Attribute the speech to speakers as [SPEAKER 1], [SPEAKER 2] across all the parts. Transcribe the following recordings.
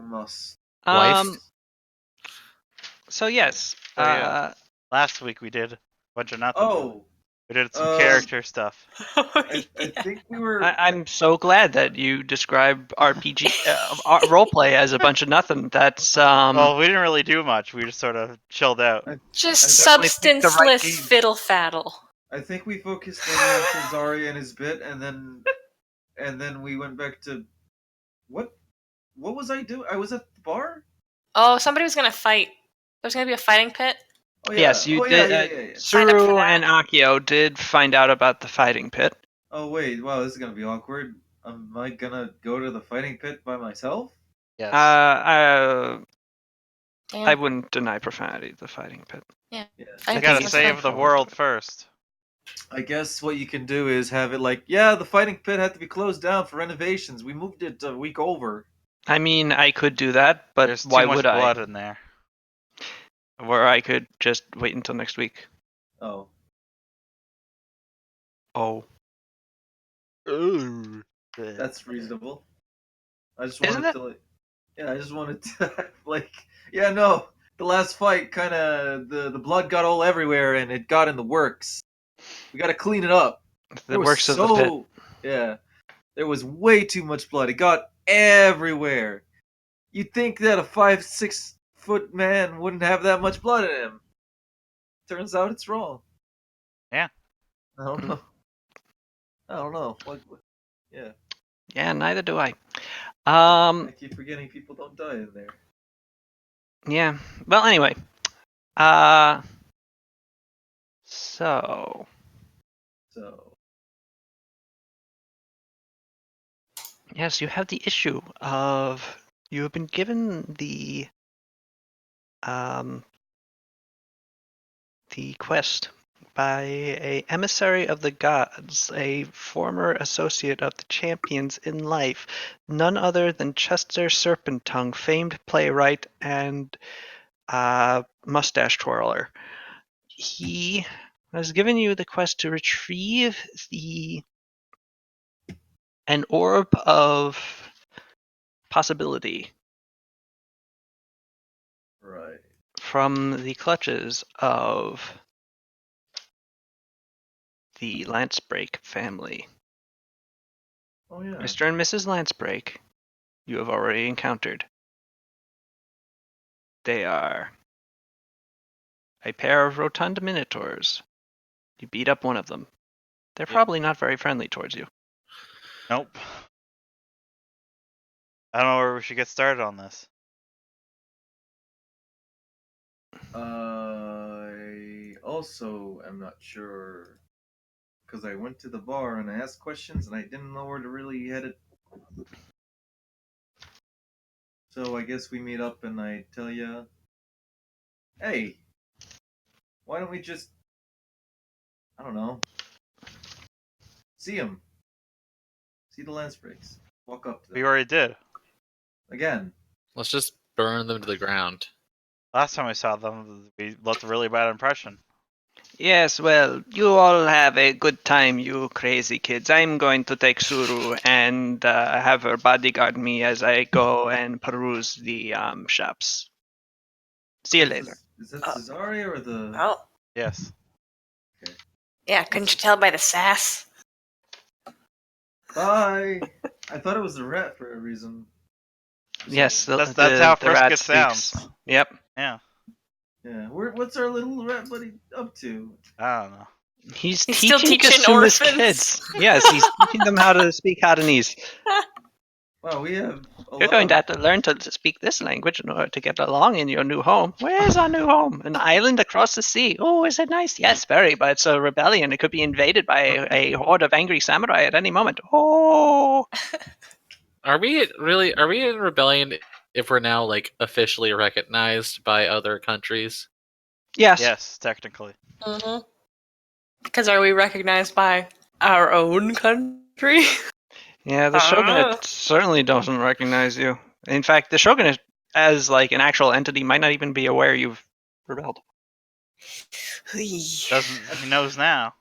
[SPEAKER 1] Must.
[SPEAKER 2] Wife?
[SPEAKER 3] So yes.
[SPEAKER 4] So, yeah. Last week we did a bunch of nothing.
[SPEAKER 1] Oh,
[SPEAKER 4] We did some character stuff.
[SPEAKER 1] I think we were.
[SPEAKER 3] I'm so glad that you describe RPG roleplay as a bunch of nothing. That's
[SPEAKER 4] Well, we didn't really do much. We just sort of chilled out.
[SPEAKER 5] Just
[SPEAKER 3] definitely picked the right
[SPEAKER 5] substanceless
[SPEAKER 3] game.
[SPEAKER 5] fiddle faddle.
[SPEAKER 1] I think we focused mainly on Cesare and his bit, and then we went back to what? What was I doing? I was at the bar.
[SPEAKER 5] Oh, somebody was gonna fight. There's gonna be a fighting pit.
[SPEAKER 1] Oh yeah.
[SPEAKER 3] Yes, you
[SPEAKER 1] oh,
[SPEAKER 3] did.
[SPEAKER 1] Yeah.
[SPEAKER 5] Sign up for
[SPEAKER 3] Suru
[SPEAKER 5] that.
[SPEAKER 3] and Akio did find out about the fighting pit.
[SPEAKER 1] Oh wait, wow, this is gonna be awkward. Am I gonna go to the fighting pit by myself?
[SPEAKER 4] Yes.
[SPEAKER 3] I
[SPEAKER 5] Damn.
[SPEAKER 3] wouldn't deny profanity. The fighting pit.
[SPEAKER 1] Yeah.
[SPEAKER 5] I
[SPEAKER 4] you
[SPEAKER 5] think
[SPEAKER 4] gotta
[SPEAKER 5] that's
[SPEAKER 4] save
[SPEAKER 5] fun.
[SPEAKER 4] the world first.
[SPEAKER 1] I guess what you can do is have it like, yeah, the fighting pit had to be closed down for renovations. We moved it a week over.
[SPEAKER 3] I mean, I could do that, but
[SPEAKER 4] There's
[SPEAKER 3] why
[SPEAKER 4] too much
[SPEAKER 3] would
[SPEAKER 4] blood
[SPEAKER 3] I?
[SPEAKER 4] in there.
[SPEAKER 3] Or I could just wait until next week.
[SPEAKER 1] Oh.
[SPEAKER 3] Oh.
[SPEAKER 4] Ooh.
[SPEAKER 1] That's reasonable. I just
[SPEAKER 3] Isn't
[SPEAKER 1] wanted to like, yeah, I just wanted to like, yeah, no. The last fight kind of the blood got all everywhere and it got in the works. We got to clean it up.
[SPEAKER 3] The works of the pit.
[SPEAKER 1] Yeah. There was way too much blood. It got everywhere. You'd think that a 5-6 foot man wouldn't have that much blood in him. Turns out it's wrong.
[SPEAKER 4] Yeah.
[SPEAKER 1] I don't know. What yeah.
[SPEAKER 3] Yeah, neither do I.
[SPEAKER 1] I keep forgetting people don't die in there.
[SPEAKER 3] Yeah. Well, anyway. So. Yes, you have the issue of you have been given the quest by a emissary of the gods, a former associate of the champions in life, none other than Chester Serpentongue, famed playwright and mustache twirler. He has given you the quest to retrieve an orb of possibility.
[SPEAKER 1] Right.
[SPEAKER 3] From the clutches of the Lancebreak family.
[SPEAKER 1] Oh yeah.
[SPEAKER 3] Mr. and Mrs. Lancebreak, you have already encountered. They are a pair of rotund minotaurs. You beat up one of them. They're probably not very friendly towards you.
[SPEAKER 4] Nope. I don't know where we should get started on this.
[SPEAKER 1] I also am not sure because I went to the bar and I asked questions and I didn't know where to really head it. So I guess we meet up and I tell you, hey, why don't we just, I don't know, see him, see the lance breaks, walk up to them.
[SPEAKER 4] We already did.
[SPEAKER 1] Again.
[SPEAKER 2] Let's just burn them to the ground.
[SPEAKER 4] Last time we saw them, we left a really bad impression.
[SPEAKER 3] Yes, well, you all have a good time, you crazy kids. I'm going to take Suru and have her bodyguard me as I go and peruse the shops. See you later.
[SPEAKER 1] Is that Cesare or the...
[SPEAKER 5] Oh.
[SPEAKER 4] Yes.
[SPEAKER 1] Okay.
[SPEAKER 5] Yeah, couldn't you tell by the sass?
[SPEAKER 1] Bye! I thought it was the rat for a reason.
[SPEAKER 3] Yes,
[SPEAKER 4] that's how
[SPEAKER 3] the rat
[SPEAKER 4] Frisket sounds.
[SPEAKER 3] speaks. Yep.
[SPEAKER 4] Yeah.
[SPEAKER 1] Yeah, what's our little rat buddy up to?
[SPEAKER 4] I don't know.
[SPEAKER 3] He's
[SPEAKER 5] still
[SPEAKER 3] teaching
[SPEAKER 5] teaching
[SPEAKER 3] Kasuma's
[SPEAKER 5] orphans.
[SPEAKER 3] kids. Yes, he's teaching them how to speak Hadanese.
[SPEAKER 1] Wow, we have
[SPEAKER 3] You're going to have to learn to speak this language in order to get along in your new home. Where's our new home? An island across the sea. Oh, is it nice? Yes, very, but it's a rebellion. It could be invaded by a horde of angry samurai at any moment. Oh!
[SPEAKER 2] Are we in rebellion if we're now like officially recognized by other countries?
[SPEAKER 3] Yes.
[SPEAKER 4] Yes, technically.
[SPEAKER 5] Mm-hmm. Because are we recognized by our own country?
[SPEAKER 3] Yeah, the shogunate certainly doesn't recognize you. In fact, the shogunate, as like an actual entity, might not even be aware you've rebelled.
[SPEAKER 4] He knows now.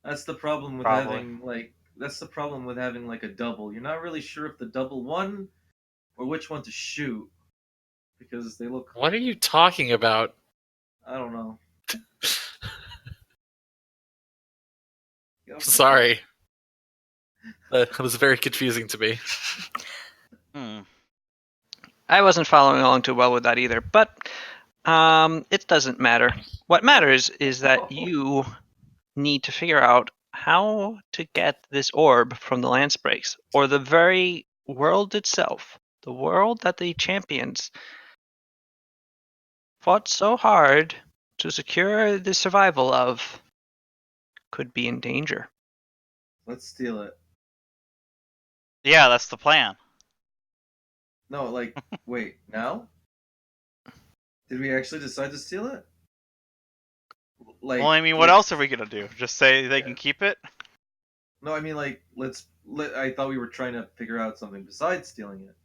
[SPEAKER 1] That's the problem with having like a double. You're not really sure if the double won or which one to shoot because they look.
[SPEAKER 2] What are you talking about?
[SPEAKER 1] I don't know.
[SPEAKER 2] Sorry. That was very confusing to me.
[SPEAKER 3] I wasn't following along too well with that either, but it doesn't matter. What matters is that you need to figure out how to get this orb from the lance breaks, or the very world itself, the world that the champions fought so hard to secure the survival of, could be in danger.
[SPEAKER 1] Let's steal it.
[SPEAKER 4] Yeah, that's the plan.
[SPEAKER 1] No, like, wait, now? Did we actually decide to steal it? Like,
[SPEAKER 4] Well, I mean, what else are we gonna do? Just say they can keep it?
[SPEAKER 1] No, I mean, like, I thought we were trying to figure out something besides stealing it.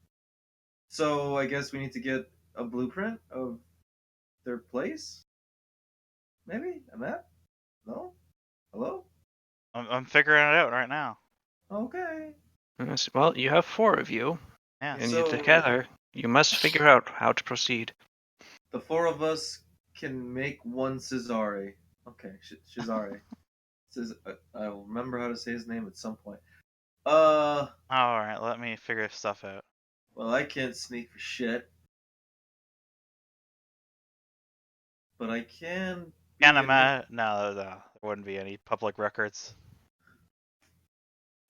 [SPEAKER 1] So I guess we need to get a blueprint of their place? Maybe? A map? No? Hello?
[SPEAKER 4] I'm figuring it out right now.
[SPEAKER 1] Okay.
[SPEAKER 3] Well, you have 4 of you,
[SPEAKER 4] Yeah.
[SPEAKER 3] and
[SPEAKER 1] So-
[SPEAKER 3] together you must figure out how to proceed.
[SPEAKER 1] The 4 of us can make one Cesare. Okay, Cesare. I'll remember how to say his name at some point.
[SPEAKER 4] All right, let me figure stuff out.
[SPEAKER 1] Well, I can't sneak for shit. But I can.
[SPEAKER 4] Can't imagine. No, there wouldn't be any public records.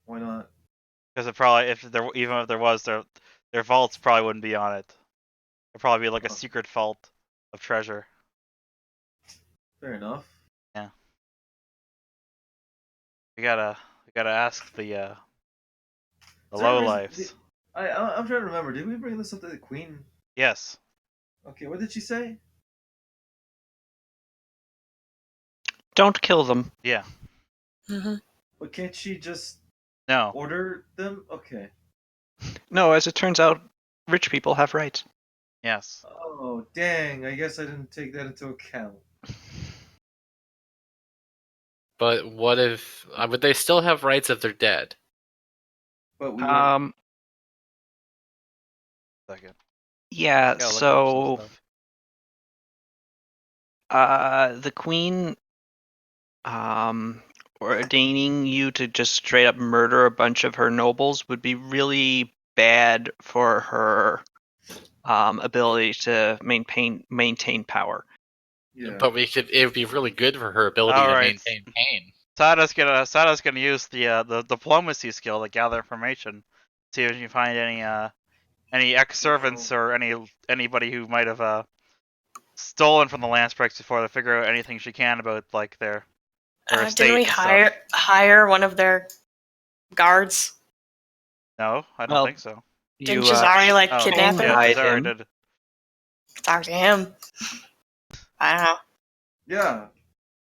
[SPEAKER 1] Why not?
[SPEAKER 4] Because it probably, even if there was, their vaults probably wouldn't be on it. It'd probably be like a secret vault of treasure.
[SPEAKER 1] Fair enough.
[SPEAKER 4] We gotta ask the
[SPEAKER 1] Is there
[SPEAKER 4] low
[SPEAKER 1] a reason-
[SPEAKER 4] lives.
[SPEAKER 1] I'm trying to remember. Did we bring this up to the queen?
[SPEAKER 4] Yes.
[SPEAKER 1] Okay, what did she say?
[SPEAKER 3] Don't kill them.
[SPEAKER 4] Yeah.
[SPEAKER 1] But can't she just
[SPEAKER 4] No.
[SPEAKER 1] order them? Okay.
[SPEAKER 3] No, as it turns out, rich people have rights.
[SPEAKER 4] Yes.
[SPEAKER 1] Oh, dang. I guess I didn't take that into account.
[SPEAKER 2] But what if would they still have rights if they're dead?
[SPEAKER 1] But we were.
[SPEAKER 4] Second.
[SPEAKER 3] Yeah,
[SPEAKER 4] Gotta look up some
[SPEAKER 3] so
[SPEAKER 4] stuff.
[SPEAKER 3] the queen ordaining you to just straight up murder a bunch of her nobles would be really bad for her ability to maintain power.
[SPEAKER 1] Yeah.
[SPEAKER 2] But it would be really good for her ability
[SPEAKER 4] All
[SPEAKER 2] to
[SPEAKER 4] right.
[SPEAKER 2] maintain pain.
[SPEAKER 4] Sada's gonna use the diplomacy skill to gather information. See if you can find any ex-servants or anybody who might have stolen from the lance breaks before, to figure out anything she can about like their estate
[SPEAKER 5] Didn't we
[SPEAKER 4] and stuff.
[SPEAKER 5] hire one of their guards?
[SPEAKER 4] No, I don't
[SPEAKER 3] Well,
[SPEAKER 4] think so.
[SPEAKER 5] Didn't
[SPEAKER 3] You
[SPEAKER 5] Cesare like
[SPEAKER 4] Oh,
[SPEAKER 5] kidnap him?
[SPEAKER 4] yeah,
[SPEAKER 3] hide
[SPEAKER 4] Cesare
[SPEAKER 3] him.
[SPEAKER 4] did.
[SPEAKER 5] Talk to him. I don't know.
[SPEAKER 1] Yeah.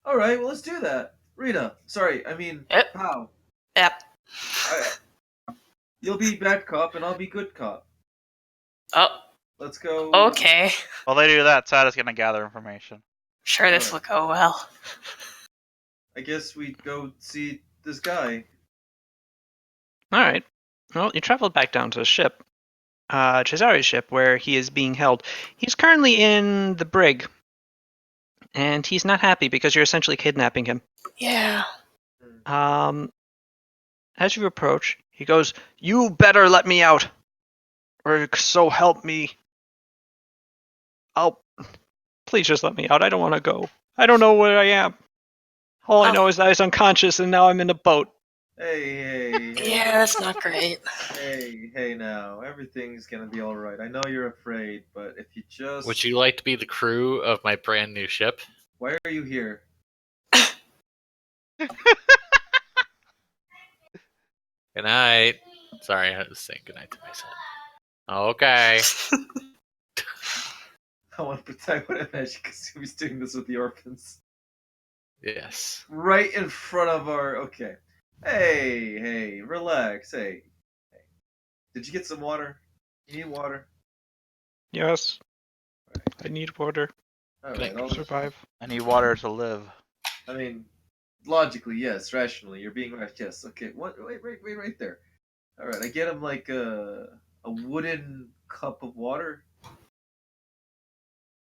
[SPEAKER 1] All right. Well, let's do that. Rita. Sorry. I mean,
[SPEAKER 5] Yep.
[SPEAKER 1] Pow.
[SPEAKER 5] Yep.
[SPEAKER 1] You'll be bad cop and I'll be good cop.
[SPEAKER 5] Oh,
[SPEAKER 1] Let's go.
[SPEAKER 5] okay.
[SPEAKER 4] While they do that, Sada's gonna gather information.
[SPEAKER 5] Sure, this will go well.
[SPEAKER 1] I guess we go see this guy.
[SPEAKER 3] All right. Well, you traveled back down to the ship, Cesare's ship, where he is being held. He's currently in the brig, and he's not happy because you're essentially kidnapping him.
[SPEAKER 5] Yeah.
[SPEAKER 3] As you approach, he goes, "You better let me out, or so help me. Please just let me out. I don't want to go. I don't know where I am. All I know is that I was unconscious, and now I'm in a boat."
[SPEAKER 1] Hey.
[SPEAKER 5] Yeah, that's not great.
[SPEAKER 1] Hey now. Everything's gonna be alright. I know you're afraid, but if you just.
[SPEAKER 2] Would you like to be the crew of my brand new ship?
[SPEAKER 1] Why are you here?
[SPEAKER 2] Good night. Sorry, I was saying good night to my son. Okay.
[SPEAKER 1] I want to protect what I imagine because he was doing this with the orphans.
[SPEAKER 2] Yes.
[SPEAKER 1] Right in front of our. Okay. Hey, relax. Hey. Did you get some water? You need water?
[SPEAKER 3] Yes, I need water
[SPEAKER 1] Alright,
[SPEAKER 3] to survive.
[SPEAKER 4] I need water to live.
[SPEAKER 1] I mean, logically, yes. Rationally, you're being right. Yes. Okay. What? Wait, right there. All right. I get him like a wooden cup of water,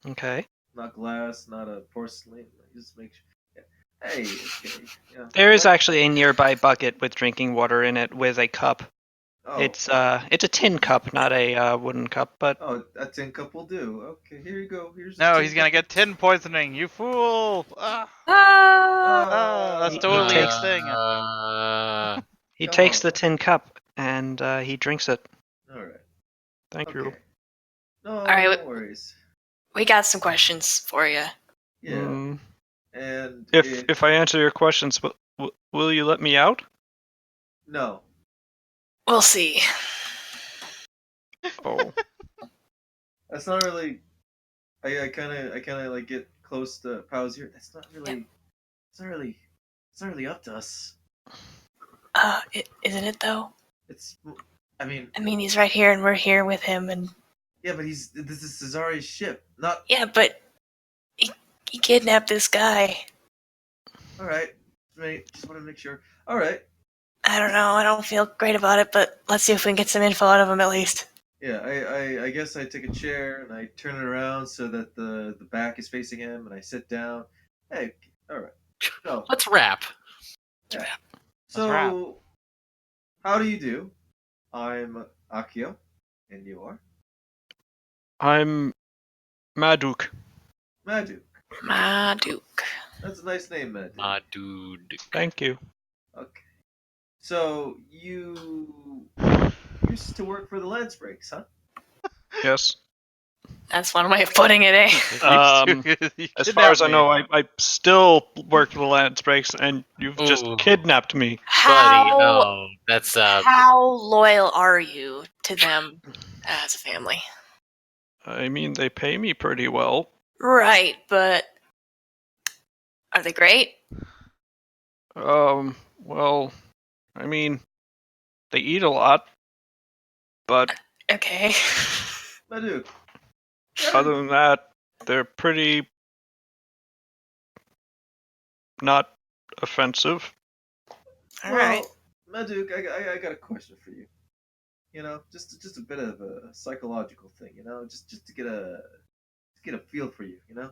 [SPEAKER 3] Okay.
[SPEAKER 1] not glass, not a porcelain. Just make sure. Yeah. Hey, okay. Yeah.
[SPEAKER 3] There is
[SPEAKER 1] Right?
[SPEAKER 3] actually a nearby bucket with drinking water in it with a cup.
[SPEAKER 1] Oh.
[SPEAKER 3] It's a tin cup, not a wooden cup, but
[SPEAKER 1] Oh, a tin cup will do. Okay, here you go. Here's a
[SPEAKER 4] No,
[SPEAKER 1] tin
[SPEAKER 4] he's gonna
[SPEAKER 1] cup.
[SPEAKER 4] get tin poisoning. You fool! That's
[SPEAKER 5] Ah!
[SPEAKER 3] He
[SPEAKER 4] totally his
[SPEAKER 3] takes-
[SPEAKER 4] thing.
[SPEAKER 3] he
[SPEAKER 1] Come
[SPEAKER 3] takes
[SPEAKER 1] on.
[SPEAKER 3] the tin cup and he drinks it.
[SPEAKER 1] All right.
[SPEAKER 3] Thank you.
[SPEAKER 1] Okay. No,
[SPEAKER 5] All right,
[SPEAKER 1] no worries.
[SPEAKER 5] we got some questions for you.
[SPEAKER 1] Yeah.
[SPEAKER 3] Mm,
[SPEAKER 1] And
[SPEAKER 3] if I answer your questions, will you let me out?
[SPEAKER 1] no.
[SPEAKER 5] We'll see.
[SPEAKER 3] Oh.
[SPEAKER 1] That's not really. I kind of like get close to Pow's here. That's not really. It's not really. It's not really up to us.
[SPEAKER 5] Isn't it though?
[SPEAKER 1] It's. I mean,
[SPEAKER 5] I mean, he's right here, and we're here with him, and
[SPEAKER 1] yeah, but he's. This is Cesari's ship. Not.
[SPEAKER 5] yeah, but he kidnapped this guy.
[SPEAKER 1] All right. Right. Just want to make sure. All right.
[SPEAKER 5] I don't know. I don't feel great about it, but let's see if we can get some info out of him at least.
[SPEAKER 1] Yeah. I guess I take a chair and I turn it around so that the back is facing him, and I sit down. Hey. All right. So.
[SPEAKER 2] Let's wrap.
[SPEAKER 1] Yeah.
[SPEAKER 4] Let's wrap.
[SPEAKER 1] So. How do you do? I'm Akio, and you are
[SPEAKER 3] I'm Maduk.
[SPEAKER 1] Madu.
[SPEAKER 5] My Duke.
[SPEAKER 1] That's a nice name, Madu.
[SPEAKER 2] My dude.
[SPEAKER 3] Thank you.
[SPEAKER 1] Okay. So you used to work for the Lance Breaks, huh?
[SPEAKER 3] Yes.
[SPEAKER 5] That's one way of putting it, eh?
[SPEAKER 4] You
[SPEAKER 3] As far as I
[SPEAKER 4] kidnapped
[SPEAKER 3] know,
[SPEAKER 4] me.
[SPEAKER 3] I still work for the Lance Breaks, and you've just
[SPEAKER 2] Ooh.
[SPEAKER 3] kidnapped me.
[SPEAKER 2] Buddy,
[SPEAKER 5] How
[SPEAKER 2] no. That's
[SPEAKER 5] how loyal are you to them as a family?
[SPEAKER 3] I mean, they pay me pretty well.
[SPEAKER 5] Right, but are they great?
[SPEAKER 3] Well, I mean, they eat a lot, but
[SPEAKER 5] Okay.
[SPEAKER 1] Madu.
[SPEAKER 3] other than that, they're pretty not offensive.
[SPEAKER 5] All right.
[SPEAKER 1] Madu, I got a question for you. You know, just a bit of a psychological thing. You know, just to get a feel for you. You know,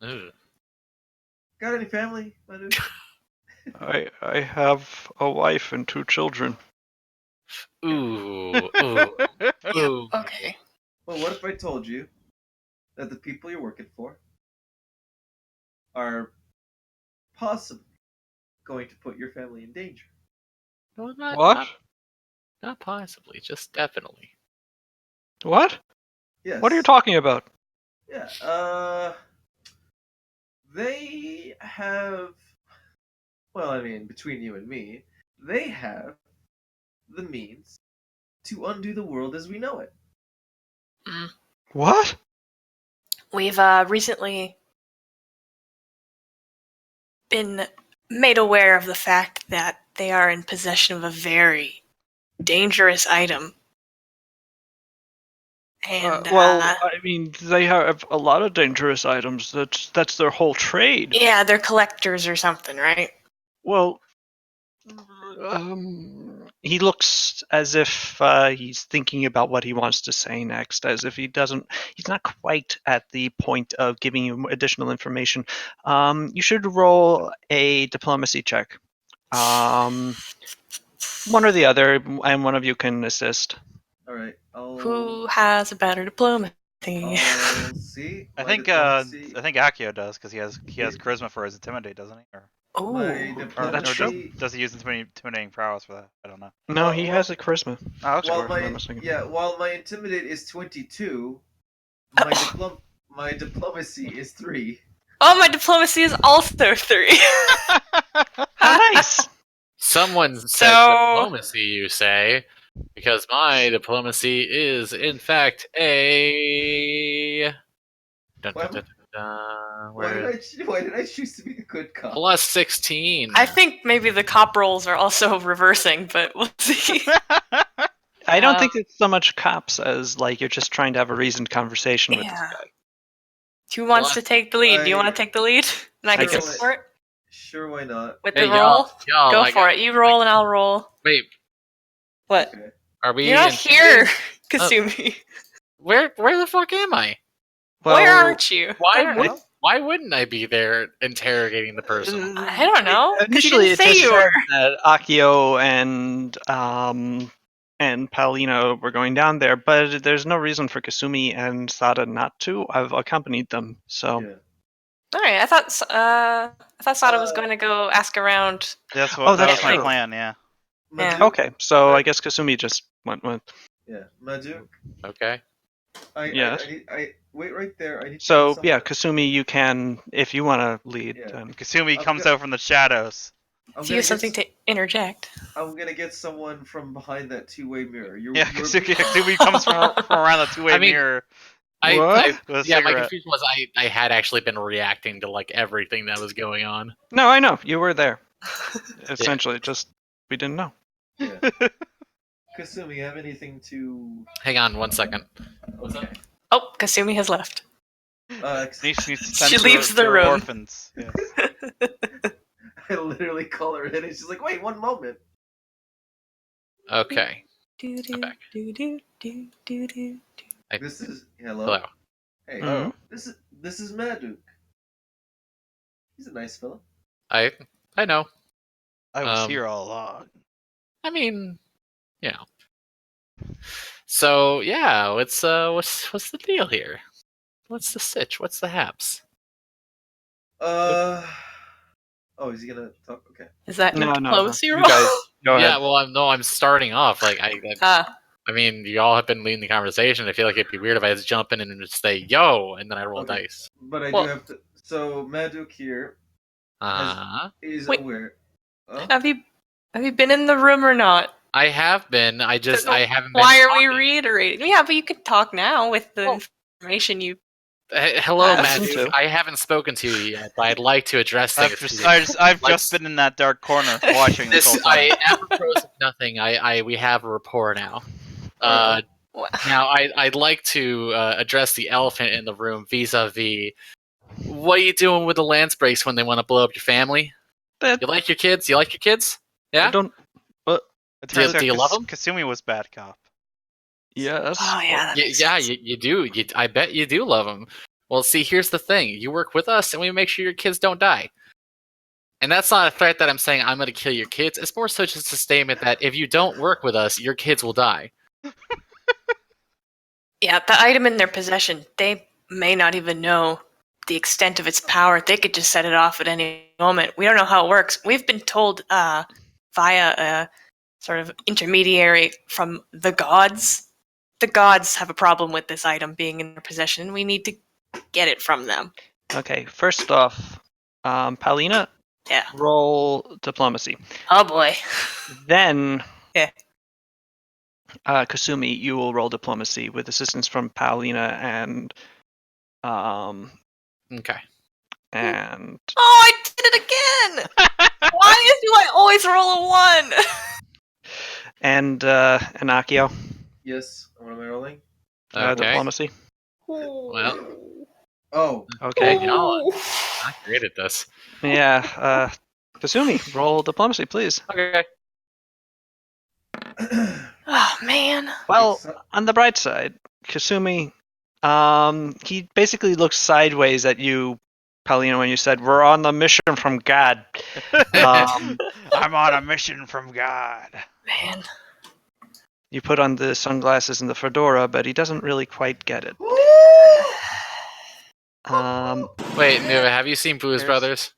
[SPEAKER 2] ugh.
[SPEAKER 1] got any family, Madu?
[SPEAKER 3] I have a wife and 2 children.
[SPEAKER 2] Ooh, ooh, ooh.
[SPEAKER 5] Okay.
[SPEAKER 1] Well, what if I told you that the people you're working for are possibly going to put your family in danger?
[SPEAKER 2] No,
[SPEAKER 3] What?
[SPEAKER 2] Not possibly, just definitely.
[SPEAKER 3] What?
[SPEAKER 1] Yes.
[SPEAKER 3] What are you talking about?
[SPEAKER 1] Yeah. They have. Well, I mean, between you and me, they have the means to undo the world as we know it.
[SPEAKER 3] What?
[SPEAKER 5] We've recently been made aware of the fact that they are in possession of a very dangerous item. And
[SPEAKER 3] I mean, they have a lot of dangerous items. That's their whole trade.
[SPEAKER 5] yeah, they're collectors or something, right?
[SPEAKER 3] Well, he looks as if he's thinking about what he wants to say next, as if he's not quite at the point of giving you additional information. You should roll a diplomacy check. One or the other, and one of you can assist.
[SPEAKER 1] All right.
[SPEAKER 5] Who has a better diplomacy?
[SPEAKER 1] I'll see.
[SPEAKER 4] I
[SPEAKER 1] My
[SPEAKER 4] think
[SPEAKER 1] diplomacy.
[SPEAKER 4] Akio does because he has charisma for his intimidate, doesn't he?
[SPEAKER 1] My
[SPEAKER 5] Ooh.
[SPEAKER 3] That's true.
[SPEAKER 1] diplomacy.
[SPEAKER 4] Does he use intimidating prowess for that? I don't know.
[SPEAKER 3] No,
[SPEAKER 1] Well,
[SPEAKER 3] he
[SPEAKER 1] well-
[SPEAKER 3] has a charisma.
[SPEAKER 4] Oh, okay.
[SPEAKER 1] While
[SPEAKER 3] If I'm not
[SPEAKER 1] my
[SPEAKER 3] mistaken.
[SPEAKER 1] while my intimidate is 22, my diplomacy is 3.
[SPEAKER 5] Oh, my diplomacy is also 3.
[SPEAKER 3] Nice.
[SPEAKER 2] Someone said
[SPEAKER 5] So-
[SPEAKER 2] diplomacy, you say, because my diplomacy is, in fact, a. Dun, dun, dun, dun,
[SPEAKER 1] Why
[SPEAKER 2] where-
[SPEAKER 1] did I choose to be a good cop?
[SPEAKER 2] Plus 16.
[SPEAKER 5] I think maybe the cop rolls are also reversing, but we'll see.
[SPEAKER 3] I don't think it's so much cops as like you're just trying to have a reasoned conversation with this
[SPEAKER 5] Yeah.
[SPEAKER 3] guy.
[SPEAKER 5] Who wants
[SPEAKER 2] Well,
[SPEAKER 5] to take the lead? Do you want to take the lead? And I can
[SPEAKER 3] guess-
[SPEAKER 5] support
[SPEAKER 1] Sure, why not?
[SPEAKER 5] with
[SPEAKER 2] Hey,
[SPEAKER 5] the roll?
[SPEAKER 2] y'all,
[SPEAKER 5] Go
[SPEAKER 2] like,
[SPEAKER 5] for it. You roll and I'll roll.
[SPEAKER 2] Wait,
[SPEAKER 5] What?
[SPEAKER 1] Okay.
[SPEAKER 2] are we?
[SPEAKER 5] You're not here,
[SPEAKER 2] intimidating?
[SPEAKER 5] Kasumi.
[SPEAKER 2] Where the fuck am I?
[SPEAKER 5] Where aren't you? I don't know.
[SPEAKER 2] Why wouldn't I be there interrogating the person?
[SPEAKER 5] I don't know. 'Cause you
[SPEAKER 3] Initially,
[SPEAKER 5] didn't
[SPEAKER 3] it
[SPEAKER 5] say
[SPEAKER 3] just
[SPEAKER 5] you
[SPEAKER 3] said
[SPEAKER 5] were.
[SPEAKER 3] that Akio and Paulina were going down there, but there's no reason for Kasumi and Sada not to. I've accompanied them, so.
[SPEAKER 1] Yeah.
[SPEAKER 5] All right. I thought Sada was going to go ask around.
[SPEAKER 4] That's
[SPEAKER 3] Oh,
[SPEAKER 4] that
[SPEAKER 3] that's
[SPEAKER 4] was my
[SPEAKER 3] true.
[SPEAKER 4] plan. Yeah.
[SPEAKER 5] Yeah.
[SPEAKER 1] Maduk,
[SPEAKER 3] Okay, so
[SPEAKER 1] Right.
[SPEAKER 3] I guess Kasumi just went with.
[SPEAKER 1] Yeah, Maduk.
[SPEAKER 2] Okay.
[SPEAKER 3] Yes.
[SPEAKER 1] I wait right there. I need to
[SPEAKER 3] So
[SPEAKER 1] get
[SPEAKER 3] yeah,
[SPEAKER 1] someone-
[SPEAKER 3] Kasumi, you can, if you want to lead.
[SPEAKER 1] Yeah.
[SPEAKER 3] Then.
[SPEAKER 4] Kasumi
[SPEAKER 1] I'm
[SPEAKER 4] comes
[SPEAKER 1] go-
[SPEAKER 4] out from the shadows.
[SPEAKER 1] I'm
[SPEAKER 5] If
[SPEAKER 1] gonna
[SPEAKER 5] you have
[SPEAKER 1] get
[SPEAKER 5] something to interject.
[SPEAKER 1] I'm gonna get someone from behind that two-way mirror.
[SPEAKER 4] Yeah, Kasumi comes from around the two-way
[SPEAKER 2] I mean,
[SPEAKER 4] mirror
[SPEAKER 3] What?
[SPEAKER 4] with a
[SPEAKER 2] my
[SPEAKER 4] cigarette.
[SPEAKER 2] confusion was I had actually been reacting to like everything that was going on.
[SPEAKER 3] No, I know you were there. Essentially, just we didn't know.
[SPEAKER 1] Yeah. Kasumi, have anything to?
[SPEAKER 2] Hang on 1 second. What's up?
[SPEAKER 5] Oh, Kasumi has left.
[SPEAKER 4] Needs to
[SPEAKER 5] She
[SPEAKER 4] censor
[SPEAKER 5] leaves the
[SPEAKER 4] their
[SPEAKER 5] room.
[SPEAKER 4] orphans. Yes.
[SPEAKER 1] I literally call her in, and she's like, "Wait, one moment."
[SPEAKER 2] Okay.
[SPEAKER 5] Do,
[SPEAKER 2] back.
[SPEAKER 5] do, do, do, do, do.
[SPEAKER 1] This is hello.
[SPEAKER 2] Hello.
[SPEAKER 1] Hey,
[SPEAKER 3] Mhm.
[SPEAKER 1] this is Maduk. He's a nice fella.
[SPEAKER 2] I know.
[SPEAKER 4] I was
[SPEAKER 2] Um,
[SPEAKER 4] here all along.
[SPEAKER 2] I mean, you know. So yeah, what's the deal here? What's the sitch? What's the haps?
[SPEAKER 1] Oh, is he gonna talk? Okay.
[SPEAKER 5] Is that your
[SPEAKER 3] No.
[SPEAKER 5] diplomacy
[SPEAKER 3] You
[SPEAKER 5] roll?
[SPEAKER 3] guys, go
[SPEAKER 2] Yeah,
[SPEAKER 3] ahead.
[SPEAKER 2] well, I'm starting off like
[SPEAKER 5] Ah,
[SPEAKER 2] I mean, you all have been leading the conversation. I feel like it'd be weird if I just jump in and just say "yo" and then I roll
[SPEAKER 1] Okay.
[SPEAKER 2] dice.
[SPEAKER 1] But I
[SPEAKER 5] Well-
[SPEAKER 1] do have to. So Maduk here is
[SPEAKER 5] Wait.
[SPEAKER 1] aware. Huh?
[SPEAKER 5] have you been in the room or not?
[SPEAKER 2] I have been. I haven't been.
[SPEAKER 5] Why are we
[SPEAKER 2] talking.
[SPEAKER 5] reiterating? Yeah, but you could talk now with the
[SPEAKER 2] Well-
[SPEAKER 5] information you.
[SPEAKER 2] Hello,
[SPEAKER 5] Listen
[SPEAKER 2] Matthew.
[SPEAKER 3] to.
[SPEAKER 2] I haven't spoken to you yet, but I'd like to address things.
[SPEAKER 4] I've
[SPEAKER 2] Let's-
[SPEAKER 4] just been in that dark corner watching this whole time.
[SPEAKER 2] I apropos of nothing. We have a rapport now.
[SPEAKER 1] Alright.
[SPEAKER 2] Now I'd like to address the elephant in the room vis-a-vis. What are you doing with the lance breaks when they want to blow up your family?
[SPEAKER 3] That-
[SPEAKER 2] You like your kids? You like your kids?
[SPEAKER 3] I
[SPEAKER 2] Yeah.
[SPEAKER 3] don't.
[SPEAKER 4] It turns
[SPEAKER 2] do you
[SPEAKER 4] out
[SPEAKER 2] love 'em?
[SPEAKER 4] Kasumi was bad cop.
[SPEAKER 3] Yes.
[SPEAKER 5] Oh yeah, that makes sense.
[SPEAKER 2] You do. I bet you do love them. Well, see, here's the thing. You work with us, and we make sure your kids don't die. And that's not a threat that I'm saying I'm going to kill your kids. It's more so just a statement that if you don't work with us, your kids will die.
[SPEAKER 5] Yeah, the item in their possession, they may not even know the extent of its power. They could just set it off at any moment. We don't know how it works. We've been told via a sort of intermediary from the gods. The gods have a problem with this item being in their possession. We need to get it from them.
[SPEAKER 3] Okay. First off, Paulina,
[SPEAKER 5] Yeah.
[SPEAKER 3] roll diplomacy.
[SPEAKER 5] Oh boy.
[SPEAKER 3] Then.
[SPEAKER 5] Yeah.
[SPEAKER 3] Kasumi, you will roll diplomacy with assistance from Paulina and
[SPEAKER 2] Okay.
[SPEAKER 3] and
[SPEAKER 5] Oh, I did it again! Why do I always roll a 1?
[SPEAKER 3] Akio.
[SPEAKER 1] Yes. What am I rolling?
[SPEAKER 2] Okay.
[SPEAKER 3] Diplomacy.
[SPEAKER 2] Well,
[SPEAKER 1] Oh.
[SPEAKER 3] Okay.
[SPEAKER 2] y'all are not great at this.
[SPEAKER 3] Yeah. Kasumi, roll diplomacy, please.
[SPEAKER 2] Okay.
[SPEAKER 5] Oh man.
[SPEAKER 3] Well,
[SPEAKER 1] So-
[SPEAKER 3] on the bright side, Kasumi, he basically looks sideways at you, Paulina, when you said, "We're on the mission from God." Um,
[SPEAKER 4] I'm on a mission from God.
[SPEAKER 5] Man.
[SPEAKER 3] You put on the sunglasses and the fedora, but he doesn't really quite get it.
[SPEAKER 2] Wait, Nuva, have you seen Blues
[SPEAKER 4] Here's-
[SPEAKER 2] Brothers?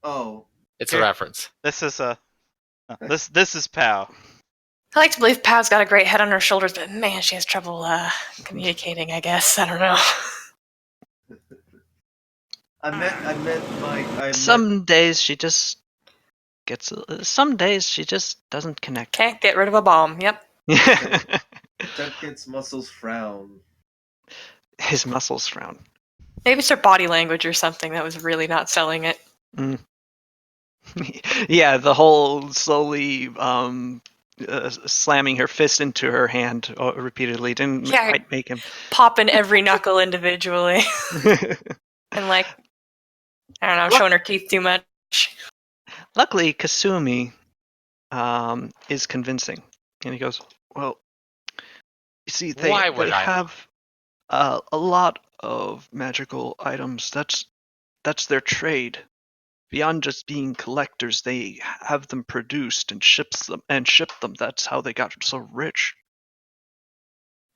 [SPEAKER 1] Oh.
[SPEAKER 2] It's
[SPEAKER 4] Here.
[SPEAKER 2] a reference.
[SPEAKER 4] This is this is Pow.
[SPEAKER 5] I like to believe Pav's got a great head on her shoulders, but man, she has trouble communicating, I guess. I don't know.
[SPEAKER 3] Some days she just gets. Some days she just doesn't connect.
[SPEAKER 5] Can't get rid of a bomb. Yep.
[SPEAKER 1] Duncan's muscles frown.
[SPEAKER 3] His muscles frown.
[SPEAKER 5] Maybe it's her body language or something that was really not selling it.
[SPEAKER 3] Yeah, the whole slowly slamming her fist into her hand repeatedly didn't
[SPEAKER 5] Yeah.
[SPEAKER 3] quite make him.
[SPEAKER 5] Popping every knuckle individually. And like, I don't know, showing her teeth too much.
[SPEAKER 3] Luckily, Kasumi is convincing, and he goes, "Well, you see, they
[SPEAKER 2] Why would I
[SPEAKER 3] have A lot of magical items. That's their trade. Beyond just being collectors, they have them produced and ship them. That's how they got so rich.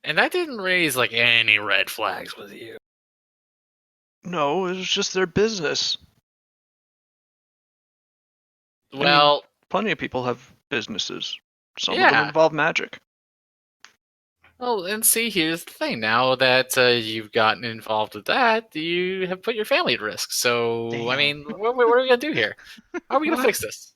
[SPEAKER 2] And that didn't raise like any red flags with you.
[SPEAKER 3] No, it was just their business. I mean,
[SPEAKER 2] Well,
[SPEAKER 3] plenty of people have businesses. Some of them
[SPEAKER 2] yeah.
[SPEAKER 3] involve magic.
[SPEAKER 2] Well, and see, here's the thing. Now that you've gotten involved with that, you have put your family at risk. So, I
[SPEAKER 4] Damn.
[SPEAKER 2] mean, what are we gonna do here? How are we gonna
[SPEAKER 3] What?
[SPEAKER 2] fix this?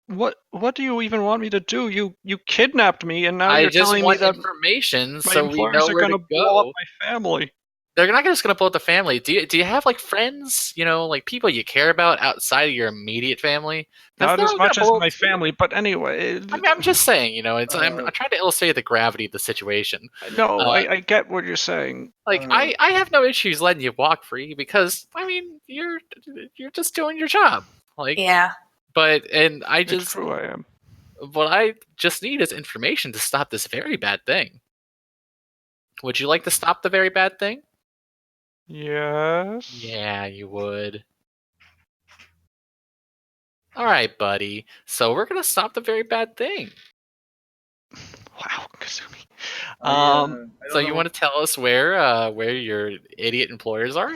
[SPEAKER 3] What do you even want me to do? You kidnapped me, and now
[SPEAKER 2] I
[SPEAKER 3] you're
[SPEAKER 2] just
[SPEAKER 3] telling me
[SPEAKER 2] want
[SPEAKER 3] that
[SPEAKER 2] information
[SPEAKER 3] my
[SPEAKER 2] so we
[SPEAKER 3] employers
[SPEAKER 2] know
[SPEAKER 3] are
[SPEAKER 2] where to
[SPEAKER 3] gonna blow up
[SPEAKER 2] go.
[SPEAKER 3] my family.
[SPEAKER 2] They're not just gonna blow up the family. Do you have like friends? You know, like people you care about outside of your immediate family? Because
[SPEAKER 3] Not
[SPEAKER 2] they're
[SPEAKER 3] as
[SPEAKER 2] all gonna
[SPEAKER 3] much as
[SPEAKER 2] blow up
[SPEAKER 3] my
[SPEAKER 2] too.
[SPEAKER 3] family, but anyway.
[SPEAKER 2] I mean, I'm just saying. You know, I'm
[SPEAKER 1] Uh,
[SPEAKER 2] trying to illustrate the gravity of the situation.
[SPEAKER 3] No,
[SPEAKER 2] Uh,
[SPEAKER 3] I get what you're saying.
[SPEAKER 2] Like I have no issues letting you walk free because I mean you're just doing your job. Like,
[SPEAKER 5] Yeah.
[SPEAKER 2] but and I
[SPEAKER 3] It's
[SPEAKER 2] just
[SPEAKER 3] true, I am.
[SPEAKER 2] what I just need is information to stop this very bad thing. Would you like to stop the very bad thing?
[SPEAKER 3] Yes.
[SPEAKER 2] Yeah, you would. All right, buddy. So we're gonna stop the very bad thing.
[SPEAKER 3] Wow, Kazumi.
[SPEAKER 1] I
[SPEAKER 2] So
[SPEAKER 1] don't
[SPEAKER 2] you
[SPEAKER 1] know.
[SPEAKER 2] want to tell us where your idiot employers are?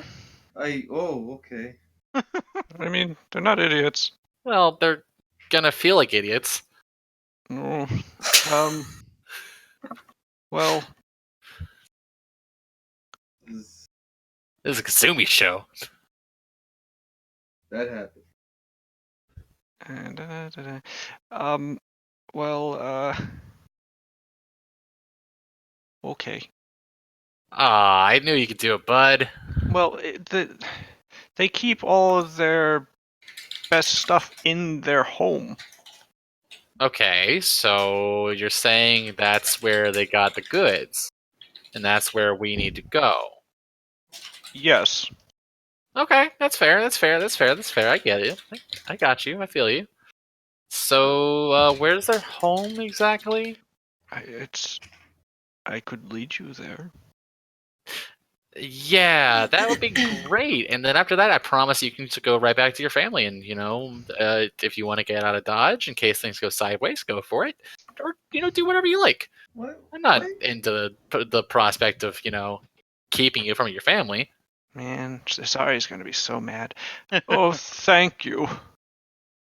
[SPEAKER 1] Okay.
[SPEAKER 3] I mean, they're not idiots.
[SPEAKER 2] Well, they're gonna feel like idiots.
[SPEAKER 3] No. Well,
[SPEAKER 1] This,
[SPEAKER 2] This is a Kasumi show.
[SPEAKER 1] that happened.
[SPEAKER 3] um, well, okay.
[SPEAKER 2] Ah, I knew you could do it, bud.
[SPEAKER 3] Well, they keep all of their best stuff in their home.
[SPEAKER 2] Okay, so you're saying that's where they got the goods, and that's where we need to go.
[SPEAKER 3] Yes.
[SPEAKER 2] Okay, that's fair. That's fair. That's fair. That's fair. I get it. I got you. I feel you. So, where's their home exactly?
[SPEAKER 3] I could lead you there.
[SPEAKER 2] Yeah, that would be great. And then after that, I promise you can just go right back to your family. And if you want to get out of Dodge in case things go sideways, go for it, or do whatever you like.
[SPEAKER 1] What?
[SPEAKER 2] I'm not
[SPEAKER 1] What?
[SPEAKER 2] into the prospect of keeping you from your family.
[SPEAKER 3] Man, Cesari's gonna be so mad. Oh, thank you.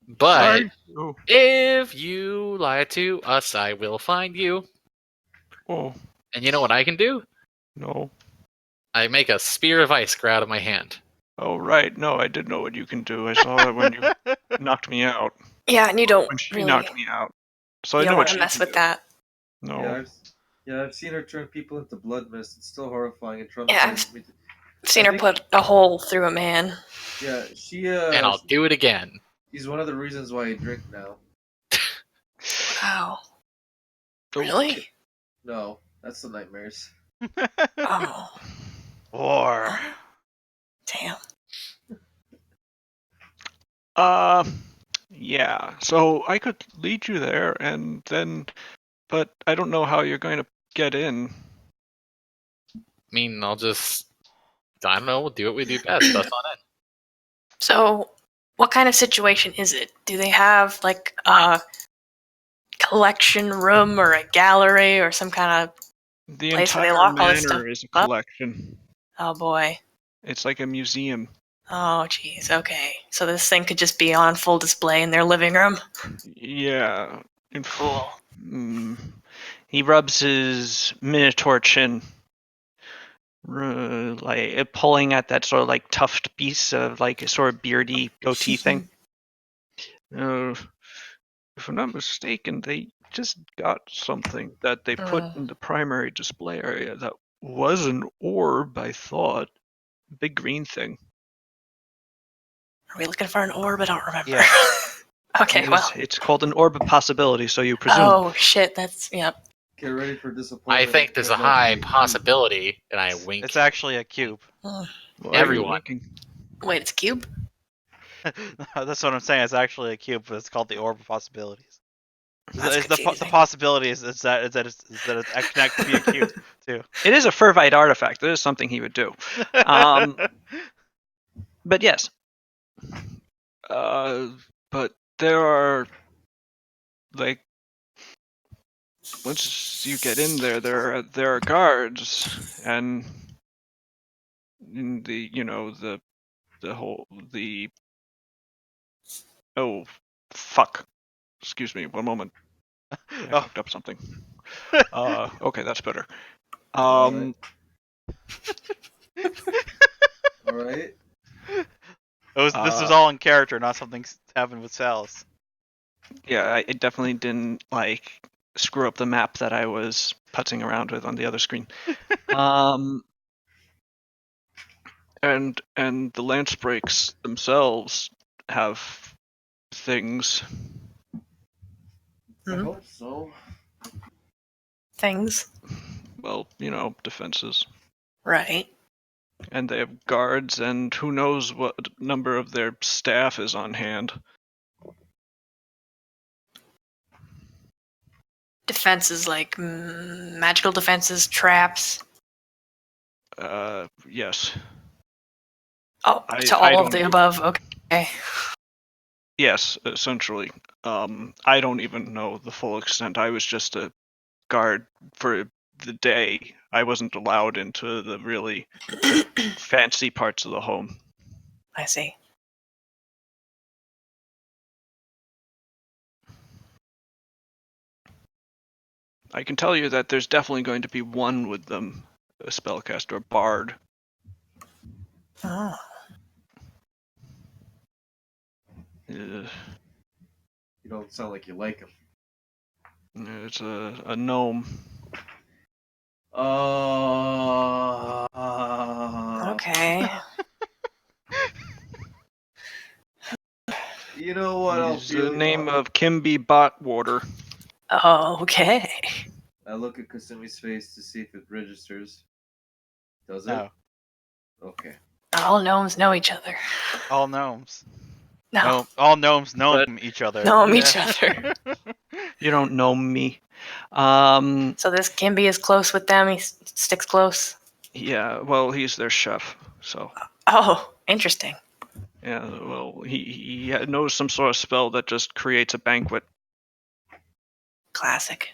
[SPEAKER 2] But
[SPEAKER 3] Thank you.
[SPEAKER 2] if you lie to us, I will find you.
[SPEAKER 3] Oh,
[SPEAKER 2] And you know what I can do?
[SPEAKER 3] no.
[SPEAKER 2] I make a spear of ice grow out of my hand.
[SPEAKER 3] Oh, right. No, I did know what you can do. I saw it when you knocked me out.
[SPEAKER 5] Yeah, and you don't
[SPEAKER 3] When she
[SPEAKER 5] really.
[SPEAKER 3] knocked me out. So I
[SPEAKER 5] You
[SPEAKER 3] know
[SPEAKER 5] don't
[SPEAKER 3] what
[SPEAKER 5] want
[SPEAKER 3] she
[SPEAKER 5] to mess
[SPEAKER 3] can
[SPEAKER 5] with
[SPEAKER 3] do.
[SPEAKER 5] that.
[SPEAKER 3] No.
[SPEAKER 1] I've seen her turn people into blood mist. It's still horrifying and
[SPEAKER 5] Yeah,
[SPEAKER 1] traumatizing me.
[SPEAKER 5] I've seen
[SPEAKER 1] I
[SPEAKER 5] her
[SPEAKER 1] think-
[SPEAKER 5] put a hole through a man.
[SPEAKER 1] Yeah,
[SPEAKER 2] And I'll do it again.
[SPEAKER 1] she's one of the reasons why I drink now.
[SPEAKER 5] Wow.
[SPEAKER 3] Okay.
[SPEAKER 5] Really?
[SPEAKER 1] No, that's the nightmares.
[SPEAKER 5] Oh.
[SPEAKER 4] War.
[SPEAKER 5] Damn.
[SPEAKER 3] Yeah. So I could lead you there, and then, but I don't know how you're going to get in.
[SPEAKER 2] I mean, I don't know, we'll do what we do best. That's on it.
[SPEAKER 5] So, what kind of situation is it? Do they have like a collection room or a gallery or some kind of
[SPEAKER 3] The
[SPEAKER 5] place where they
[SPEAKER 3] entire
[SPEAKER 5] lock all this stuff
[SPEAKER 3] manor is a
[SPEAKER 5] up?
[SPEAKER 3] collection.
[SPEAKER 5] Oh boy.
[SPEAKER 3] It's like a museum.
[SPEAKER 5] Oh jeez. Okay. So this thing could just be on full display in their living room.
[SPEAKER 3] Yeah.
[SPEAKER 5] Cool.
[SPEAKER 3] He rubs his minotaur chin, like pulling at that sort of like tuft piece of like a sort of beardy goatee thing. If I'm not mistaken, they just got something that they put in the primary display area that was an orb, I thought. Big green thing.
[SPEAKER 5] Are we looking for an orb? I don't remember.
[SPEAKER 4] Yeah.
[SPEAKER 5] Okay. Well.
[SPEAKER 3] It's called an orb of possibility, so you presume.
[SPEAKER 5] Oh shit. That's yep.
[SPEAKER 1] Get ready for disappointment.
[SPEAKER 2] I think there's a high possibility, and I wink.
[SPEAKER 4] It's actually a cube.
[SPEAKER 3] Why are you
[SPEAKER 2] everyone.
[SPEAKER 3] winking?
[SPEAKER 5] Wait, it's cube.
[SPEAKER 4] That's what I'm saying. It's actually a cube, but it's called the Orb of Possibilities.
[SPEAKER 5] That's
[SPEAKER 4] The
[SPEAKER 5] confusing.
[SPEAKER 4] possibility is that it can be acute too.
[SPEAKER 3] It is a fervite artifact. It is something he would do. But yes. But there are, like, once you get in there, there are guards, and the oh, fuck. Excuse me, one moment. I
[SPEAKER 4] Oh.
[SPEAKER 3] fucked up something. Okay, that's better.
[SPEAKER 1] Alright. Alright.
[SPEAKER 4] This was all in character, not something happened with Sal's.
[SPEAKER 3] Yeah, I definitely didn't screw up the map that I was putzing around with on the other screen. And the lance breaks themselves have things.
[SPEAKER 1] I
[SPEAKER 5] Mhm.
[SPEAKER 1] hope so.
[SPEAKER 5] Things.
[SPEAKER 3] Well, defenses.
[SPEAKER 5] Right.
[SPEAKER 3] And they have guards, and who knows what number of their staff is on hand.
[SPEAKER 5] Defenses like magical defenses, traps.
[SPEAKER 3] Yes.
[SPEAKER 5] Oh,
[SPEAKER 3] I
[SPEAKER 5] to all of
[SPEAKER 3] don't
[SPEAKER 5] the
[SPEAKER 3] e-
[SPEAKER 5] above. Okay.
[SPEAKER 3] Yes, essentially. I don't even know the full extent. I was just a guard for the day. I wasn't allowed into the really fancy parts of the home.
[SPEAKER 5] I see.
[SPEAKER 3] I can tell you that there's definitely going to be one with them, a spellcaster, a bard.
[SPEAKER 5] Oh.
[SPEAKER 3] Uh,
[SPEAKER 1] You don't sound like you like him.
[SPEAKER 3] it's a gnome.
[SPEAKER 5] Okay.
[SPEAKER 1] You know what? I'll
[SPEAKER 3] He's
[SPEAKER 1] feel
[SPEAKER 3] the name of Kimby Botwater.
[SPEAKER 5] Okay.
[SPEAKER 1] I look at Kasumi's face to see if it registers. Does it?
[SPEAKER 4] No.
[SPEAKER 1] Okay.
[SPEAKER 5] All gnomes know each other.
[SPEAKER 4] All gnomes.
[SPEAKER 5] No.
[SPEAKER 4] No, all gnomes know
[SPEAKER 3] But-
[SPEAKER 4] each other.
[SPEAKER 5] Know each other.
[SPEAKER 3] You don't know me.
[SPEAKER 5] So this Kimby is close with them. He sticks close.
[SPEAKER 3] Yeah, well, he's their chef, so.
[SPEAKER 5] Oh, interesting.
[SPEAKER 3] Yeah, well, he knows some sort of spell that just creates a banquet,
[SPEAKER 5] Classic.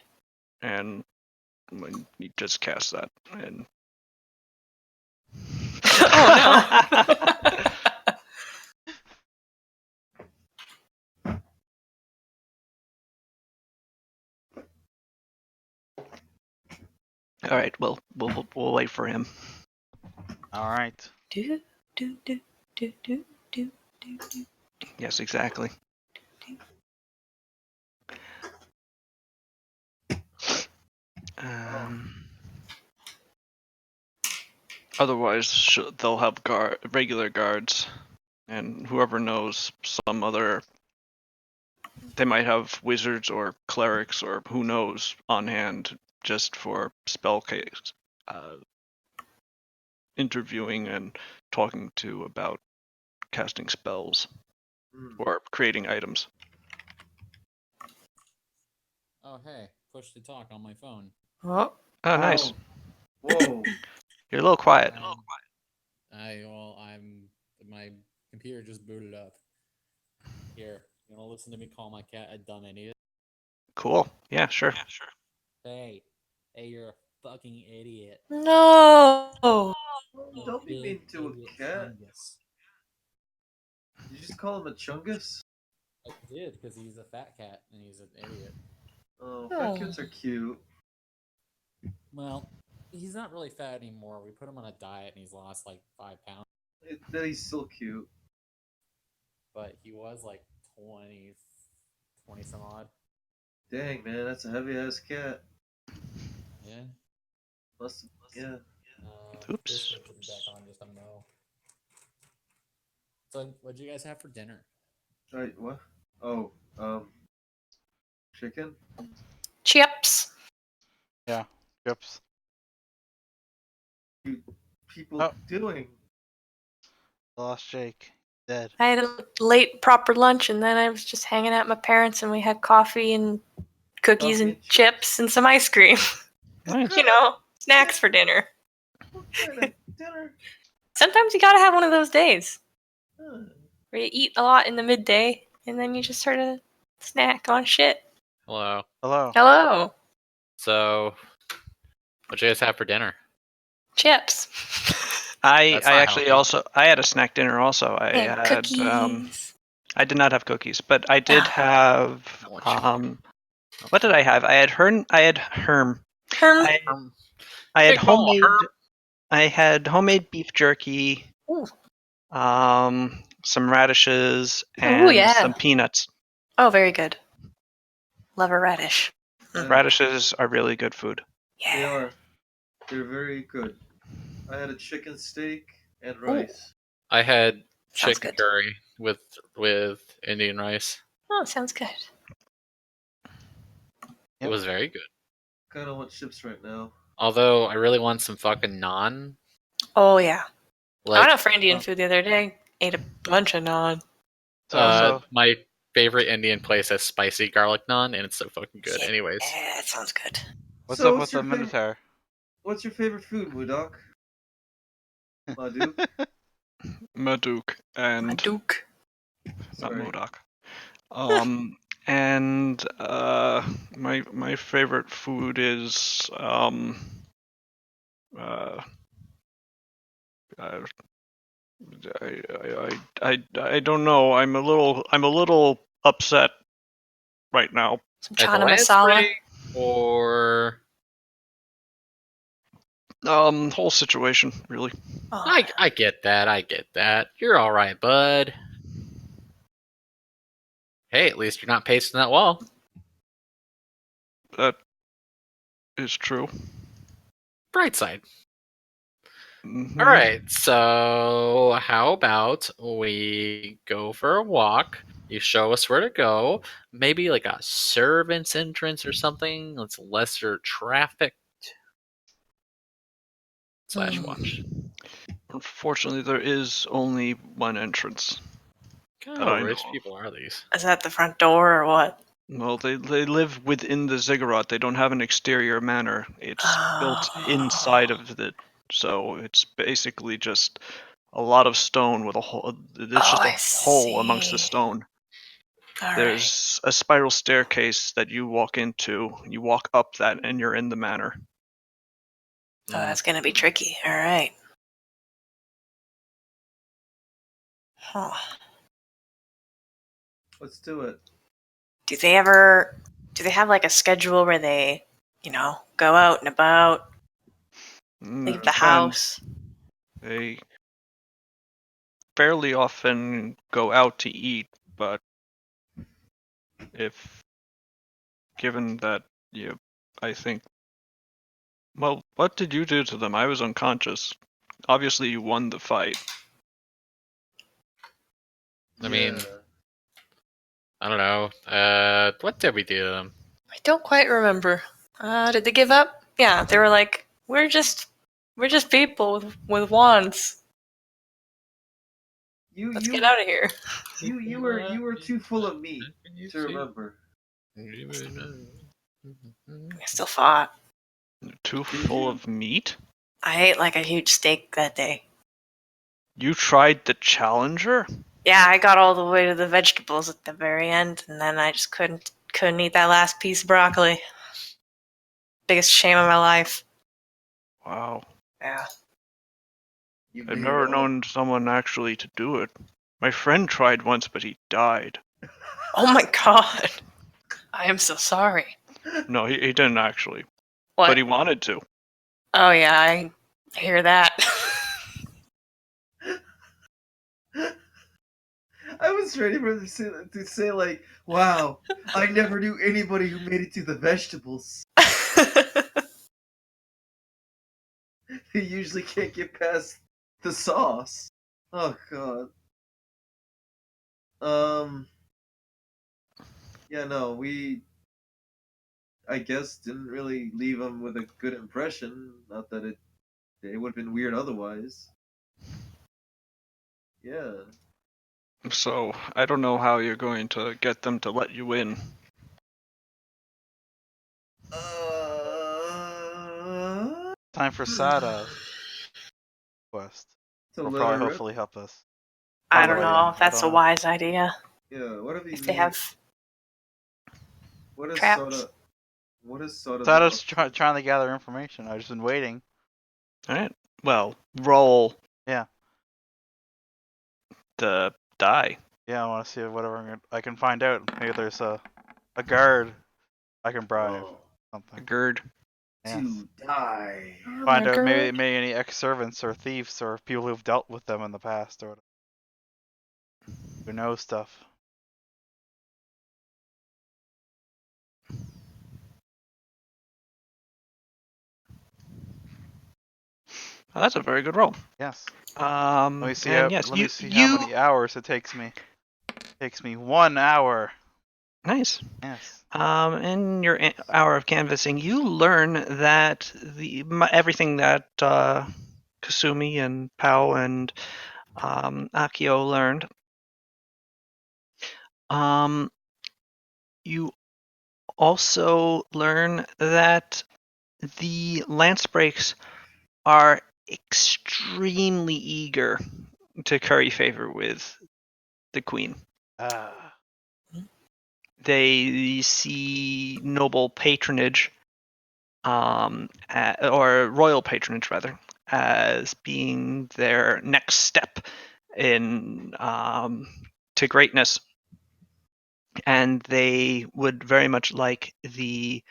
[SPEAKER 3] and when he just casts that, and
[SPEAKER 5] Oh
[SPEAKER 3] all right, well, we'll wait for him.
[SPEAKER 4] All right.
[SPEAKER 5] do do do do do do do do.
[SPEAKER 3] Yes, exactly. Otherwise, they'll have regular guards, and whoever knows, some other. They might have wizards or clerics or who knows on hand just for spell case, interviewing and talking to about casting spells or creating items.
[SPEAKER 6] Oh, hey, push to talk on my phone.
[SPEAKER 5] Oh,
[SPEAKER 3] Oh, nice.
[SPEAKER 1] Whoa.
[SPEAKER 3] You're a little quiet.
[SPEAKER 6] My computer just booted up. Here, you wanna listen to me call my cat a dumb idiot?
[SPEAKER 3] Cool. Yeah, sure.
[SPEAKER 6] Hey, you're a fucking idiot.
[SPEAKER 5] no.
[SPEAKER 1] Don't be mean
[SPEAKER 6] Big
[SPEAKER 1] to a
[SPEAKER 6] idiot
[SPEAKER 1] cat.
[SPEAKER 6] fungus.
[SPEAKER 1] Did you just call him a chungus?
[SPEAKER 6] I did, because he's a fat cat and he's an idiot.
[SPEAKER 1] Oh, fat cats are cute.
[SPEAKER 6] Well, he's not really fat anymore. We put him on a diet and he's lost like 5 pounds.
[SPEAKER 1] That he's still cute.
[SPEAKER 6] But he was like 20 some odd.
[SPEAKER 1] Dang, man, that's a heavy ass cat.
[SPEAKER 6] Yeah.
[SPEAKER 1] Yeah.
[SPEAKER 3] Oops.
[SPEAKER 6] This one should be back on just a mo. So, what'd you guys have for dinner?
[SPEAKER 1] Sorry, what? Oh, chicken?
[SPEAKER 5] Chips.
[SPEAKER 4] Yeah. Oops.
[SPEAKER 1] People doing?
[SPEAKER 4] Lost Jake. Dead.
[SPEAKER 5] I had a late proper lunch, and then I was just hanging out with my parents, and we had coffee and cookies
[SPEAKER 1] Coffee
[SPEAKER 5] and
[SPEAKER 1] and
[SPEAKER 5] chips and some ice cream.
[SPEAKER 3] Nice.
[SPEAKER 5] You know, snacks for dinner.
[SPEAKER 1] What kind of dinner?
[SPEAKER 5] Sometimes you gotta have one of those days
[SPEAKER 1] Huh.
[SPEAKER 5] where you eat a lot in the midday and then you just sort of snack on shit.
[SPEAKER 2] Hello.
[SPEAKER 4] Hello.
[SPEAKER 5] Hello,
[SPEAKER 2] So, what you guys have for dinner?
[SPEAKER 5] chips.
[SPEAKER 3] I
[SPEAKER 2] That's not
[SPEAKER 3] actually
[SPEAKER 2] healthy.
[SPEAKER 3] also I had a snack dinner also. I
[SPEAKER 5] And
[SPEAKER 3] had
[SPEAKER 5] cookies.
[SPEAKER 3] I did not have cookies, but I did
[SPEAKER 5] Ah.
[SPEAKER 3] have
[SPEAKER 2] I want chicken.
[SPEAKER 3] what did I have? I had herm.
[SPEAKER 5] Herm.
[SPEAKER 3] I had
[SPEAKER 2] Big ball,
[SPEAKER 3] homemade I had homemade beef jerky,
[SPEAKER 5] Ooh.
[SPEAKER 3] some radishes
[SPEAKER 5] Ooh,
[SPEAKER 3] and
[SPEAKER 5] yeah.
[SPEAKER 3] some peanuts.
[SPEAKER 5] Oh, very good. Love a radish.
[SPEAKER 3] Radishes are really good food.
[SPEAKER 1] They
[SPEAKER 5] Yeah.
[SPEAKER 1] are. They're very good. I had a chicken steak and
[SPEAKER 5] Ooh.
[SPEAKER 1] rice.
[SPEAKER 2] I had
[SPEAKER 5] Sounds
[SPEAKER 2] chicken
[SPEAKER 5] good.
[SPEAKER 2] curry with Indian rice.
[SPEAKER 5] Oh, sounds good.
[SPEAKER 2] It
[SPEAKER 4] Yep.
[SPEAKER 2] was very good.
[SPEAKER 1] Kind of want chips right now.
[SPEAKER 2] Although I really want some fucking naan.
[SPEAKER 5] Oh, yeah. I
[SPEAKER 2] Like,
[SPEAKER 5] went out for Indian food the other day. Ate a bunch of naan.
[SPEAKER 4] So also,
[SPEAKER 2] my favorite Indian place has spicy garlic naan, and it's so fucking good.
[SPEAKER 5] Yeah,
[SPEAKER 2] Anyways,
[SPEAKER 5] that sounds good.
[SPEAKER 4] what's
[SPEAKER 1] So
[SPEAKER 4] up with the Minotaur?
[SPEAKER 1] What's your favorite food, Mudok? Madu?
[SPEAKER 3] Maduk and
[SPEAKER 5] Duke.
[SPEAKER 3] not
[SPEAKER 1] Sorry.
[SPEAKER 3] Modoc. And my favorite food is uh, I don't know. I'm a little upset right now.
[SPEAKER 5] Some
[SPEAKER 2] at the
[SPEAKER 5] chana
[SPEAKER 2] last
[SPEAKER 5] masala.
[SPEAKER 2] break or
[SPEAKER 3] Whole situation really.
[SPEAKER 5] Oh,
[SPEAKER 2] I get that. I get that. You're all right, bud. Hey, at least you're not pasting that wall.
[SPEAKER 3] That is true.
[SPEAKER 2] Bright side.
[SPEAKER 3] Mhm.
[SPEAKER 2] All right. So how about we go for a walk? You show us where to go. Maybe like a servant's entrance or something that's lesser traffic. Slash watch.
[SPEAKER 3] Unfortunately, there is only one entrance.
[SPEAKER 2] What
[SPEAKER 3] That
[SPEAKER 2] kind
[SPEAKER 3] I
[SPEAKER 2] of
[SPEAKER 3] know
[SPEAKER 2] rich
[SPEAKER 3] of.
[SPEAKER 2] people are these?
[SPEAKER 5] is that the front door or what?
[SPEAKER 3] Well, they live within the ziggurat. They don't have an exterior manor. It's built inside of it, so it's basically just a lot of stone with a hole. It's just
[SPEAKER 5] Oh,
[SPEAKER 3] a
[SPEAKER 5] I
[SPEAKER 3] hole amongst the
[SPEAKER 5] see.
[SPEAKER 3] stone.
[SPEAKER 5] All right.
[SPEAKER 3] There's a spiral staircase that you walk into. You walk up that, and you're in the manor.
[SPEAKER 5] Oh, that's gonna be tricky. All right. Huh.
[SPEAKER 1] Let's do it.
[SPEAKER 5] Do they have like a schedule where they, go out and about, leave the
[SPEAKER 3] Depends.
[SPEAKER 5] house?
[SPEAKER 3] They fairly often go out to eat, but if given that you, I think. Well, what did you do to them? I was unconscious. Obviously, you won the fight.
[SPEAKER 2] I mean,
[SPEAKER 1] Yeah.
[SPEAKER 2] I don't know. What did we do to them?
[SPEAKER 5] I don't quite remember. Did they give up? Yeah, they were like, we're just people with wands. Let's get out of here.
[SPEAKER 1] You were too full of meat to remember.
[SPEAKER 5] I still fought.
[SPEAKER 3] Too
[SPEAKER 1] Did
[SPEAKER 3] full
[SPEAKER 1] you?
[SPEAKER 3] of meat?
[SPEAKER 5] I ate like a huge steak that day.
[SPEAKER 3] You tried the challenger?
[SPEAKER 5] Yeah, I got all the way to the vegetables at the very end, and then I just couldn't eat that last piece of broccoli. Biggest shame of my life.
[SPEAKER 3] Wow.
[SPEAKER 5] Yeah.
[SPEAKER 1] You
[SPEAKER 3] I've
[SPEAKER 1] made
[SPEAKER 3] never
[SPEAKER 1] it all.
[SPEAKER 3] known someone actually to do it. My friend tried once, but he died.
[SPEAKER 5] Oh my god. I am so sorry.
[SPEAKER 3] No, he didn't actually.
[SPEAKER 5] What?
[SPEAKER 3] But he wanted to.
[SPEAKER 5] Oh yeah, I hear that.
[SPEAKER 1] I was ready for him to say like, "Wow, I never knew anybody who made it to the vegetables. They usually can't get past the sauce." Oh god. Um. Yeah, no, we, I guess, didn't really leave them with a good impression. Not that it would have been weird otherwise. Yeah.
[SPEAKER 3] So, I don't know how you're going to get them to let you in.
[SPEAKER 4] Time for Sada's quest.
[SPEAKER 1] To
[SPEAKER 4] Will
[SPEAKER 1] let
[SPEAKER 4] probably
[SPEAKER 1] her rip.
[SPEAKER 4] hopefully help us.
[SPEAKER 5] I don't
[SPEAKER 4] Probably,
[SPEAKER 5] know if
[SPEAKER 4] I
[SPEAKER 5] that's a
[SPEAKER 4] don't know.
[SPEAKER 5] wise idea.
[SPEAKER 1] Yeah. What if
[SPEAKER 5] If they have
[SPEAKER 1] What is
[SPEAKER 5] traps.
[SPEAKER 1] Soda? What is Soda?
[SPEAKER 4] Sada's trying to gather information. I've just been waiting.
[SPEAKER 3] All right. Well, roll.
[SPEAKER 4] Yeah.
[SPEAKER 3] The die.
[SPEAKER 4] Yeah, I want to see whatever I can find out. Maybe there's a guard I can bribe.
[SPEAKER 1] Oh,
[SPEAKER 3] A
[SPEAKER 4] Something.
[SPEAKER 3] gird.
[SPEAKER 4] Yes.
[SPEAKER 1] to die.
[SPEAKER 4] Find out maybe any ex-servants or thieves or people who've dealt with them in the past or who know stuff.
[SPEAKER 3] Oh, that's a very good roll.
[SPEAKER 4] Yes.
[SPEAKER 3] Let
[SPEAKER 4] Let me see
[SPEAKER 3] and
[SPEAKER 4] how.
[SPEAKER 3] yes,
[SPEAKER 4] Let me see how many hours it takes me. Takes me 1 hour.
[SPEAKER 3] Nice.
[SPEAKER 4] Yes.
[SPEAKER 3] In your hour of canvassing, you learn that everything that Kasumi and Pao and Akio learned. You also learn that the lance breaks are extremely eager to curry favor with the queen.
[SPEAKER 4] Ah.
[SPEAKER 3] They see noble patronage, or royal patronage rather, as being their next step in to greatness, and they would very much like the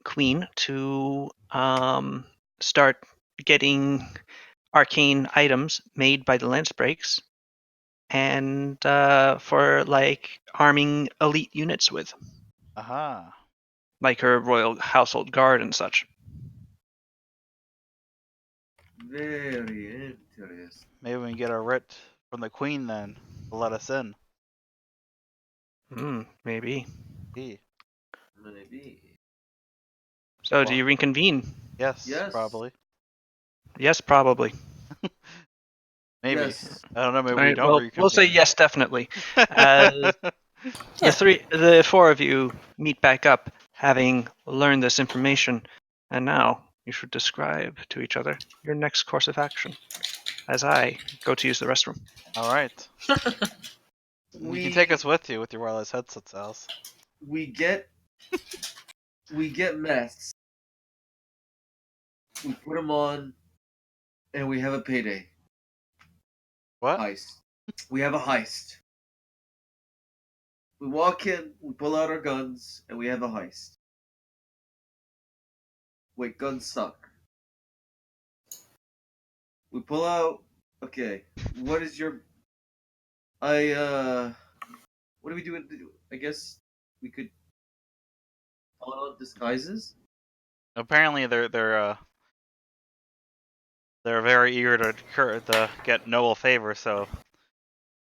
[SPEAKER 3] queen to start getting arcane items made by the lance breaks and for like arming elite units with,
[SPEAKER 4] Aha.
[SPEAKER 3] like her royal household guard and such.
[SPEAKER 1] Very interesting.
[SPEAKER 4] Maybe we can get a writ from the queen then to let us in.
[SPEAKER 3] Maybe.
[SPEAKER 4] Gee.
[SPEAKER 1] Maybe.
[SPEAKER 3] So, do you reconvene?
[SPEAKER 4] Yes,
[SPEAKER 1] Yes.
[SPEAKER 4] probably.
[SPEAKER 3] Yes, probably.
[SPEAKER 4] Maybe.
[SPEAKER 1] Yes.
[SPEAKER 4] I don't know. Maybe
[SPEAKER 3] All
[SPEAKER 4] we
[SPEAKER 3] right,
[SPEAKER 4] don't
[SPEAKER 3] well, we'll say
[SPEAKER 4] reconvene.
[SPEAKER 3] yes, definitely. As
[SPEAKER 5] Yeah.
[SPEAKER 3] the four of you meet back up, having learned this information, and now you should describe to each other your next course of action. As I go to use the restroom.
[SPEAKER 4] All right. You can take us with you with your wireless headsets, Alice.
[SPEAKER 1] We get masks. We put them on, and we have a payday
[SPEAKER 4] What?
[SPEAKER 1] heist. We have a heist. We walk in, we pull out our guns, and we have a heist. Wait, guns suck. We pull out. Okay, what is your? What do we do? I guess we could pull out disguises.
[SPEAKER 4] Apparently, they're very eager to get noble favor. So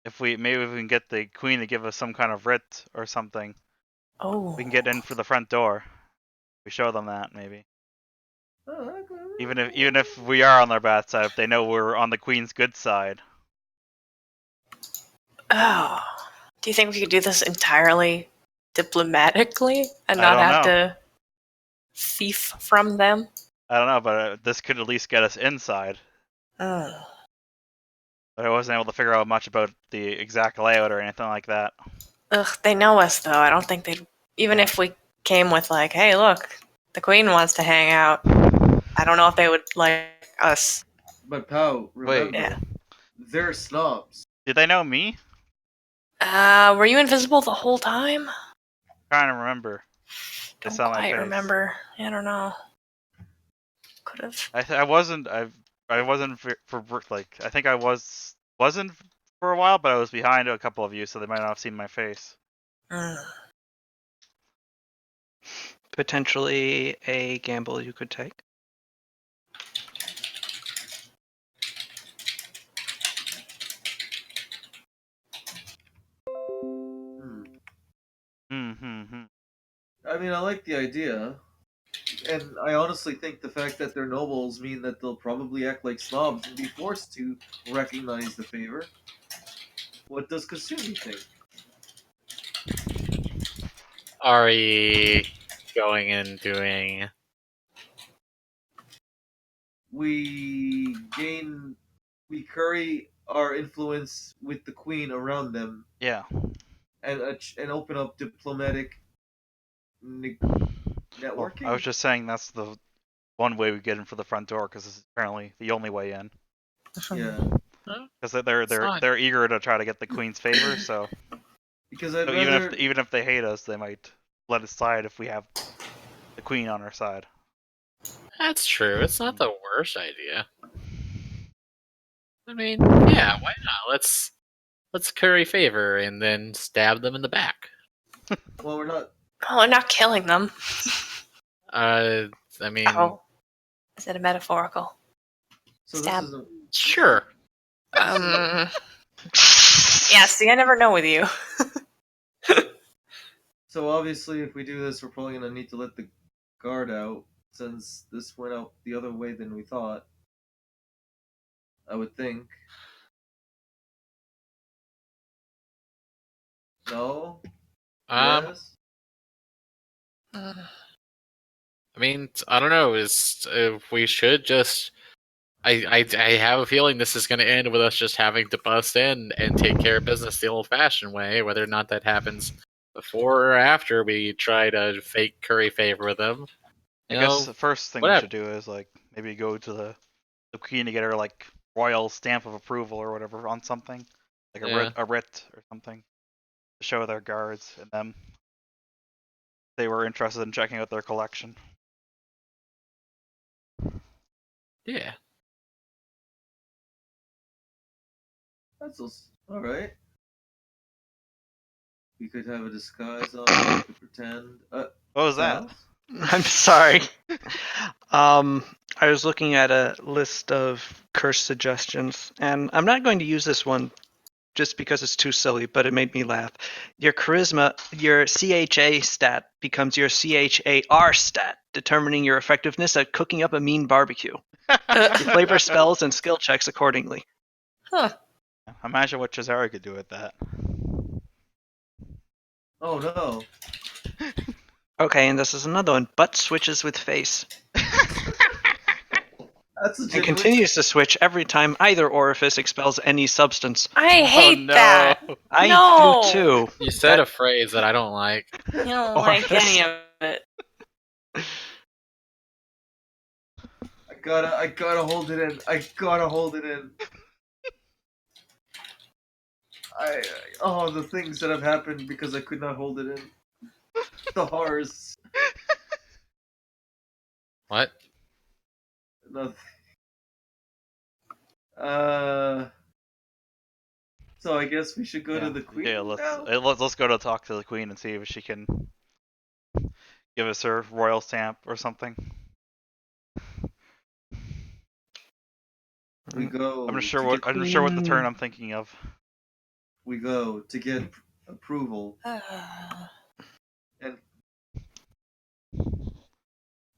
[SPEAKER 4] if we can get the queen to give us some kind of writ or something,
[SPEAKER 5] Oh.
[SPEAKER 4] we can get in for the front door. We show them that maybe.
[SPEAKER 1] Oh, okay.
[SPEAKER 4] Even if we are on their bad side, if they know we're on the queen's good side.
[SPEAKER 5] Oh. Do you think we could do this entirely diplomatically and
[SPEAKER 4] I
[SPEAKER 5] not
[SPEAKER 4] don't
[SPEAKER 5] have
[SPEAKER 4] know.
[SPEAKER 5] to thief from them?
[SPEAKER 4] I don't know, but this could at least get us inside.
[SPEAKER 5] Oh.
[SPEAKER 4] But I wasn't able to figure out much about the exact layout or anything like that.
[SPEAKER 5] Ugh, they know us though. I don't think they'd. Even if we came with like, hey, look, the queen wants to hang out. I don't know if they would like us.
[SPEAKER 1] But Pow, remember,
[SPEAKER 4] Wait.
[SPEAKER 5] Yeah.
[SPEAKER 1] they're snobs.
[SPEAKER 4] Did they know me?
[SPEAKER 5] Were you invisible the whole time?
[SPEAKER 4] Trying to remember. I
[SPEAKER 5] Don't
[SPEAKER 4] saw my
[SPEAKER 5] quite
[SPEAKER 4] face.
[SPEAKER 5] remember. I don't know. Could have.
[SPEAKER 4] I wasn't. I wasn't for like. I think I wasn't for a while, but I was behind a couple of you, so they might not have seen my face.
[SPEAKER 3] Potentially a gamble you could take.
[SPEAKER 1] I mean, I like the idea, and I honestly think the fact that they're nobles mean that they'll probably act like snobs and be forced to recognize the favor. What does Kasumi think?
[SPEAKER 2] Are we going and doing
[SPEAKER 1] we curry our influence with the queen around them,
[SPEAKER 4] Yeah.
[SPEAKER 1] and open up diplomatic
[SPEAKER 4] Well,
[SPEAKER 1] networking.
[SPEAKER 4] I was just saying that's the one way we get in for the front door because it's apparently the only way in.
[SPEAKER 1] Yeah,
[SPEAKER 4] Because they're eager to try to get the queen's favor. So,
[SPEAKER 1] because I'd
[SPEAKER 4] so
[SPEAKER 1] rather.
[SPEAKER 4] even if they hate us, they might let us slide if we have the queen on our side.
[SPEAKER 2] That's true. It's not the worst idea. I mean, yeah, why not? Let's curry favor and then stab them in the back.
[SPEAKER 1] Well, we're not.
[SPEAKER 5] Oh, we're not killing them.
[SPEAKER 2] I mean,
[SPEAKER 5] Oh, is it a metaphorical?
[SPEAKER 1] So
[SPEAKER 5] Stab.
[SPEAKER 1] this is.
[SPEAKER 2] sure.
[SPEAKER 5] Yeah, see, I never know with you.
[SPEAKER 1] So obviously, if we do this, we're probably gonna need to let the guard out, since this went out the other way than we thought. I would think. No. Yes.
[SPEAKER 2] I mean, I don't know. Is we should just. I have a feeling this is going to end with us just having to bust in and take care of business the old-fashioned way, whether or not that happens before or after we try to fake curry favor with them.
[SPEAKER 4] I guess the first thing we
[SPEAKER 2] whatever.
[SPEAKER 4] should do is like maybe go to the queen to get her like royal stamp of approval or whatever on something, like a writ or something, to show their guards and them they were interested in checking out their collection.
[SPEAKER 2] Yeah.
[SPEAKER 1] That's all right. We could have a disguise on. We could pretend.
[SPEAKER 4] What was that?
[SPEAKER 1] Sounds?
[SPEAKER 3] I'm sorry. I was looking at a list of curse suggestions, and I'm not going to use this one just because it's too silly, but it made me laugh. Your charisma, your CHA stat becomes your CHAR stat, determining your effectiveness at cooking up a mean barbecue. Your flavor spells and skill checks accordingly.
[SPEAKER 5] Huh.
[SPEAKER 4] Imagine what Cesare could do with that.
[SPEAKER 1] Oh no.
[SPEAKER 3] Okay, and this is another one. Butt switches with face.
[SPEAKER 1] That's a
[SPEAKER 3] And
[SPEAKER 1] genuine.
[SPEAKER 3] continues to switch every time either orifice expels any substance.
[SPEAKER 5] I hate
[SPEAKER 4] no.
[SPEAKER 5] that.
[SPEAKER 3] I
[SPEAKER 5] No.
[SPEAKER 3] do too.
[SPEAKER 2] You said
[SPEAKER 3] That
[SPEAKER 2] a phrase that I don't like.
[SPEAKER 5] I don't like any of it.
[SPEAKER 1] I gotta hold it in. I gotta hold it in. The things that have happened because I could not hold it in. The horrors.
[SPEAKER 2] What?
[SPEAKER 1] Nothing. So I guess we should go to the queen.
[SPEAKER 4] Yeah,
[SPEAKER 1] now?
[SPEAKER 4] let's go to talk to the queen and see if she can give us her royal stamp or something.
[SPEAKER 1] We go.
[SPEAKER 4] I'm not sure
[SPEAKER 1] to
[SPEAKER 4] what
[SPEAKER 1] get-
[SPEAKER 4] the turn I'm thinking of.
[SPEAKER 1] We go to get approval, and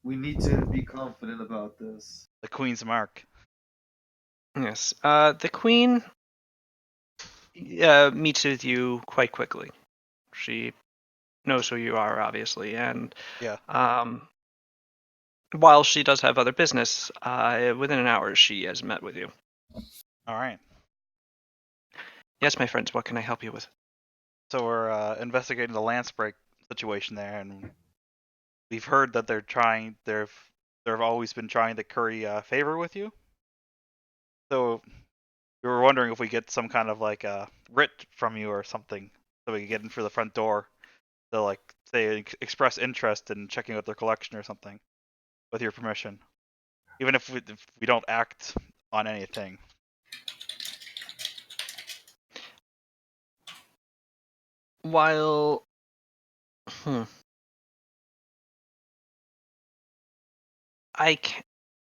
[SPEAKER 1] we need to be confident about this.
[SPEAKER 4] The queen's mark.
[SPEAKER 3] Yes. The queen meets with you quite quickly. She knows who you are, obviously, and
[SPEAKER 4] Yeah.
[SPEAKER 3] while she does have other business, within an hour she has met with you.
[SPEAKER 4] All right.
[SPEAKER 3] Yes, my friends, what can I help you with?
[SPEAKER 4] So we're investigating the lance break situation there, and we've heard that they've always been trying to curry favor with you. So we were wondering if we get some kind of like a writ from you or something, so we can get in through the front door to like say express interest in checking out their collection or something, with your permission, even if we don't act on anything.
[SPEAKER 3] While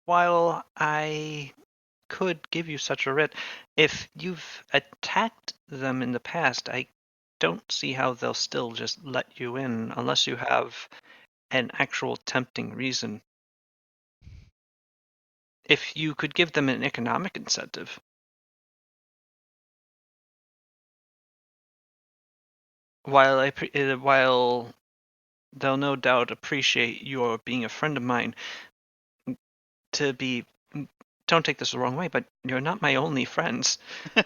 [SPEAKER 3] while I could give you such a writ, if you've attacked them in the past, I don't see how they'll still just let you in unless you have an actual tempting reason. If you could give them an economic incentive. While they'll no doubt appreciate your being a friend of mine, to be don't take this the wrong way, but you're not my only friends.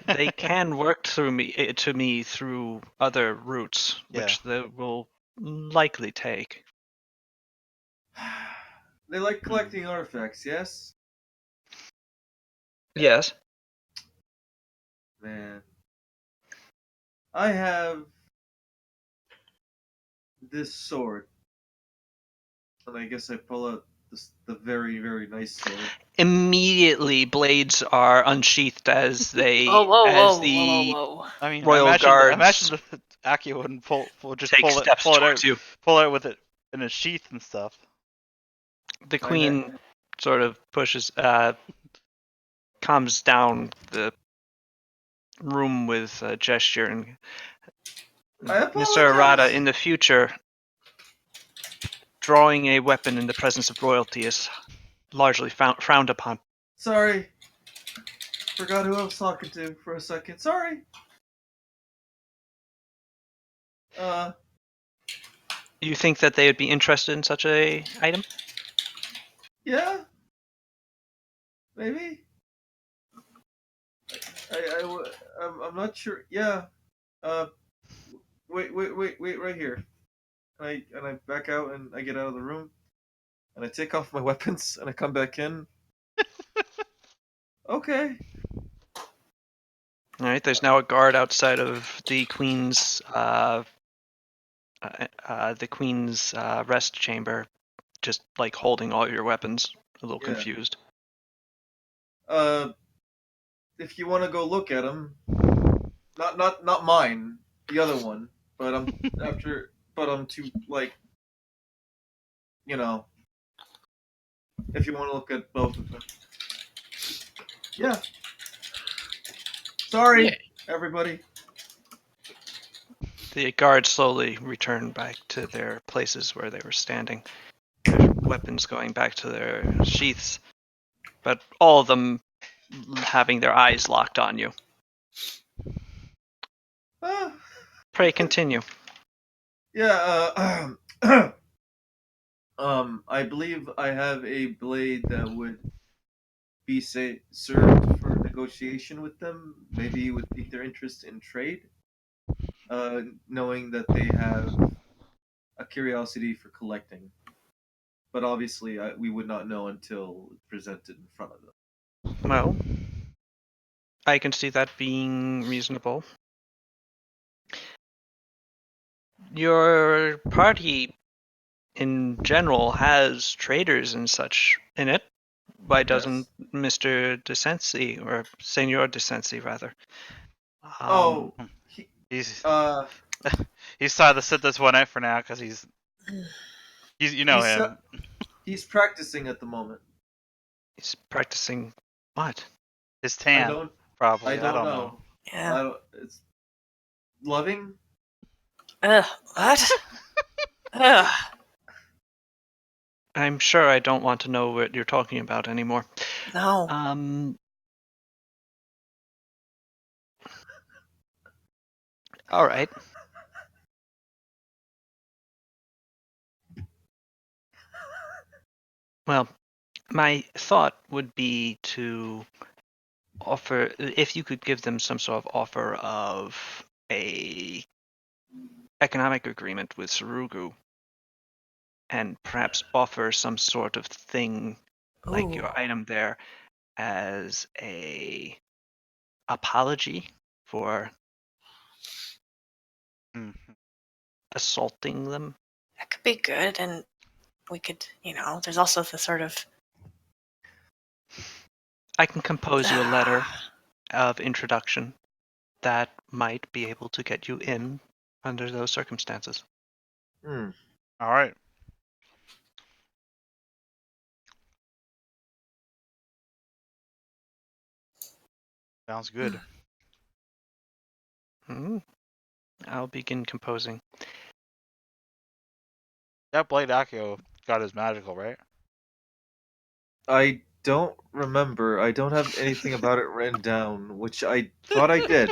[SPEAKER 3] They can work through me through other routes, which they will likely take.
[SPEAKER 1] They like collecting artifacts, yes?
[SPEAKER 3] Yes.
[SPEAKER 1] Man. I have this sword. And I guess I pull out the very, very nice sword.
[SPEAKER 3] Immediately, blades are unsheathed as they
[SPEAKER 5] Oh, whoa,
[SPEAKER 3] as
[SPEAKER 5] whoa,
[SPEAKER 3] the
[SPEAKER 5] whoa, whoa, whoa.
[SPEAKER 4] I mean,
[SPEAKER 3] royal
[SPEAKER 4] I imagine
[SPEAKER 3] guards
[SPEAKER 4] the Aki wouldn't just
[SPEAKER 3] take steps towards you.
[SPEAKER 4] pull it with it in a sheath and stuff.
[SPEAKER 3] The queen sort of calms down the room with a gesture, and
[SPEAKER 1] I
[SPEAKER 3] Mr. Arata,
[SPEAKER 1] apologize.
[SPEAKER 3] in the future, drawing a weapon in the presence of royalty is largely frowned upon.
[SPEAKER 1] Sorry. Forgot who I was talking to for a second. Sorry.
[SPEAKER 3] You think that they would be interested in such a item?
[SPEAKER 1] Yeah. Maybe. I'm not sure. Yeah. Uh, wait, right here. And I back out and I get out of the room, and I take off my weapons and I come back in. Okay.
[SPEAKER 3] All right. There's now a guard outside of the queen's rest chamber, just like holding all your weapons, a little
[SPEAKER 1] Yeah.
[SPEAKER 3] confused.
[SPEAKER 1] If you want to go look at them, not mine, the other one. But I'm too like, you know, if you want to look at both of them. Yeah. Sorry,
[SPEAKER 2] Yeah.
[SPEAKER 1] everybody.
[SPEAKER 3] The guards slowly return back to their places where they were standing, their weapons going back to their sheaths, but all of them having their eyes locked on you.
[SPEAKER 1] Uh,
[SPEAKER 3] Pray continue.
[SPEAKER 1] yeah. I believe I have a blade that would be served for negotiation with them. Maybe it would pique their interest in trade. Knowing that they have a curiosity for collecting. But obviously, we would not know until presented in front of them.
[SPEAKER 3] Well, I can see that being reasonable. Your party in general has traders and such in it. Why doesn't Mr. Decency, or Senor Decency rather?
[SPEAKER 1] Oh,
[SPEAKER 4] He's
[SPEAKER 1] uh,
[SPEAKER 4] he's decided to sit this one out for now because he's you know
[SPEAKER 1] he's
[SPEAKER 4] him.
[SPEAKER 1] he's practicing at the moment.
[SPEAKER 3] He's practicing what?
[SPEAKER 4] His
[SPEAKER 1] I
[SPEAKER 4] tan,
[SPEAKER 1] don't
[SPEAKER 4] probably.
[SPEAKER 1] I don't
[SPEAKER 4] know.
[SPEAKER 1] know.
[SPEAKER 5] Yeah.
[SPEAKER 1] It's loving.
[SPEAKER 5] Ugh, what? Ugh.
[SPEAKER 3] I'm sure I don't want to know what you're talking about anymore.
[SPEAKER 5] No.
[SPEAKER 3] All right. Well, my thought would be to offer, if you could give them some sort of offer of a economic agreement with Sarugu, and perhaps offer some sort of thing like
[SPEAKER 5] Ooh.
[SPEAKER 3] your item there as a apology for
[SPEAKER 4] Mhm.
[SPEAKER 3] assaulting them.
[SPEAKER 5] That could be good, and we could, there's also the sort of.
[SPEAKER 3] I can compose you a letter of introduction that might be able to get you in under those circumstances.
[SPEAKER 1] Hmm.
[SPEAKER 4] All right. Sounds good.
[SPEAKER 3] I'll begin composing.
[SPEAKER 4] That Blade Accio got his magical, right?
[SPEAKER 1] I don't remember. I don't have anything about it written down, which I thought I did.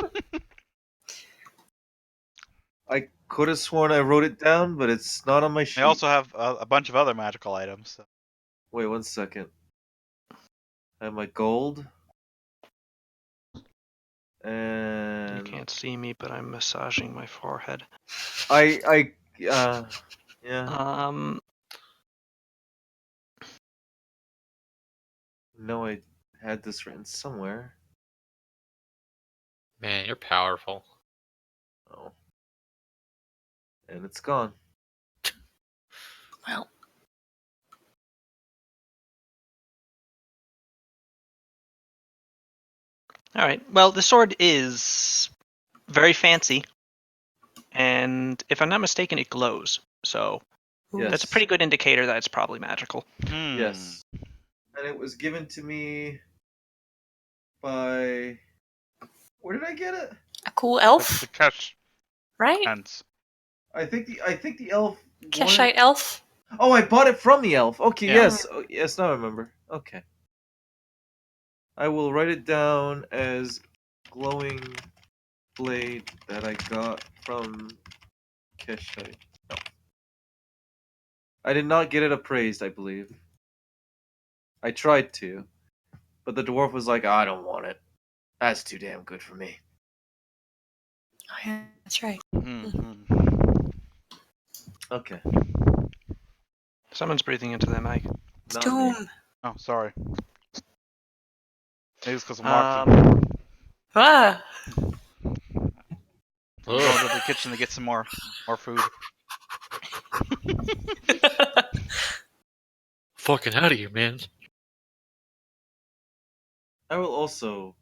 [SPEAKER 1] I could have sworn I wrote it down, but it's not on my
[SPEAKER 4] They
[SPEAKER 1] sheet.
[SPEAKER 4] also have a bunch of other magical items. So.
[SPEAKER 1] Wait 1 second. I have my gold.
[SPEAKER 3] You
[SPEAKER 1] And
[SPEAKER 3] can't see me, but I'm massaging my forehead.
[SPEAKER 1] yeah. No, I had this written somewhere.
[SPEAKER 2] Man, you're powerful.
[SPEAKER 1] Oh. And it's gone.
[SPEAKER 5] Well,
[SPEAKER 3] All right. Well, the sword is very fancy, and if I'm not mistaken, it glows. So
[SPEAKER 1] Yes.
[SPEAKER 3] that's a pretty good indicator that it's probably magical.
[SPEAKER 1] Yes. And it was given to me by. Where did I get it?
[SPEAKER 5] a cool
[SPEAKER 4] The
[SPEAKER 5] elf,
[SPEAKER 4] cash
[SPEAKER 5] right?
[SPEAKER 4] hands.
[SPEAKER 1] I think the elf
[SPEAKER 5] Keshite
[SPEAKER 1] wanted.
[SPEAKER 5] elf.
[SPEAKER 1] Oh, I bought it from the elf. Okay,
[SPEAKER 4] Yeah.
[SPEAKER 1] yes. Oh, yes, now I remember. Okay. I will write it down as glowing blade that I got from Keshite. No. I did not get it appraised, I believe. I tried to, but the dwarf was like, I don't want it. That's too damn good for me.
[SPEAKER 5] Oh, yeah, that's right.
[SPEAKER 1] Okay.
[SPEAKER 3] Someone's breathing into their mic.
[SPEAKER 5] It's
[SPEAKER 1] Not me.
[SPEAKER 5] Doom.
[SPEAKER 4] Oh, sorry. Maybe it's because I'm walking.
[SPEAKER 5] Ah.
[SPEAKER 4] I'm going to the kitchen to get some more food.
[SPEAKER 2] Fucking out of here, man.
[SPEAKER 1] I will also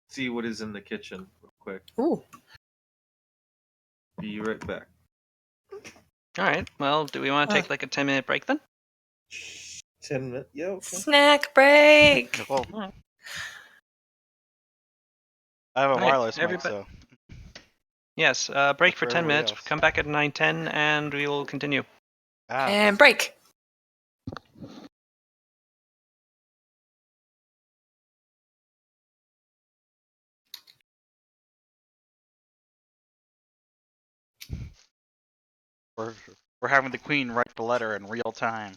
[SPEAKER 1] see what is in the kitchen real quick.
[SPEAKER 5] Ooh.
[SPEAKER 1] Be right back.
[SPEAKER 3] All right. Well, do we want to take like a 10-minute break then?
[SPEAKER 1] 10 minutes? Yeah, okay.
[SPEAKER 5] Snack break.
[SPEAKER 4] Well,
[SPEAKER 3] All right.
[SPEAKER 4] I have a
[SPEAKER 3] All right,
[SPEAKER 4] wireless mic,
[SPEAKER 3] everybody-
[SPEAKER 4] so.
[SPEAKER 3] Yes. Break
[SPEAKER 4] But
[SPEAKER 3] for
[SPEAKER 4] for
[SPEAKER 3] 10
[SPEAKER 4] everybody
[SPEAKER 3] minutes.
[SPEAKER 4] else.
[SPEAKER 3] Come back at 9:10, and we will continue.
[SPEAKER 5] And break.
[SPEAKER 4] We're having the queen write the letter in real time.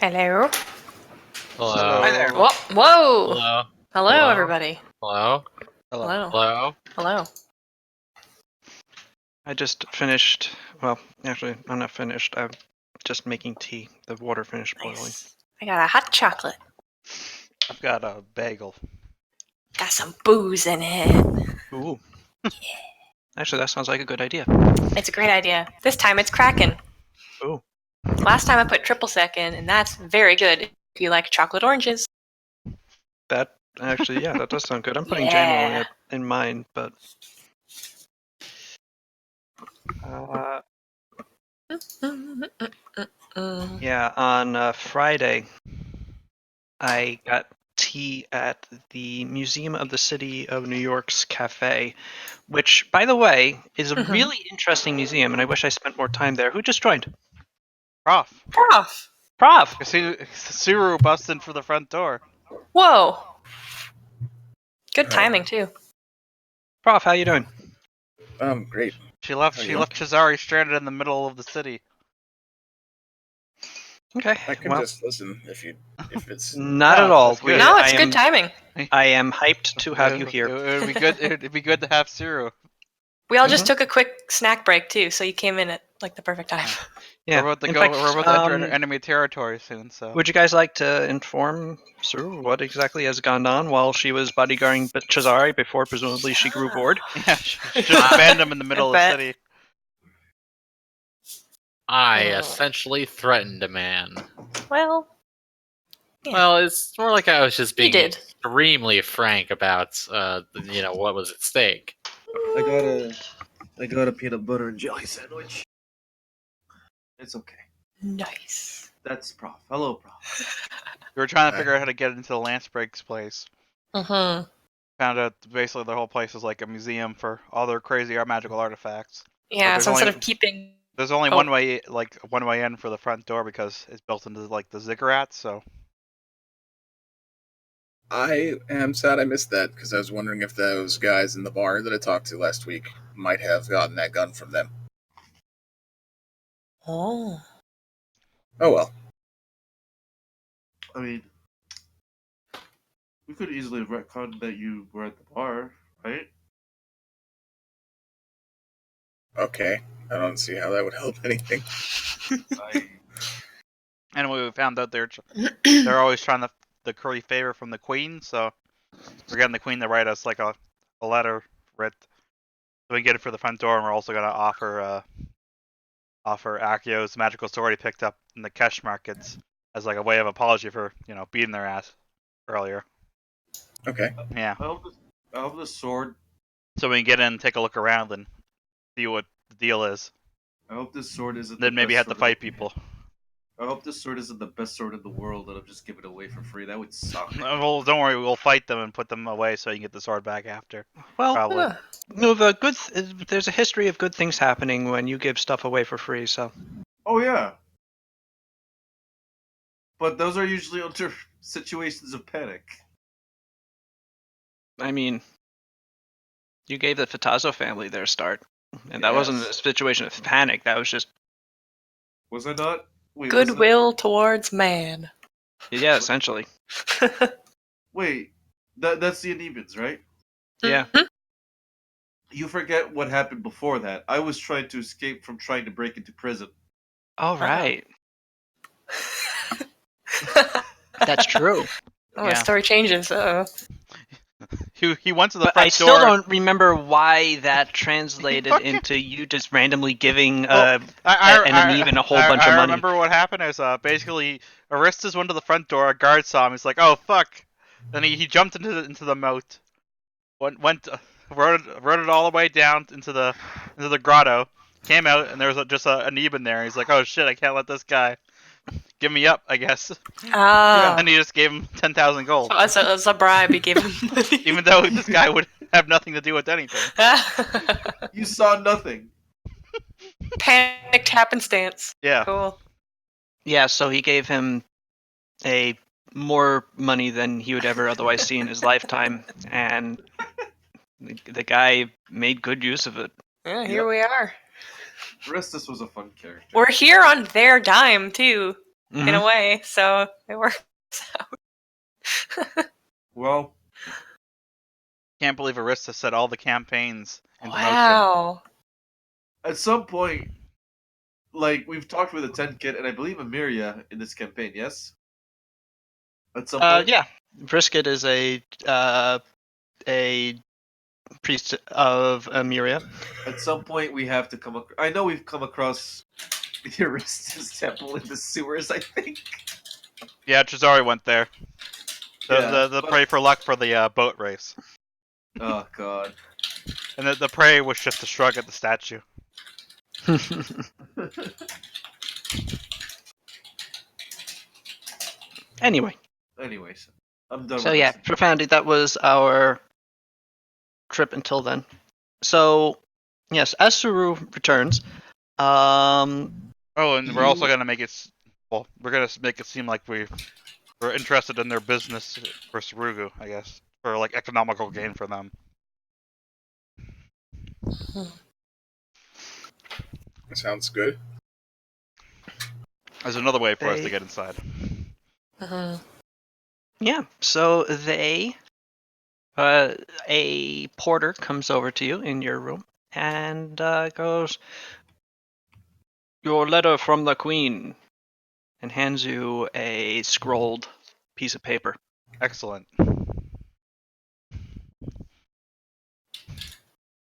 [SPEAKER 5] Hello.
[SPEAKER 2] Hello.
[SPEAKER 3] Hi there.
[SPEAKER 5] Whoa. Whoa.
[SPEAKER 2] Hello.
[SPEAKER 5] Hello,
[SPEAKER 2] Hello?
[SPEAKER 5] everybody.
[SPEAKER 2] Hello.
[SPEAKER 5] Hello.
[SPEAKER 2] Hello.
[SPEAKER 5] Hello.
[SPEAKER 3] I just finished. Well, actually, I'm not finished. I'm just making tea. The water finished boiling.
[SPEAKER 5] Nice. I got a hot chocolate.
[SPEAKER 4] I've got a bagel.
[SPEAKER 5] Got some booze in it.
[SPEAKER 3] Ooh. Actually, that sounds like a good idea.
[SPEAKER 5] It's a great idea. This time it's cracking.
[SPEAKER 3] Ooh.
[SPEAKER 5] Last time I put triple sec in, and that's very good if you like chocolate oranges.
[SPEAKER 3] That actually, yeah, that does sound good. I'm putting JMO
[SPEAKER 5] Yeah.
[SPEAKER 3] in mine, but uh, yeah, on Friday, I got tea at the Museum of the City of New York's cafe, which, by the way, is a
[SPEAKER 5] Mhm.
[SPEAKER 3] really interesting museum, and I wish I spent more time there. Who just joined?
[SPEAKER 4] Prof.
[SPEAKER 5] Prof.
[SPEAKER 3] Prof.
[SPEAKER 4] You see Suru busting for the front door.
[SPEAKER 5] Whoa. Good timing too.
[SPEAKER 3] Prof, how you doing?
[SPEAKER 7] Great.
[SPEAKER 4] She left
[SPEAKER 7] How are
[SPEAKER 4] she
[SPEAKER 7] you?
[SPEAKER 4] left Chazari stranded in the middle of the city.
[SPEAKER 3] Okay.
[SPEAKER 7] I can
[SPEAKER 3] Well,
[SPEAKER 7] just listen if it's.
[SPEAKER 3] not
[SPEAKER 4] No,
[SPEAKER 3] at all.
[SPEAKER 4] that's good.
[SPEAKER 5] No,
[SPEAKER 3] I
[SPEAKER 5] it's
[SPEAKER 3] am,
[SPEAKER 5] good timing.
[SPEAKER 3] I am hyped to have you here.
[SPEAKER 4] It would be good. It'd be good to have Suru.
[SPEAKER 5] We all just
[SPEAKER 3] Mhm.
[SPEAKER 5] took a quick snack break too, so you came in at like the perfect time.
[SPEAKER 3] Yeah.
[SPEAKER 4] We're about to
[SPEAKER 3] In
[SPEAKER 4] go.
[SPEAKER 3] fact,
[SPEAKER 4] We're about to enter enemy territory soon. So
[SPEAKER 3] would you guys like to inform Suru what exactly has gone on while she was bodyguarding Chazari before presumably she grew bored?
[SPEAKER 4] yeah, she just abandoned him in the middle of the
[SPEAKER 5] bet.
[SPEAKER 4] city.
[SPEAKER 2] I essentially threatened a man.
[SPEAKER 5] Well, yeah.
[SPEAKER 2] Well, it's more like I was just
[SPEAKER 5] You
[SPEAKER 2] being
[SPEAKER 5] did.
[SPEAKER 2] extremely frank about, what was at stake.
[SPEAKER 1] I got a peanut butter and jelly sandwich. It's okay.
[SPEAKER 5] Nice.
[SPEAKER 1] That's Prof. Hello, Prof.
[SPEAKER 4] We were trying to
[SPEAKER 7] Hi.
[SPEAKER 4] figure out how to get into the Lance Breaks place.
[SPEAKER 5] Mm-hmm.
[SPEAKER 4] Found out basically the whole place is like a museum for all their crazy magical artifacts.
[SPEAKER 5] Yeah,
[SPEAKER 4] there's
[SPEAKER 5] so instead
[SPEAKER 4] only-
[SPEAKER 5] of keeping
[SPEAKER 4] There's only
[SPEAKER 5] Oh.
[SPEAKER 4] one way in for the front door because it's built into like the ziggurats. So
[SPEAKER 7] I am sad I missed that because I was wondering if those guys in the bar that I talked to last week might have gotten that gun from them.
[SPEAKER 5] Oh.
[SPEAKER 7] Oh well.
[SPEAKER 1] I mean, we could easily have retconned that you were at the bar, right?
[SPEAKER 7] Okay. I don't see how that would help anything.
[SPEAKER 4] anyway, we found out they're always trying the curry favor from the queen. So we're getting the queen to write us like a letter writ. So we can get it for the front door, and we're also gonna offer Akio's magical sword he picked up in the cash markets as like a way of apology for beating their ass earlier.
[SPEAKER 7] Okay.
[SPEAKER 4] Yeah.
[SPEAKER 1] I hope the sword.
[SPEAKER 4] So we can get in, and take a look around, and see what the deal is.
[SPEAKER 1] I hope this sword isn't.
[SPEAKER 4] Then
[SPEAKER 1] the
[SPEAKER 4] maybe
[SPEAKER 1] best
[SPEAKER 4] have to
[SPEAKER 1] sword
[SPEAKER 4] fight
[SPEAKER 1] in the-
[SPEAKER 4] people.
[SPEAKER 1] I hope this sword isn't the best sword in the world, and I'm just giving it away for free. That would suck.
[SPEAKER 4] Well, don't worry, we'll fight them and put them away so you can get the sword back after.
[SPEAKER 3] Well,
[SPEAKER 4] Probably.
[SPEAKER 5] Huh.
[SPEAKER 3] no, there's a history of good things happening when you give stuff away for free. So
[SPEAKER 1] Oh yeah, But those are usually under situations of panic.
[SPEAKER 3] I mean, you gave the Fatazo family their start, and that wasn't a
[SPEAKER 1] Yes.
[SPEAKER 3] situation of panic. That was just,
[SPEAKER 1] Was I not? Wait, was it?
[SPEAKER 5] Goodwill towards man.
[SPEAKER 3] yeah, essentially.
[SPEAKER 1] Wait, that's the Anebans, right?
[SPEAKER 3] Yeah.
[SPEAKER 5] Mhm.
[SPEAKER 1] You forget what happened before that. I was trying to escape from trying to break into prison.
[SPEAKER 3] Oh, right. That's true.
[SPEAKER 5] Oh,
[SPEAKER 3] Yeah.
[SPEAKER 5] the story changes.
[SPEAKER 4] He went to the
[SPEAKER 3] But
[SPEAKER 4] front
[SPEAKER 3] I still
[SPEAKER 4] door.
[SPEAKER 3] don't remember why that translated
[SPEAKER 4] Okay.
[SPEAKER 3] into you just randomly giving
[SPEAKER 4] Well,
[SPEAKER 3] an Aneben a whole bunch of
[SPEAKER 4] I
[SPEAKER 3] money.
[SPEAKER 4] remember what happened is basically Aristus went to the front door. A guard saw him. He's like, "Oh fuck!" Then he jumped into the moat. Rode it all the way down into the grotto. Came out and there was just an Eben there. He's like, "Oh shit! I can't let this guy give me up." I guess.
[SPEAKER 5] Oh.
[SPEAKER 4] And he just gave him 10,000 gold,
[SPEAKER 5] So as a bribe, he gave him money.
[SPEAKER 4] even though this guy would have nothing to do with anything.
[SPEAKER 1] You saw nothing.
[SPEAKER 5] Panicked happenstance.
[SPEAKER 4] Yeah.
[SPEAKER 5] Cool.
[SPEAKER 3] Yeah, so he gave him a more money than he would ever otherwise see in his lifetime, and the guy made good use of it.
[SPEAKER 5] Yeah, here we are.
[SPEAKER 1] Aristus was a fun character.
[SPEAKER 5] We're here on their dime too, in
[SPEAKER 3] Mhm.
[SPEAKER 5] a way. So it works out.
[SPEAKER 1] Well,
[SPEAKER 4] Can't believe Aristus set all the campaigns into motion.
[SPEAKER 5] Wow.
[SPEAKER 1] at some point, like we've talked with a 10 kit, and I believe Emiria in this campaign. Yes. At some point.
[SPEAKER 3] Yeah, Brisket is a priest of Emiria.
[SPEAKER 1] At some point, we have to come. I know we've come across the Aristus temple in the sewers. I think.
[SPEAKER 4] Yeah, Cesare went there. The
[SPEAKER 1] but-
[SPEAKER 4] pray for luck for the boat race.
[SPEAKER 1] Oh God.
[SPEAKER 4] And the prey was just a shrug at the statue.
[SPEAKER 3] Anyway,
[SPEAKER 1] Anyways, I'm done.
[SPEAKER 3] so
[SPEAKER 1] with
[SPEAKER 3] yeah,
[SPEAKER 1] this.
[SPEAKER 3] Profoundly, that was our trip until then. So, yes, as Suru returns,
[SPEAKER 4] Oh, and we're also
[SPEAKER 3] You-
[SPEAKER 4] gonna make it. Well, we're gonna make it seem like we're interested in their business for Sarugu, I guess, for like economical gain for them.
[SPEAKER 7] Sounds good.
[SPEAKER 4] There's another way for us to
[SPEAKER 3] They-
[SPEAKER 4] get inside.
[SPEAKER 5] Mhm.
[SPEAKER 3] yeah, so a porter comes over to you in your room and goes, "Your letter from the Queen," and hands you a scrolled piece of paper.
[SPEAKER 4] Excellent.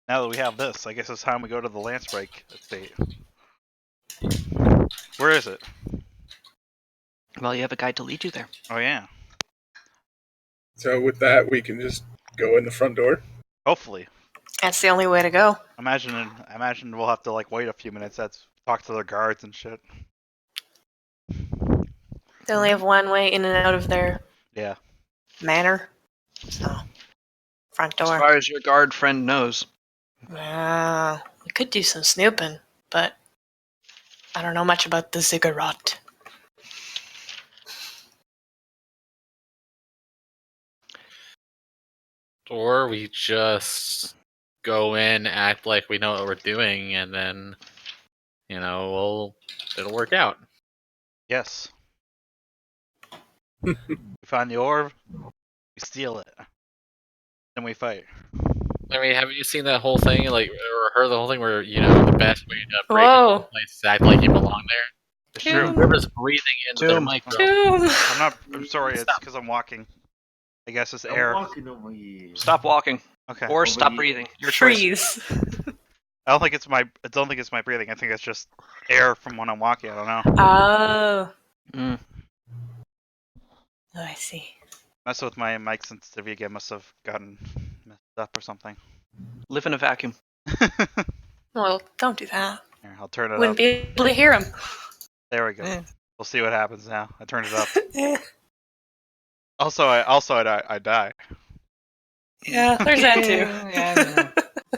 [SPEAKER 4] Now that we have this, I guess it's time we go to the Lance Break estate. Where is it?
[SPEAKER 3] Well, you have a guide to lead you there.
[SPEAKER 4] Oh yeah.
[SPEAKER 7] So with that, we can just go in the front door.
[SPEAKER 4] Hopefully.
[SPEAKER 5] That's the only way to go.
[SPEAKER 4] Imagine we'll have to like wait a few minutes. Talk to their guards and shit.
[SPEAKER 5] They only have one way in and out of their
[SPEAKER 4] Yeah.
[SPEAKER 5] manor. So, front
[SPEAKER 3] As
[SPEAKER 5] door.
[SPEAKER 3] far as your guard friend knows.
[SPEAKER 5] Wow. We could do some snooping, but I don't know much about the ziggurat.
[SPEAKER 2] Or we just go in, act like we know what we're doing, and then, it'll work out.
[SPEAKER 4] Yes. We find the orb. We steal it. Then we fight.
[SPEAKER 2] I mean, haven't you seen that whole thing, or heard the whole thing where, the best way to break into
[SPEAKER 5] Whoa.
[SPEAKER 2] a place is act like you belong there?
[SPEAKER 4] It's
[SPEAKER 5] Yeah.
[SPEAKER 4] true.
[SPEAKER 2] Whoever's breathing into their
[SPEAKER 3] Tomb.
[SPEAKER 2] micro.
[SPEAKER 5] Tomb.
[SPEAKER 4] I'm sorry. It's
[SPEAKER 2] Stop.
[SPEAKER 4] because I'm walking. I guess it's
[SPEAKER 1] I'm
[SPEAKER 4] air.
[SPEAKER 1] walking over here.
[SPEAKER 3] Stop walking
[SPEAKER 4] Okay.
[SPEAKER 3] or
[SPEAKER 1] Over
[SPEAKER 3] stop
[SPEAKER 1] the-
[SPEAKER 3] breathing. Your choice.
[SPEAKER 5] Freeze.
[SPEAKER 4] I don't think it's my breathing. I think it's just air from when I'm walking. I don't know.
[SPEAKER 5] Oh.
[SPEAKER 3] Mm.
[SPEAKER 5] Oh, I see.
[SPEAKER 4] Mess with my mic sensitivity again. Must have gotten messed up or something.
[SPEAKER 3] Live in a vacuum.
[SPEAKER 5] Well, don't do that.
[SPEAKER 4] Here, I'll turn it
[SPEAKER 5] Wouldn't
[SPEAKER 4] up.
[SPEAKER 5] be able to hear him.
[SPEAKER 4] There we go.
[SPEAKER 3] Eh.
[SPEAKER 4] We'll see what happens now. I turned it up. Also, I die.
[SPEAKER 5] Yeah, there's that too.
[SPEAKER 3] Yeah,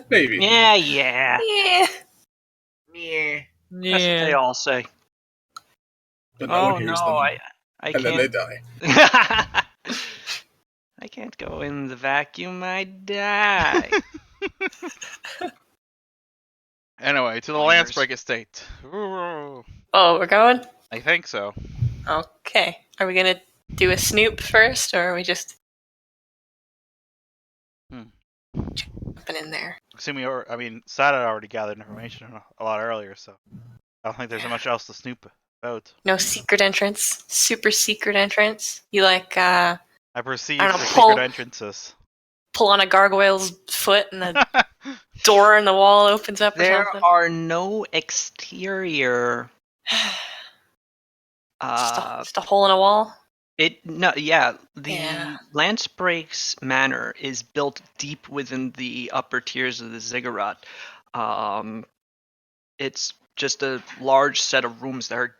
[SPEAKER 7] Maybe.
[SPEAKER 3] yeah. Yeah.
[SPEAKER 5] Yeah.
[SPEAKER 1] Yeah.
[SPEAKER 3] That's what they all say.
[SPEAKER 7] But no
[SPEAKER 3] Oh
[SPEAKER 7] one hears
[SPEAKER 3] no,
[SPEAKER 7] them.
[SPEAKER 3] I
[SPEAKER 7] And then they
[SPEAKER 3] can't.
[SPEAKER 7] die.
[SPEAKER 3] I can't go in the vacuum. I die.
[SPEAKER 4] Anyway, to the
[SPEAKER 3] Wires.
[SPEAKER 4] Lancebreak estate. Ooh,
[SPEAKER 5] Oh, we're going?
[SPEAKER 4] I think so.
[SPEAKER 5] Okay. Are we going to do a snoop first, or are we just jumping in there?
[SPEAKER 4] Assuming Sada already gathered information a lot earlier, so I don't think there's much else to snoop about.
[SPEAKER 5] No secret entrance? Super secret entrance? You like,
[SPEAKER 4] I perceive
[SPEAKER 5] don't know,
[SPEAKER 4] for
[SPEAKER 5] pull-
[SPEAKER 4] secret entrances.
[SPEAKER 5] pull on a gargoyle's foot and the door in the wall opens up or
[SPEAKER 3] There
[SPEAKER 5] something?
[SPEAKER 3] are no exterior.
[SPEAKER 5] Just a hole in a wall?
[SPEAKER 3] The
[SPEAKER 5] Yeah.
[SPEAKER 3] Lancebreak's manor is built deep within the upper tiers of the ziggurat. It's just a large set of rooms that are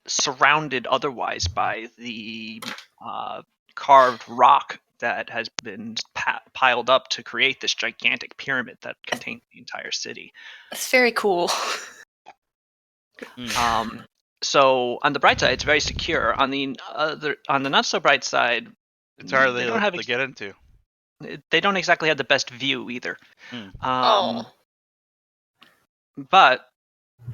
[SPEAKER 3] surrounded otherwise by the carved rock that has been piled up to create this gigantic pyramid that contains the entire city.
[SPEAKER 5] That's very cool.
[SPEAKER 3] So on the bright side, it's very secure. On the not so bright side,
[SPEAKER 4] It's hard
[SPEAKER 3] they don't have
[SPEAKER 4] to get into.
[SPEAKER 3] they don't exactly have the best view either.
[SPEAKER 5] Oh.
[SPEAKER 3] But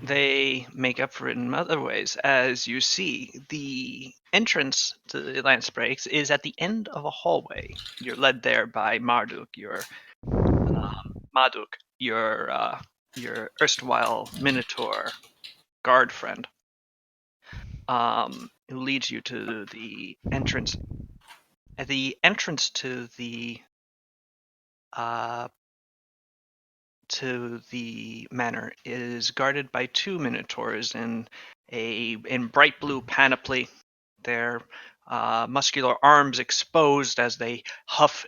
[SPEAKER 3] they make up for it in other ways. As you see, the entrance to the Lancebreaks is at the end of a hallway. You're led there by Marduk, your erstwhile Minotaur guard friend, who leads you to the entrance. The entrance to the manor is guarded by two minotaurs in bright blue panoply, their muscular arms exposed as they heft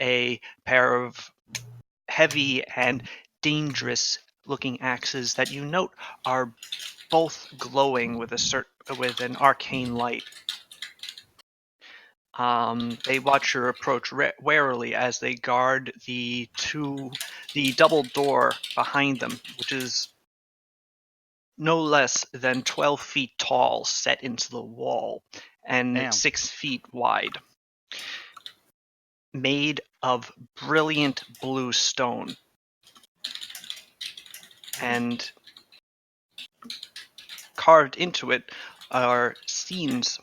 [SPEAKER 3] a pair of heavy and dangerous looking axes that you note are both glowing with an arcane light. They watch your approach warily as they guard the double door behind them, which is no less than 12 feet tall, set into the wall, and
[SPEAKER 4] Damn.
[SPEAKER 3] 6 feet wide, made of brilliant blue stone. And carved into it are scenes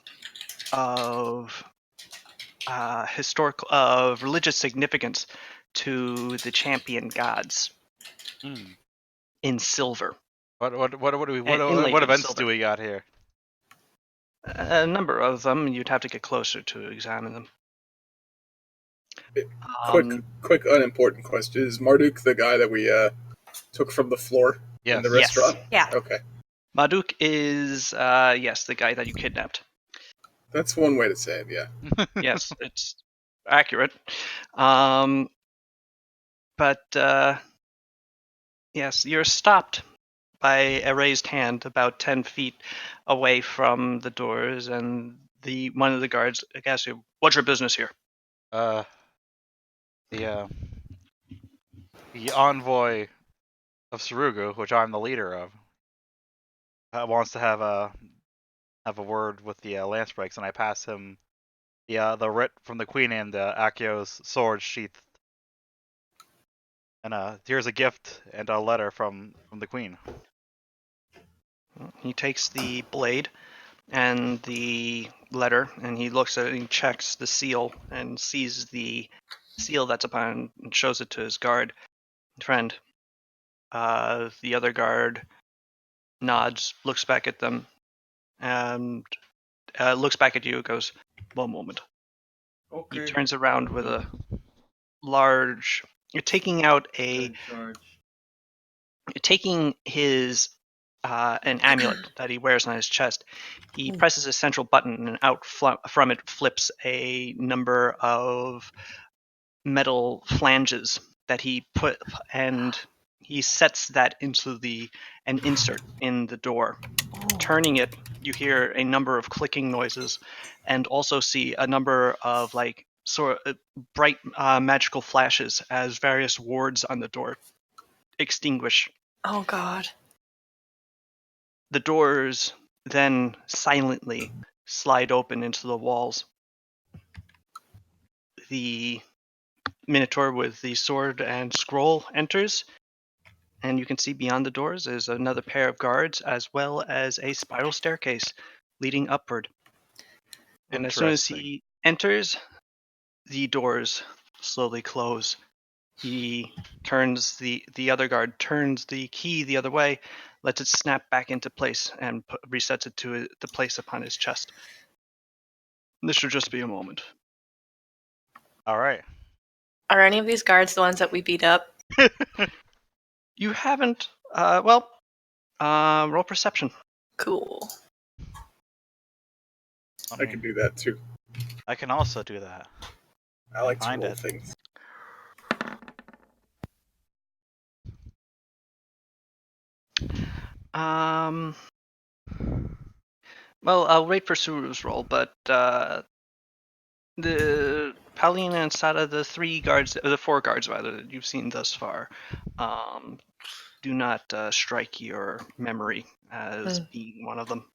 [SPEAKER 3] of religious significance to the champion gods in silver.
[SPEAKER 4] What
[SPEAKER 3] Inlaid in
[SPEAKER 4] events
[SPEAKER 3] silver.
[SPEAKER 4] do we got here?
[SPEAKER 3] A number of them. You'd have to get closer to examine them.
[SPEAKER 7] Quick, unimportant question: is Marduk the guy that we took from the floor in the
[SPEAKER 4] Yes.
[SPEAKER 7] restaurant?
[SPEAKER 5] Yeah.
[SPEAKER 7] Okay,
[SPEAKER 3] Marduk is the guy that you kidnapped.
[SPEAKER 7] that's one way to say it. Yeah.
[SPEAKER 3] Yes, it's accurate. Yes, you're stopped by a raised hand about 10 feet away from the doors, and one of the guards asks you, "What's your business here?"
[SPEAKER 4] The envoy of Sarugu, which I'm the leader of, wants to have a word with the Lancebreaks, and I pass him the writ from the Queen and Akio's sword sheathed. And here's a gift and a letter from the Queen.
[SPEAKER 3] He takes the blade and the letter, and he looks at it and checks the seal and sees the seal that's upon and shows it to his guard friend. The other guard nods, looks back at them, and looks back at you, goes, "One moment."
[SPEAKER 1] Okay.
[SPEAKER 3] He turns around with a large. You're taking out
[SPEAKER 1] Good charge.
[SPEAKER 3] taking his an amulet that he wears on his chest. He presses a central button, and out from it flips a number of metal flanges that he put, and he sets that into an insert in the door. Turning it, you hear a number of clicking noises, and also see a number of bright magical flashes as various wards on the door extinguish.
[SPEAKER 5] Oh, God.
[SPEAKER 3] The doors then silently slide open into the walls. The Minotaur with the sword and scroll enters, and you can see beyond the doors is another pair of guards as well as a spiral staircase leading upward. And as soon as
[SPEAKER 4] Interesting.
[SPEAKER 3] he enters, the doors slowly close. He turns the other guard turns the key the other way, lets it snap back into place, and resets it to the place upon his chest. This should just be a moment.
[SPEAKER 4] All right.
[SPEAKER 5] Are any of these guards the ones that we beat up?
[SPEAKER 3] You haven't. Roll perception.
[SPEAKER 5] Cool.
[SPEAKER 7] I can do that too.
[SPEAKER 4] I can also do that.
[SPEAKER 7] I like to
[SPEAKER 4] Find
[SPEAKER 7] roll
[SPEAKER 4] it.
[SPEAKER 7] things.
[SPEAKER 3] Well, I'll wait for Suru's roll, but the Paulina and Sada, the four guards rather, that you've seen thus far, do not strike your memory as being one of them,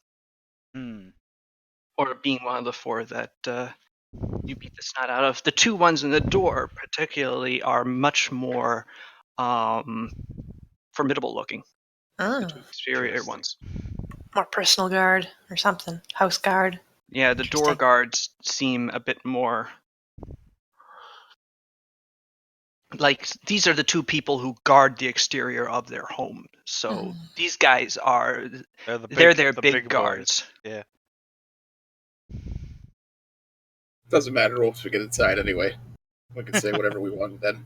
[SPEAKER 3] or being one of the four that you beat the snot out of. The two ones in the door, particularly, are much more formidable looking. The two exterior
[SPEAKER 4] Interesting.
[SPEAKER 3] ones.
[SPEAKER 5] More personal guard or something. House guard.
[SPEAKER 3] Yeah, the door
[SPEAKER 5] Interesting.
[SPEAKER 3] guards seem a bit more like these are the two people who guard the exterior of their home. So these guys are they're their big guards.
[SPEAKER 4] Boys. Yeah.
[SPEAKER 7] Doesn't matter once we get inside anyway. We can say whatever we want then.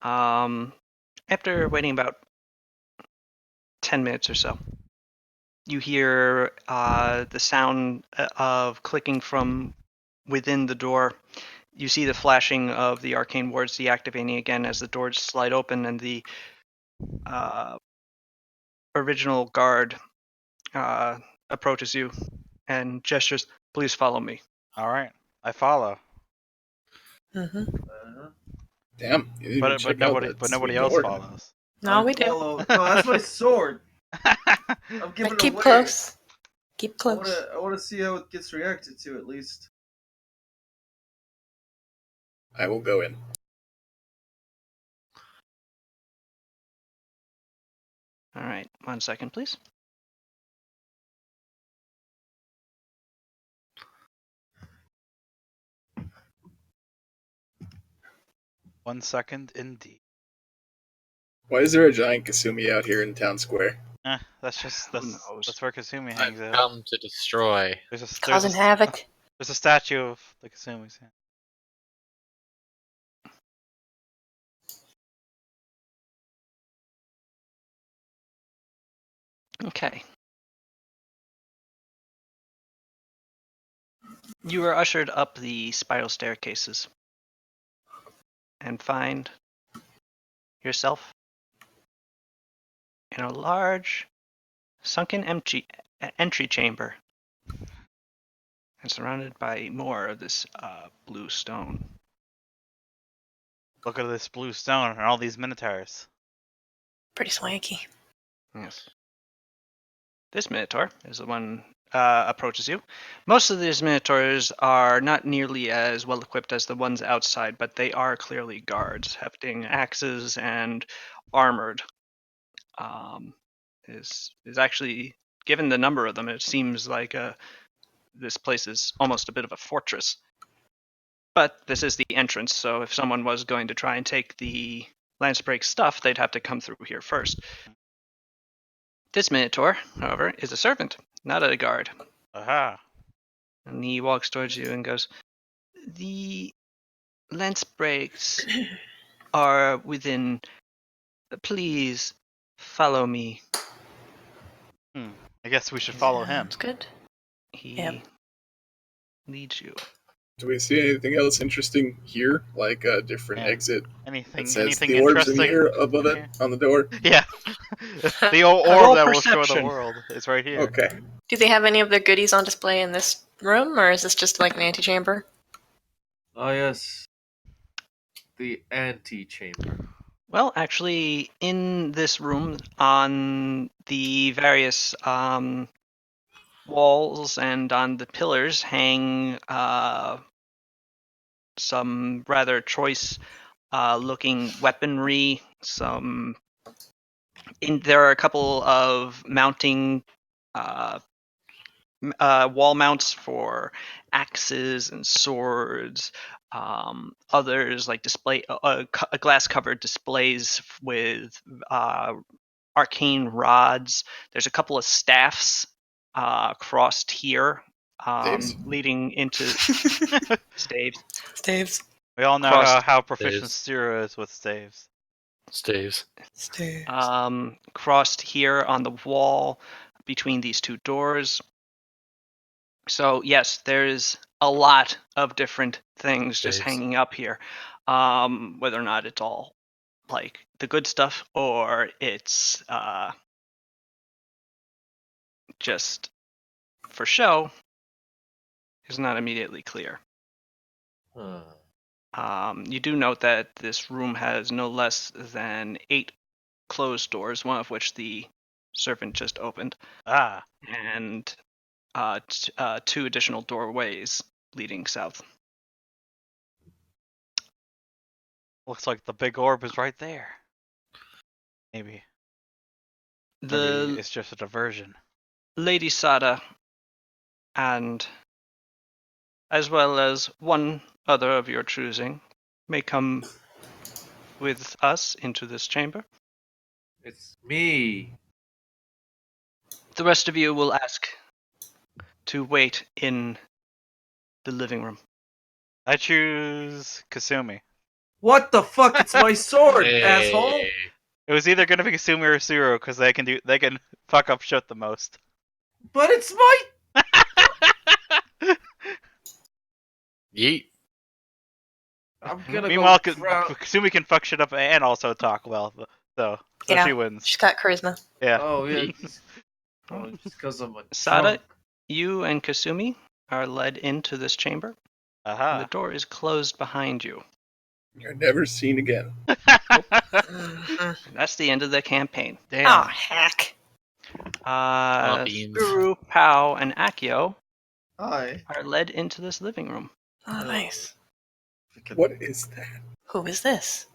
[SPEAKER 3] After waiting about 10 minutes or so, you hear the sound of clicking from within the door. You see the flashing of the arcane wards deactivating again as the doors slide open, and the original guard approaches you and gestures, "Please follow me."
[SPEAKER 4] All right. I follow.
[SPEAKER 5] Mm-hmm.
[SPEAKER 7] Damn, you didn't even
[SPEAKER 4] But
[SPEAKER 7] check
[SPEAKER 4] nobody
[SPEAKER 7] out that
[SPEAKER 4] but nobody
[SPEAKER 7] sweet
[SPEAKER 4] else
[SPEAKER 7] door.
[SPEAKER 4] follows.
[SPEAKER 5] No, we do.
[SPEAKER 1] Follow. No, that's my sword. I'm giving
[SPEAKER 5] But keep
[SPEAKER 1] it away.
[SPEAKER 5] close. Keep
[SPEAKER 1] I
[SPEAKER 5] close.
[SPEAKER 1] wanna see how it gets reacted to at least.
[SPEAKER 7] I will go in.
[SPEAKER 3] All right, 1 second, please.
[SPEAKER 4] One second, indeed.
[SPEAKER 7] Why is there a giant Kasumi out here in town square?
[SPEAKER 4] That's just
[SPEAKER 3] Who knows?
[SPEAKER 4] that's where Kasumi
[SPEAKER 2] I've
[SPEAKER 4] hangs out.
[SPEAKER 2] come to destroy.
[SPEAKER 5] Causing havoc.
[SPEAKER 4] There's a statue of the Kasumi's.
[SPEAKER 3] Okay. You are ushered up the spiral staircases and find yourself in a large, sunken entry chamber and surrounded by more of this blue stone.
[SPEAKER 4] Look at this blue stone and all these minotaurs.
[SPEAKER 5] Pretty swanky.
[SPEAKER 3] Yes. This Minotaur is the one approaches you. Most of these Minotaurs are not nearly as well equipped as the ones outside, but they are clearly guards, hefting axes and armored. Is actually, given the number of them, it seems like this place is almost a bit of a fortress. But this is the entrance, so if someone was going to try and take the Lancebreak stuff, they'd have to come through here first. This Minotaur, however, is a servant, not a guard.
[SPEAKER 4] Aha.
[SPEAKER 3] And he walks towards you and goes, "The Lancebreaks are within. Please follow me."
[SPEAKER 4] I guess we should follow him.
[SPEAKER 5] Sounds good.
[SPEAKER 3] He
[SPEAKER 5] Yep.
[SPEAKER 3] leads you.
[SPEAKER 7] Do we see anything else interesting here? Like a different
[SPEAKER 4] Yeah.
[SPEAKER 7] exit
[SPEAKER 4] Anything
[SPEAKER 7] that says
[SPEAKER 4] anything
[SPEAKER 7] the orbs in
[SPEAKER 4] interesting?
[SPEAKER 7] here above it on the door?
[SPEAKER 4] Yeah. The old
[SPEAKER 3] Roll
[SPEAKER 4] orb that will show the
[SPEAKER 3] perception.
[SPEAKER 4] world is right here.
[SPEAKER 7] Okay.
[SPEAKER 5] Do they have any of their goodies on display in this room, or is this just like an antechamber?
[SPEAKER 1] Oh yes, the antechamber.
[SPEAKER 3] Well, actually, in this room, on the various walls and on the pillars hang some rather choice looking weaponry. There are a couple of mounting wall mounts for axes and swords. Others like display glass covered displays with arcane rods. There's a couple of staffs crossed here,
[SPEAKER 7] Staves?
[SPEAKER 3] leading into staves.
[SPEAKER 5] Staves.
[SPEAKER 4] We all know
[SPEAKER 3] Crossed
[SPEAKER 4] how proficient
[SPEAKER 2] Staves.
[SPEAKER 4] Zero is with staves.
[SPEAKER 2] Staves.
[SPEAKER 5] Staves.
[SPEAKER 3] Crossed here on the wall between these two doors. So yes, there's a lot of different things just
[SPEAKER 2] Staves.
[SPEAKER 3] hanging up here. Whether or not it's all like the good stuff or it's just for show is not immediately clear. You do note that this room has no less than 8 closed doors, one of which the servant just opened,
[SPEAKER 4] Ah,
[SPEAKER 3] and 2 additional doorways leading south.
[SPEAKER 4] looks like the big orb is right there. Maybe. Maybe
[SPEAKER 3] The
[SPEAKER 4] it's just a diversion.
[SPEAKER 3] Lady Sada and as well as one other of your choosing may come with us into this chamber.
[SPEAKER 1] It's me.
[SPEAKER 3] The rest of you will ask to wait in the living room.
[SPEAKER 4] I choose Kasumi.
[SPEAKER 1] What the fuck? It's my sword, asshole.
[SPEAKER 2] Hey.
[SPEAKER 4] It was either gonna be Kasumi or Zero because they can fuck up shit the most.
[SPEAKER 1] But it's my.
[SPEAKER 2] Yeet.
[SPEAKER 1] I'm gonna
[SPEAKER 4] Meanwhile,
[SPEAKER 1] go.
[SPEAKER 4] Kasumi can fuck shit up and also talk well, so
[SPEAKER 5] Yeah.
[SPEAKER 4] she wins.
[SPEAKER 5] She's got charisma.
[SPEAKER 4] Yeah.
[SPEAKER 1] Oh yeah. Just because I'm a
[SPEAKER 3] Sada,
[SPEAKER 1] drunk.
[SPEAKER 3] you and Kasumi are led into this chamber, and the
[SPEAKER 4] Aha.
[SPEAKER 3] door is closed behind you.
[SPEAKER 7] You're never seen again.
[SPEAKER 5] Mhm.
[SPEAKER 3] That's the end of the campaign.
[SPEAKER 4] Damn.
[SPEAKER 5] Oh, heck.
[SPEAKER 2] Beans.
[SPEAKER 3] Guru, Pao, and Akio
[SPEAKER 1] Hi.
[SPEAKER 3] are led into this living room.
[SPEAKER 5] Oh, nice.
[SPEAKER 7] What is that?
[SPEAKER 5] Who is this?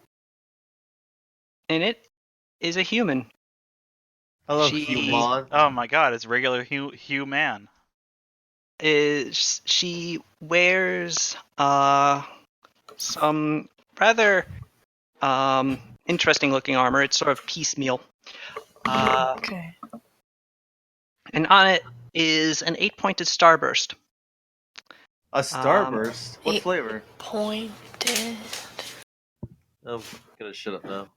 [SPEAKER 3] In it is a human.
[SPEAKER 1] Hello,
[SPEAKER 3] She-
[SPEAKER 1] human.
[SPEAKER 4] Oh my god, it's regular Hugh Man.
[SPEAKER 3] She wears some rather interesting looking armor. It's sort of piecemeal.
[SPEAKER 5] Okay.
[SPEAKER 3] And on it is an 8-pointed starburst.
[SPEAKER 1] A starburst. What
[SPEAKER 5] Eight-
[SPEAKER 1] flavor?
[SPEAKER 5] Pointed.
[SPEAKER 1] I'm gonna shut up now.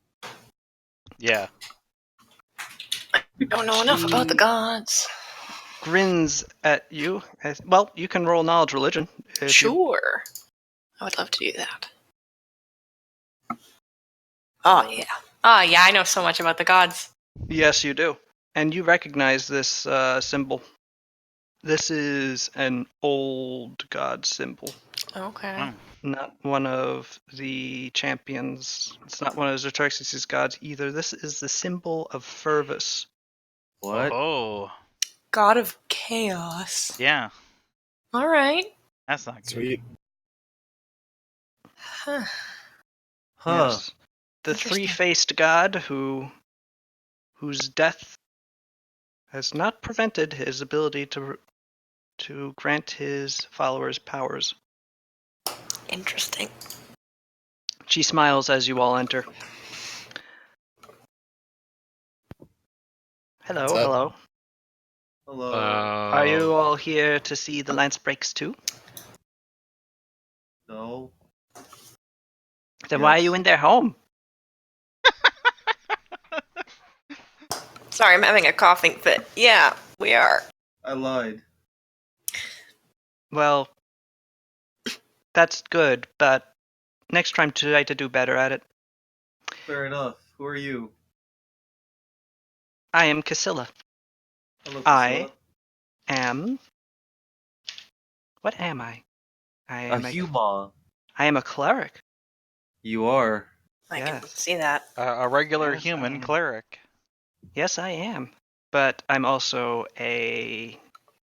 [SPEAKER 4] Yeah.
[SPEAKER 5] Don't know enough about the gods.
[SPEAKER 3] Grins at you. Well, you can roll knowledge religion. if you-
[SPEAKER 5] Sure. I would love to do that. Oh, yeah. Oh, yeah, I know so much about the gods.
[SPEAKER 3] Yes, you do. And you recognize this symbol. This is an old god symbol.
[SPEAKER 5] Okay.
[SPEAKER 4] Mm.
[SPEAKER 3] Not one of the champions. It's not one of Xerxes' gods either. This is the symbol of Fervus.
[SPEAKER 1] What?
[SPEAKER 4] Oh.
[SPEAKER 5] God of chaos.
[SPEAKER 4] Yeah.
[SPEAKER 5] All right.
[SPEAKER 4] That's not good.
[SPEAKER 7] Sweet.
[SPEAKER 5] Huh.
[SPEAKER 1] Huh.
[SPEAKER 3] Yes. The
[SPEAKER 5] Interesting.
[SPEAKER 3] three-faced god whose death has not prevented his ability to grant his followers powers.
[SPEAKER 5] Interesting.
[SPEAKER 3] She smiles as you all enter. Hello,
[SPEAKER 7] What's up?
[SPEAKER 3] hello.
[SPEAKER 1] Hello.
[SPEAKER 3] Are you all here to see the lance breaks too?
[SPEAKER 1] No.
[SPEAKER 3] Then why are you
[SPEAKER 1] Yes.
[SPEAKER 3] in their home?
[SPEAKER 5] Sorry, I'm having a coughing fit. Yeah, we are.
[SPEAKER 1] I lied.
[SPEAKER 3] Well, that's good, but next time try to do better at it.
[SPEAKER 1] Fair enough. Who are you?
[SPEAKER 3] I am Cassilla.
[SPEAKER 1] Hello,
[SPEAKER 3] I-
[SPEAKER 1] Priscilla.
[SPEAKER 3] What am I? I
[SPEAKER 1] A
[SPEAKER 3] am
[SPEAKER 1] human.
[SPEAKER 3] I am a cleric.
[SPEAKER 1] You are.
[SPEAKER 5] I can
[SPEAKER 3] Yes.
[SPEAKER 5] see that.
[SPEAKER 4] A regular
[SPEAKER 3] Yes,
[SPEAKER 4] human
[SPEAKER 3] I am.
[SPEAKER 4] cleric.
[SPEAKER 3] Yes, I am. But I'm also a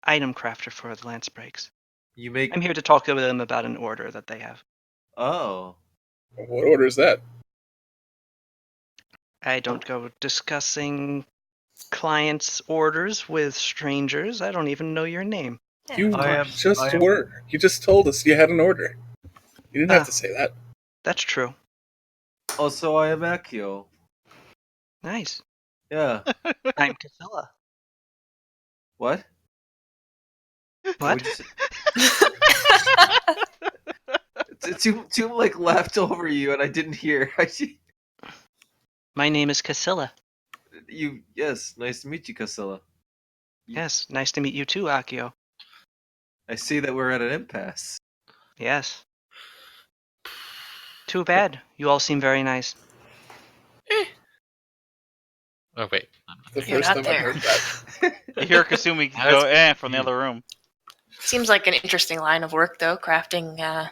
[SPEAKER 3] item crafter for the Lance Breaks.
[SPEAKER 1] You make.
[SPEAKER 3] I'm here to talk to them about an order that they have.
[SPEAKER 1] Oh.
[SPEAKER 7] What order is that?
[SPEAKER 3] I don't go discussing clients' orders with strangers. I don't even know your name.
[SPEAKER 7] You
[SPEAKER 1] I am-
[SPEAKER 7] just
[SPEAKER 1] I am-
[SPEAKER 7] were. You just told us you had an order. You didn't have
[SPEAKER 3] Ah.
[SPEAKER 7] to say that.
[SPEAKER 3] That's true.
[SPEAKER 1] Also, I am Akio.
[SPEAKER 3] Nice.
[SPEAKER 1] Yeah.
[SPEAKER 3] I'm Casilla.
[SPEAKER 1] What?
[SPEAKER 3] What?
[SPEAKER 1] Would you say? Two like laughed over you, and I didn't hear.
[SPEAKER 3] My name is Casilla.
[SPEAKER 1] Yes. Nice to meet you, Casilla.
[SPEAKER 3] Yes, nice to meet you too, Akio.
[SPEAKER 1] I see that we're at an impasse.
[SPEAKER 3] Yes. Too bad. You all seem very nice.
[SPEAKER 2] Oh wait.
[SPEAKER 7] The
[SPEAKER 5] You're
[SPEAKER 7] first
[SPEAKER 5] not
[SPEAKER 7] time
[SPEAKER 5] there.
[SPEAKER 7] I've heard that.
[SPEAKER 4] You hear Kasumi
[SPEAKER 2] That's
[SPEAKER 4] go from the other room.
[SPEAKER 5] Seems like an interesting line of work, though, crafting I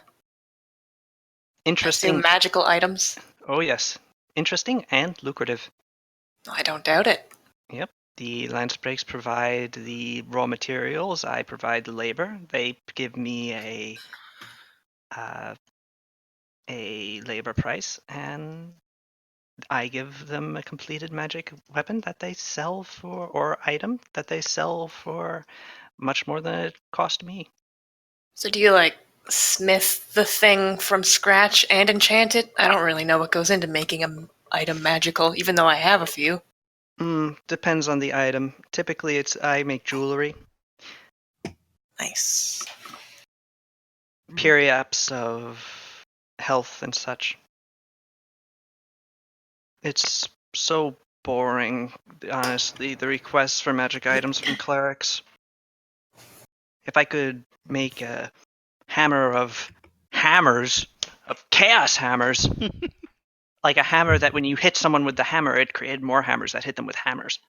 [SPEAKER 3] Interesting.
[SPEAKER 5] assume magical items.
[SPEAKER 3] Oh, yes. Interesting and lucrative.
[SPEAKER 5] I don't doubt it.
[SPEAKER 3] Yep. The Lance Breaks provide the raw materials. I provide the labor. They give me a labor price, and I give them a completed magic weapon that they sell for, or item that they sell for much more than it cost me.
[SPEAKER 5] So do you, like, smith the thing from scratch and enchant it? I don't really know what goes into making an item magical, even though I have a few.
[SPEAKER 3] Depends on the item. Typically, I make jewelry,
[SPEAKER 5] Nice.
[SPEAKER 3] periaps of health and such. It's so boring, honestly, the requests for magic items from clerics. If I could make a hammer of hammers, of chaos hammers, like a hammer that when you hit someone with the hammer, it created more hammers that hit them with hammers.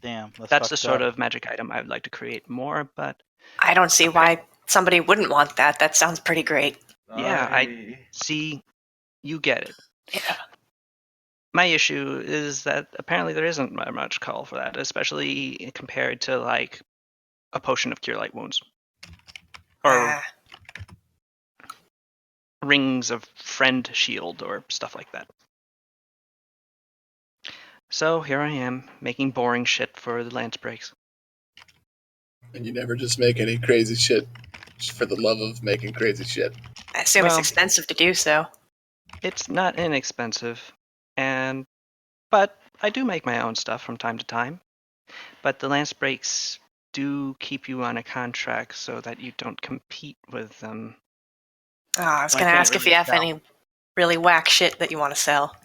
[SPEAKER 4] Damn,
[SPEAKER 3] That's the
[SPEAKER 4] fucked
[SPEAKER 3] sort
[SPEAKER 4] up.
[SPEAKER 3] of magic item I would like to create more, but
[SPEAKER 5] I don't see why somebody wouldn't want that. That sounds pretty great.
[SPEAKER 3] yeah, I see you get it.
[SPEAKER 5] Yeah.
[SPEAKER 3] My issue is that apparently there isn't much call for that, especially compared to like a potion of cure light wounds or
[SPEAKER 5] Ah,
[SPEAKER 3] rings of friend shield or stuff like that. So here I am making boring shit for the Lance Breaks.
[SPEAKER 7] And you never just make any crazy shit just for the love of making crazy shit.
[SPEAKER 5] I assume it's
[SPEAKER 3] Well-
[SPEAKER 5] expensive to do so.
[SPEAKER 3] It's not inexpensive, but I do make my own stuff from time to time. But the Lance Breaks do keep you on a contract so that you don't compete with them.
[SPEAKER 5] I was
[SPEAKER 3] I
[SPEAKER 5] going to
[SPEAKER 3] can't
[SPEAKER 5] ask if
[SPEAKER 3] really
[SPEAKER 5] you have
[SPEAKER 3] sell.
[SPEAKER 5] any really whack shit that you want to sell.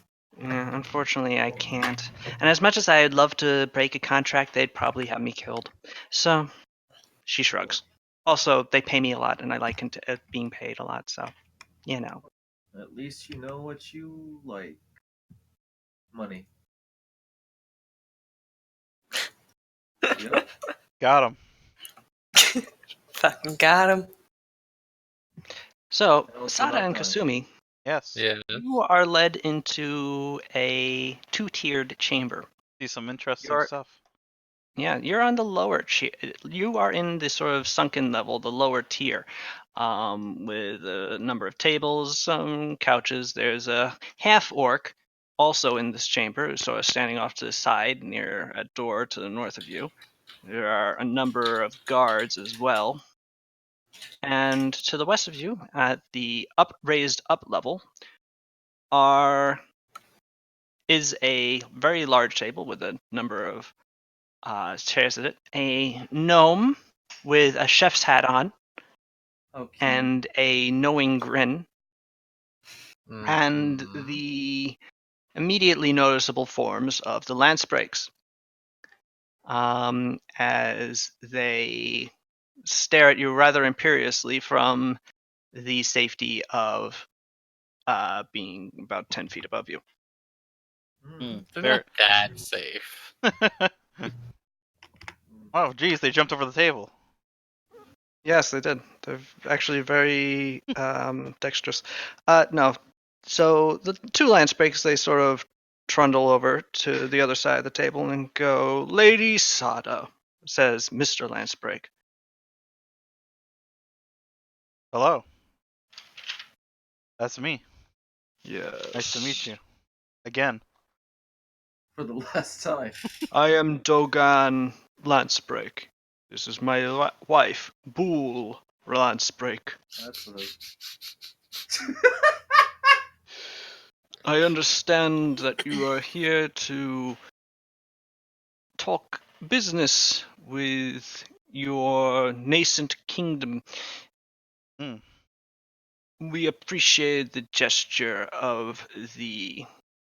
[SPEAKER 3] Yeah, unfortunately, I can't. And as much as I'd love to break a contract, they'd probably have me killed. So, she shrugs. Also, they pay me a lot, and I like being paid a lot, so, you know.
[SPEAKER 1] At least you know what you like. Money. Yep.
[SPEAKER 4] Got him.
[SPEAKER 5] Fucking got him.
[SPEAKER 3] So,
[SPEAKER 1] Tell us
[SPEAKER 3] Sada
[SPEAKER 1] about
[SPEAKER 3] and
[SPEAKER 1] that.
[SPEAKER 3] Kasumi,
[SPEAKER 4] Yes.
[SPEAKER 2] Yeah.
[SPEAKER 3] you are led into a two-tiered chamber.
[SPEAKER 4] See some interesting
[SPEAKER 3] You're-
[SPEAKER 4] stuff.
[SPEAKER 3] Yeah, you're on the lower you are in the sort of sunken level, the lower tier, with a number of tables, some couches. There's a half orc also in this chamber, sort of standing off to the side near a door to the north of you. There are a number of guards as well. And to the west of you, at the raised up level, is a very large table with a number of chairs at it, a gnome with a chef's hat on
[SPEAKER 1] Okay.
[SPEAKER 3] and a knowing grin, and
[SPEAKER 2] Mhm.
[SPEAKER 3] the immediately noticeable forms of the Lance Breaks as they stare at you rather imperiously from the safety of being about 10 feet above you.
[SPEAKER 2] They're
[SPEAKER 4] Fair.
[SPEAKER 2] not that safe.
[SPEAKER 4] Oh, geez, they jumped over the table.
[SPEAKER 3] Yes, they did. They're actually very dexterous. No. So the two Lance Breaks, they sort of trundle over to the other side of the table and go, "Lady Sada," says Mr. Lance Break.
[SPEAKER 4] Hello. That's me.
[SPEAKER 3] Yes.
[SPEAKER 4] Nice to meet you. Again.
[SPEAKER 1] For the last time.
[SPEAKER 3] I am Dogan Lancebreak. This is my wife, Bool Lancebreak.
[SPEAKER 1] That's what
[SPEAKER 3] I understand that you are here to talk business with your nascent kingdom.
[SPEAKER 4] Hmm.
[SPEAKER 3] We appreciate the gesture of the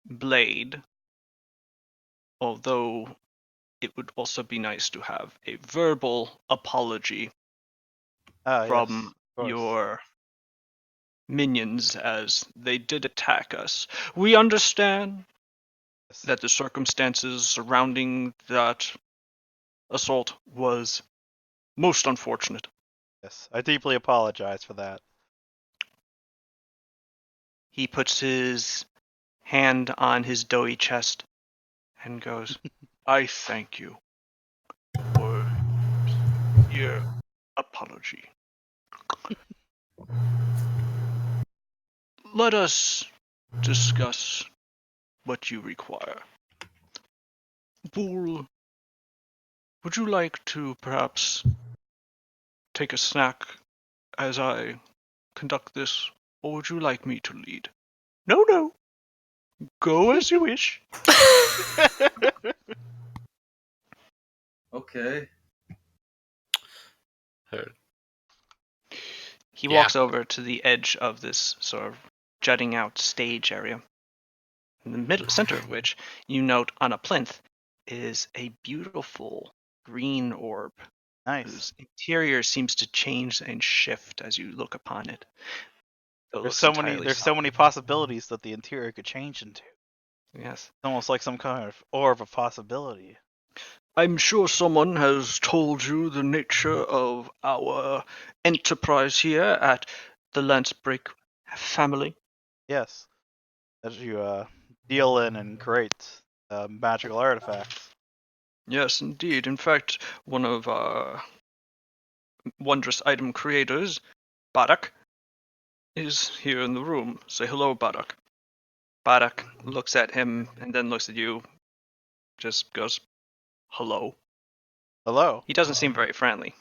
[SPEAKER 3] blade, although it would also be nice to have a verbal apology
[SPEAKER 4] Ah, yes.
[SPEAKER 3] from
[SPEAKER 4] Of course.
[SPEAKER 3] your minions as they did attack us. We understand
[SPEAKER 4] Yes.
[SPEAKER 3] that the circumstances surrounding that assault was most unfortunate.
[SPEAKER 4] Yes. I deeply apologize for that.
[SPEAKER 3] He puts his hand on his doughy chest and goes, I thank you for your apology. Let us discuss what you require. Bool, would you like to perhaps take a snack as I conduct this, or would you like me to lead? No, no. Go as you wish.
[SPEAKER 1] Okay.
[SPEAKER 2] Heard.
[SPEAKER 3] He
[SPEAKER 2] Yeah.
[SPEAKER 3] walks over to the edge of this sort of jutting out stage area, in the middle center of which you note on a plinth is a beautiful green orb
[SPEAKER 4] Nice.
[SPEAKER 3] whose interior seems to change and shift as you look upon it. It
[SPEAKER 4] There's
[SPEAKER 3] looks
[SPEAKER 4] so many.
[SPEAKER 3] entirely
[SPEAKER 4] There's so
[SPEAKER 3] solid.
[SPEAKER 4] many possibilities that the interior could change into. It's
[SPEAKER 3] Yes.
[SPEAKER 4] almost like some kind of orb of possibility.
[SPEAKER 3] I'm sure someone has told you the nature of our enterprise here at the Lancebreak family.
[SPEAKER 4] Yes. That you deal in and create magical artifacts.
[SPEAKER 3] Yes, indeed. In fact, one of our wondrous item creators, Barak, is here in the room. Say hello, Barak. Barak looks at him and then looks at you, just goes, hello.
[SPEAKER 4] Hello.
[SPEAKER 3] He doesn't seem very friendly.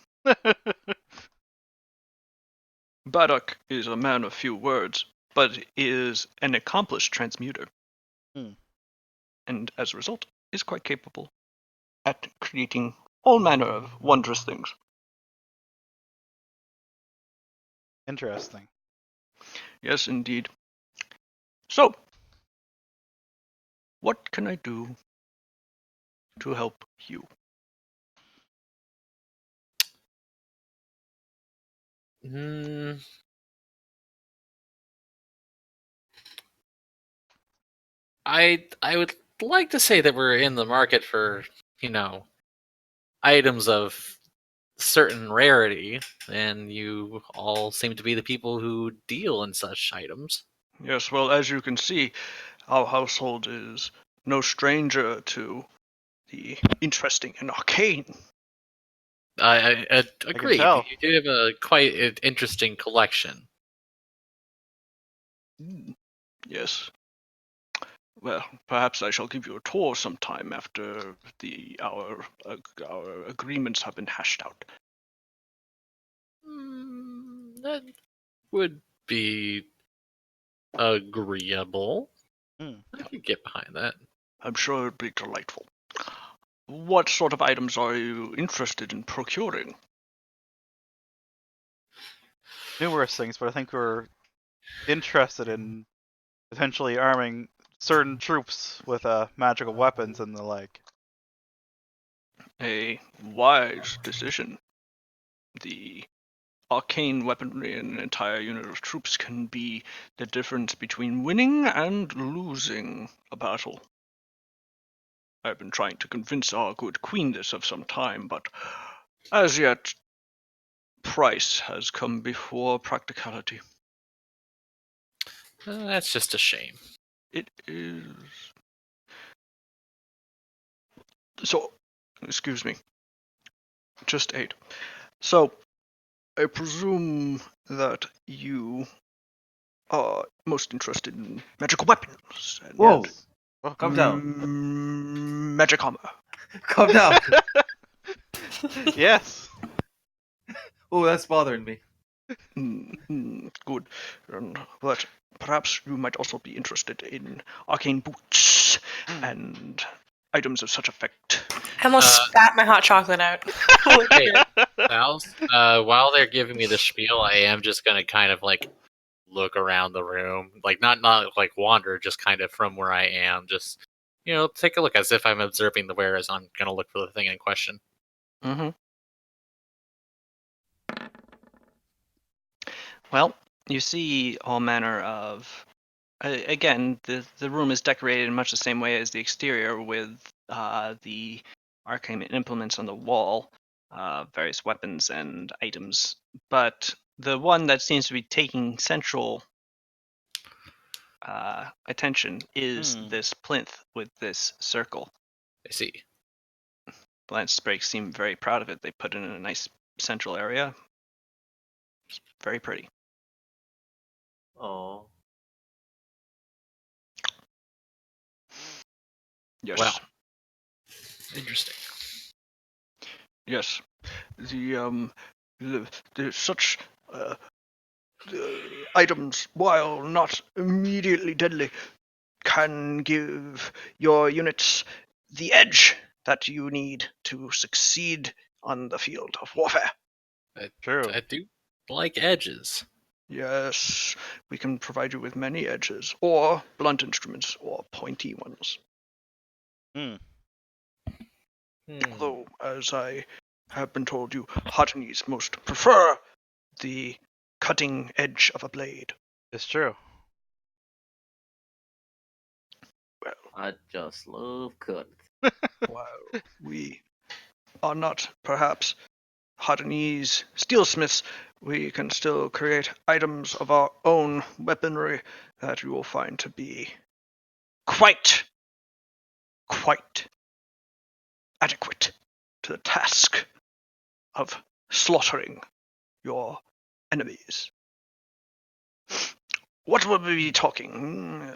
[SPEAKER 3] Barak is a man of few words, but is an accomplished transmuter.
[SPEAKER 4] Hmm.
[SPEAKER 3] And as a result, is quite capable at creating all manner of wondrous things.
[SPEAKER 4] Interesting.
[SPEAKER 3] Yes, indeed. So, what can I do to help you?
[SPEAKER 2] Mm, I would like to say that we're in the market for, items of certain rarity, and you all seem to be the people who deal in such items.
[SPEAKER 3] Yes, well, as you can see, our household is no stranger to the interesting and arcane.
[SPEAKER 2] I
[SPEAKER 4] I can
[SPEAKER 2] agree.
[SPEAKER 4] tell.
[SPEAKER 2] You do have a quite interesting collection.
[SPEAKER 3] Yes. Well, perhaps I shall give you a tour sometime after our agreements have been hashed out.
[SPEAKER 2] That would be agreeable.
[SPEAKER 4] Hmm.
[SPEAKER 2] I could get behind that.
[SPEAKER 3] I'm sure it'd be delightful. What sort of items are you interested in procuring?
[SPEAKER 4] Numerous things, but I think we're interested in potentially arming certain troops with magical weapons and the like.
[SPEAKER 3] A wise decision. The arcane weaponry in an entire unit of troops can be the difference between winning and losing a battle. I've been trying to convince our good queen this of some time, but as yet, price has come before practicality.
[SPEAKER 2] That's just a shame.
[SPEAKER 3] It is. So, excuse me. Just 8. So, I presume that you are most interested in magical weapons. And
[SPEAKER 1] Whoa! Calm down.
[SPEAKER 3] Magic armor.
[SPEAKER 1] Calm down.
[SPEAKER 4] Yes.
[SPEAKER 1] Oh, that's bothering me.
[SPEAKER 3] Good. But perhaps you might also be interested in arcane boots and items of such effect.
[SPEAKER 5] I almost spat my hot chocolate out. Holy
[SPEAKER 2] Hey,
[SPEAKER 5] shit.
[SPEAKER 2] Pals, while they're giving me the spiel, I am just gonna kind of like look around the room, like not like wander, just kind of from where I am, just take a look as if I'm observing the wearers. I'm gonna look for the thing in question.
[SPEAKER 3] Mm-hmm. Well, you see all manner of. Again, the room is decorated in much the same way as the exterior, with the arcane implements on the wall, various weapons and items. But the one that seems to be taking central attention is this plinth with this circle.
[SPEAKER 2] I see.
[SPEAKER 3] Lance Sprake seem very proud of it. They put it in a nice central area. It's very pretty.
[SPEAKER 1] Oh.
[SPEAKER 3] Yes.
[SPEAKER 2] Well, interesting.
[SPEAKER 3] Yes. The such items, while not immediately deadly, can give your units the edge that you need to succeed on the field of warfare.
[SPEAKER 4] True.
[SPEAKER 2] I do like edges.
[SPEAKER 3] Yes, we can provide you with many edges, or blunt instruments, or pointy ones. Although, as I have been told, you Hottenese most prefer the cutting edge of a blade.
[SPEAKER 4] It's true.
[SPEAKER 3] Well,
[SPEAKER 1] I just love cutting.
[SPEAKER 3] while we are not perhaps Hottenese steelsmiths, we can still create items of our own weaponry that you will find to be quite adequate to the task of slaughtering your enemies. What will we be talking?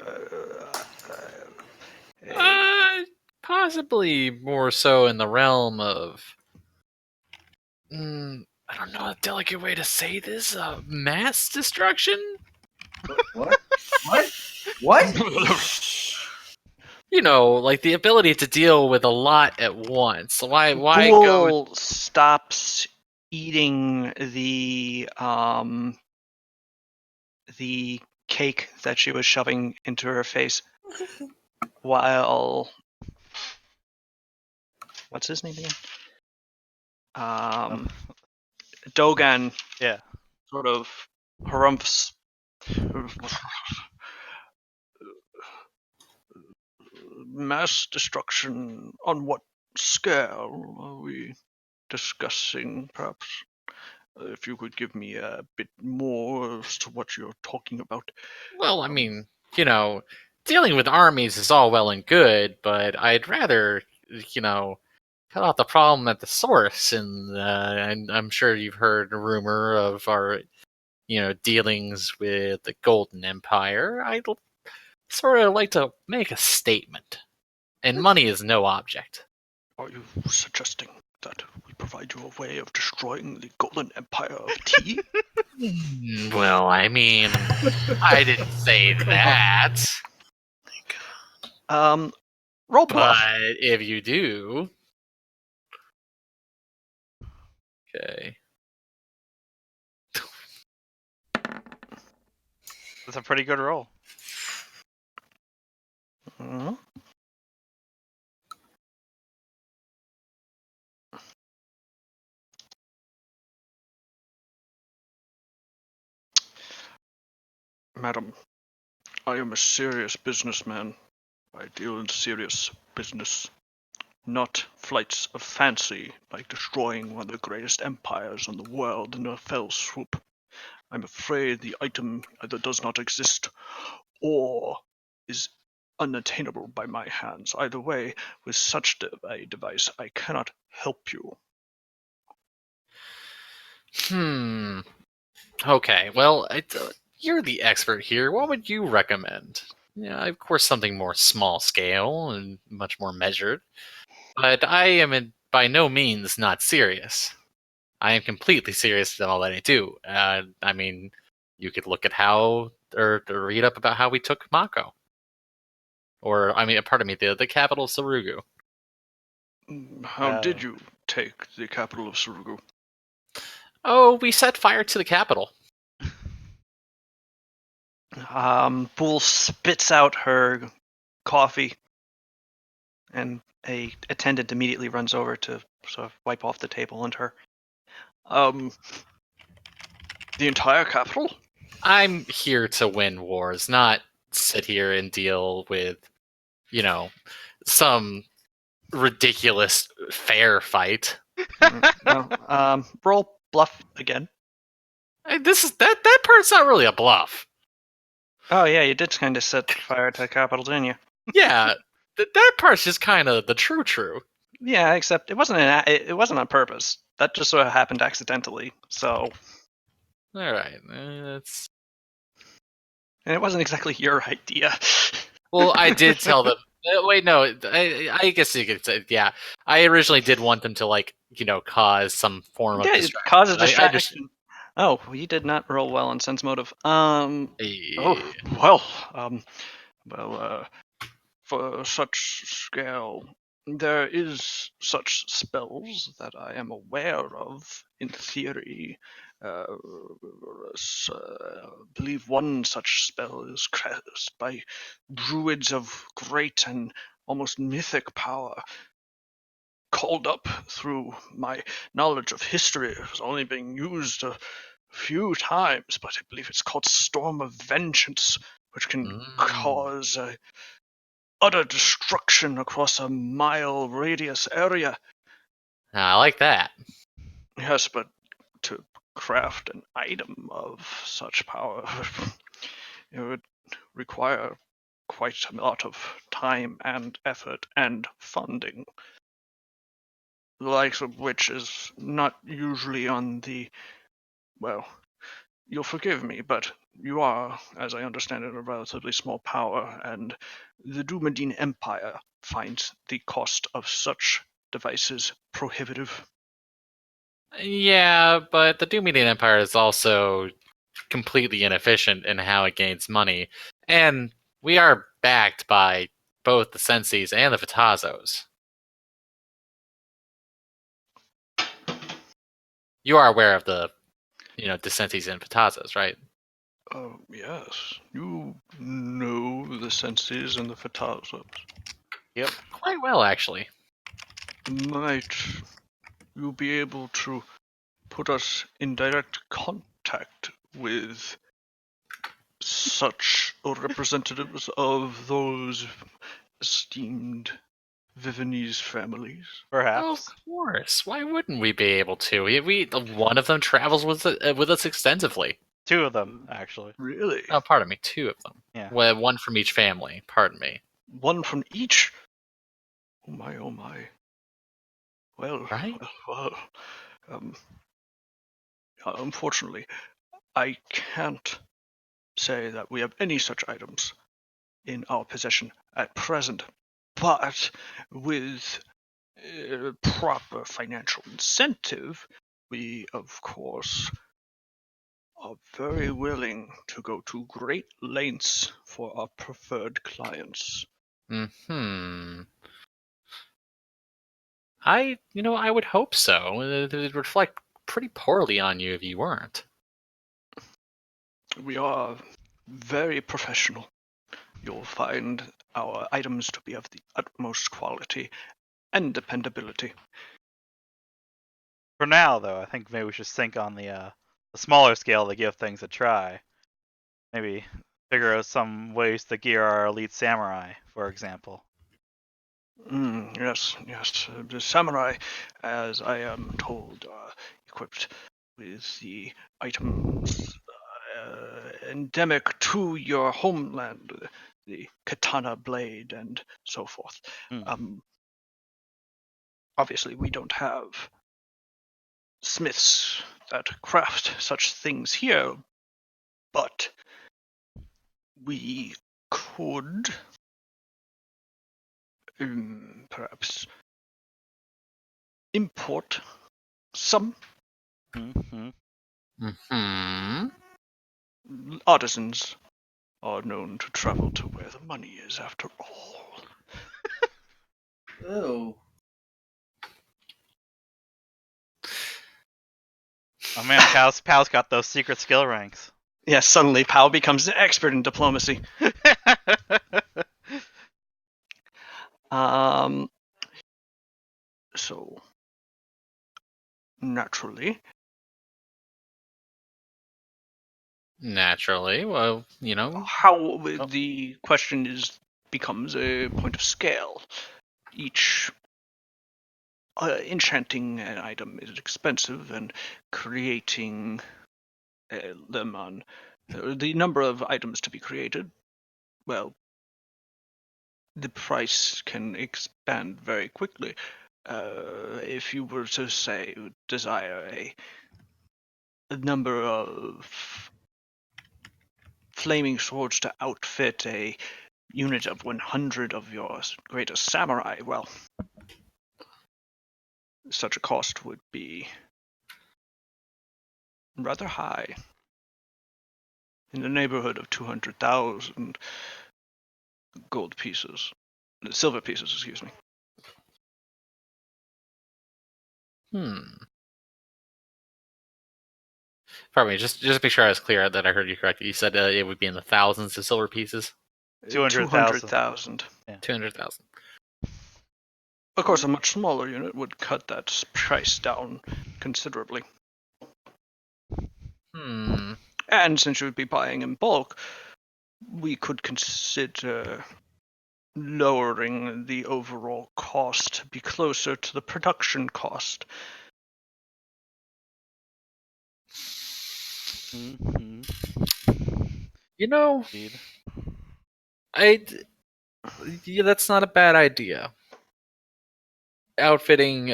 [SPEAKER 2] Possibly more so in the realm of. I don't know a delicate way to say this. Mass destruction.
[SPEAKER 1] What? What?
[SPEAKER 2] Like the ability to deal with a lot at once. Why go?
[SPEAKER 3] Ghoul stops eating the cake that she was shoving into her face while what's his name again? Dogan
[SPEAKER 4] Yeah.
[SPEAKER 3] sort of harumphs. Mass destruction on what scale are we discussing, perhaps? If you could give me a bit more as to what you're talking about.
[SPEAKER 2] Well, I mean, dealing with armies is all well and good, but I'd rather, cut out the problem at the source. And I'm sure you've heard a rumor of our, dealings with the Golden Empire. I'd sort of like to make a statement, and money is no object.
[SPEAKER 3] Are you suggesting that we provide you a way of destroying the Golden Empire of Tea?
[SPEAKER 2] Well, I mean, I didn't say that.
[SPEAKER 3] Roll bluff.
[SPEAKER 2] But if you do. Okay.
[SPEAKER 4] That's a pretty good roll.
[SPEAKER 3] Mhm. Madam, I am a serious businessman. I deal in serious business, not flights of fancy like destroying one of the greatest empires in the world in a fell swoop. I'm afraid the item either does not exist or is unattainable by my hands. Either way, with such a device, I cannot help you.
[SPEAKER 2] Okay, well, you're the expert here. What would you recommend? Yeah, of course, something more small scale and much more measured. But I am by no means not serious. I am completely serious in all that I do. I mean, you could look at how, or read up about how we took Mako. Or, I mean, pardon me, the capital of Sarugu.
[SPEAKER 3] How did you take the capital of Surugu?
[SPEAKER 2] Oh, we set fire to the capital.
[SPEAKER 3] Pool spits out her coffee, and a attendant immediately runs over to sort of wipe off the table and her. The entire capital?
[SPEAKER 2] I'm here to win wars, not sit here and deal with, some ridiculous fair fight.
[SPEAKER 3] No. Roll bluff again.
[SPEAKER 2] This is that part's not really a bluff.
[SPEAKER 3] Oh yeah, you did kind of set fire to the capital, didn't you?
[SPEAKER 2] Yeah, that part's just kind of the true.
[SPEAKER 3] Yeah, except it wasn't it wasn't on purpose. That just sort of happened accidentally. So,
[SPEAKER 2] All right, that's.
[SPEAKER 3] and it wasn't exactly your idea.
[SPEAKER 2] Well, I did tell them. Wait, no. I guess you could say, yeah. I originally did want them to cause some form of
[SPEAKER 3] Yeah, it
[SPEAKER 2] distraction.
[SPEAKER 3] causes
[SPEAKER 2] I
[SPEAKER 3] distraction. Oh, you did not roll well on sense motive.
[SPEAKER 2] Yeah.
[SPEAKER 3] For such scale, there is such spells that I am aware of in theory. I believe one such spell is cast by druids of great and almost mythic power. Called up through my knowledge of history, it was only being used a few times, but I believe it's called Storm of Vengeance, which can cause utter destruction across a mile radius area.
[SPEAKER 2] I like that.
[SPEAKER 3] Yes, but to craft an item of such power, it would require quite a lot of time and effort and funding, the likes of which is not usually on the, well, you'll forgive me, but you are, as I understand it, a relatively small power, and the Dumadine Empire finds the cost of such devices prohibitive.
[SPEAKER 2] Yeah, but the Doomedian Empire is also completely inefficient in how it gains money, and we are backed by both the Sensis and the Vitazos. You are aware of the, the Sensis and Vitazos, right?
[SPEAKER 3] Yes. You know the senses and the Fatazos.
[SPEAKER 4] Yep.
[SPEAKER 2] Quite well, actually.
[SPEAKER 3] Might you be able to put us in direct contact with such representatives of those esteemed Vivanese families?
[SPEAKER 4] Perhaps.
[SPEAKER 2] Of course. Why wouldn't we be able to? One of them travels with us extensively.
[SPEAKER 4] Two of them, actually.
[SPEAKER 3] Really?
[SPEAKER 2] Oh, pardon me, two of them.
[SPEAKER 4] Yeah.
[SPEAKER 2] Well, one from each family. Pardon me.
[SPEAKER 3] One from each? Oh my, oh my. Well,
[SPEAKER 2] Right?
[SPEAKER 3] Unfortunately, I can't say that we have any such items in our possession at present, but with proper financial incentive, we, of course, are very willing to go to great lengths for our preferred clients.
[SPEAKER 2] I would hope so. It would reflect pretty poorly on you if you weren't.
[SPEAKER 3] We are very professional. You'll find our items to be of the utmost quality and dependability.
[SPEAKER 4] For now, though, I think maybe we should think on the smaller scale to give things a try. Maybe figure out some ways to gear our elite samurai, for example.
[SPEAKER 3] Yes. The samurai, as I am told, are equipped with the items endemic to your homeland, the katana blade and so forth. Obviously, we don't have smiths that craft such things here, but we could perhaps import some.
[SPEAKER 4] Mm-hmm.
[SPEAKER 2] Hmm.
[SPEAKER 3] Artisans are known to travel to where the money is, after all.
[SPEAKER 1] Oh.
[SPEAKER 4] Oh man, Pal's got those secret skill ranks.
[SPEAKER 3] Yes, suddenly Pal becomes an expert in diplomacy. So, naturally,
[SPEAKER 2] Well,
[SPEAKER 3] how the question becomes a point of scale. Each enchanting an item is expensive, and creating them on the number of items to be created, well, the price can expand very quickly. If you were to say desire a number of flaming swords to outfit a unit of 100 of your greatest samurai, well, such a cost would be rather high, in the neighborhood of 200,000 gold pieces, silver pieces, excuse me.
[SPEAKER 2] Pardon me. Just make sure I was clear that I heard you correctly. You said it would be in the thousands of silver pieces.
[SPEAKER 4] 200,000.
[SPEAKER 2] 200,000.
[SPEAKER 3] Of course, a much smaller unit would cut that price down considerably. And since you would be buying in bulk, we could consider lowering the overall cost to be closer to the production cost.
[SPEAKER 4] Mm-hmm. Indeed.
[SPEAKER 2] Yeah, that's not a bad idea. Outfitting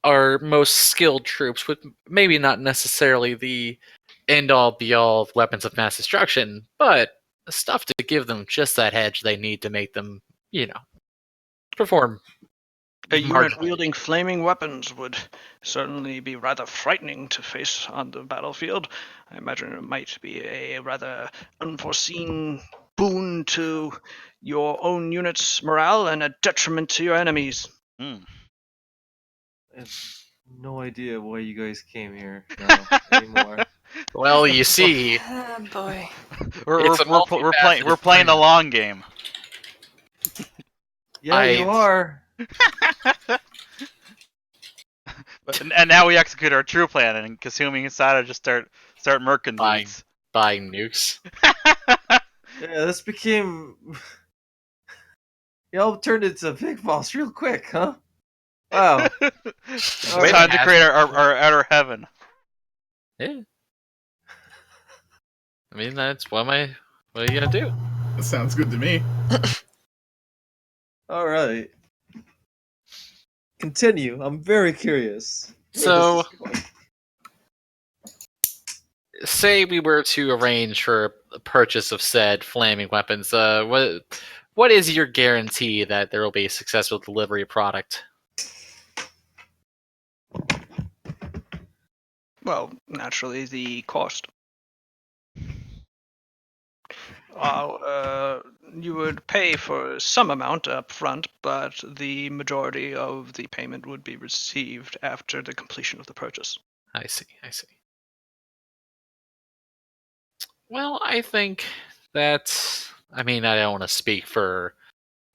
[SPEAKER 2] our most skilled troops with maybe not necessarily the end-all be-all weapons of mass destruction, but stuff to give them just that edge they need to make them, perform.
[SPEAKER 3] A unit wielding flaming weapons would certainly be rather frightening to face on the battlefield. I imagine it might be a rather unforeseen boon to your own unit's morale and a detriment to your enemies.
[SPEAKER 4] Mm.
[SPEAKER 1] I have no idea why you guys came here now anymore.
[SPEAKER 2] Well, you see,
[SPEAKER 5] Oh boy.
[SPEAKER 4] We're playing the long game.
[SPEAKER 1] Yeah, you are.
[SPEAKER 4] And now we execute our true plan, and Kasumi and Sada just start murking dudes.
[SPEAKER 2] buying nukes.
[SPEAKER 1] Yeah, this became. Y'all turned into Big Boss real quick, huh? Wow.
[SPEAKER 4] It's
[SPEAKER 1] All
[SPEAKER 4] time
[SPEAKER 1] right.
[SPEAKER 4] to create our outer heaven.
[SPEAKER 2] Yeah. I mean, that's what are you gonna do?
[SPEAKER 7] That sounds good to me.
[SPEAKER 1] All right. Continue. I'm very curious.
[SPEAKER 2] So, say we were to arrange for a purchase of said flaming weapons. What is your guarantee that there will be a successful delivery product?
[SPEAKER 3] Well, naturally, the cost. You would pay for some amount up front, but the majority of the payment would be received after the completion of the purchase.
[SPEAKER 2] I see. Well, I think that. I mean, I don't want to speak for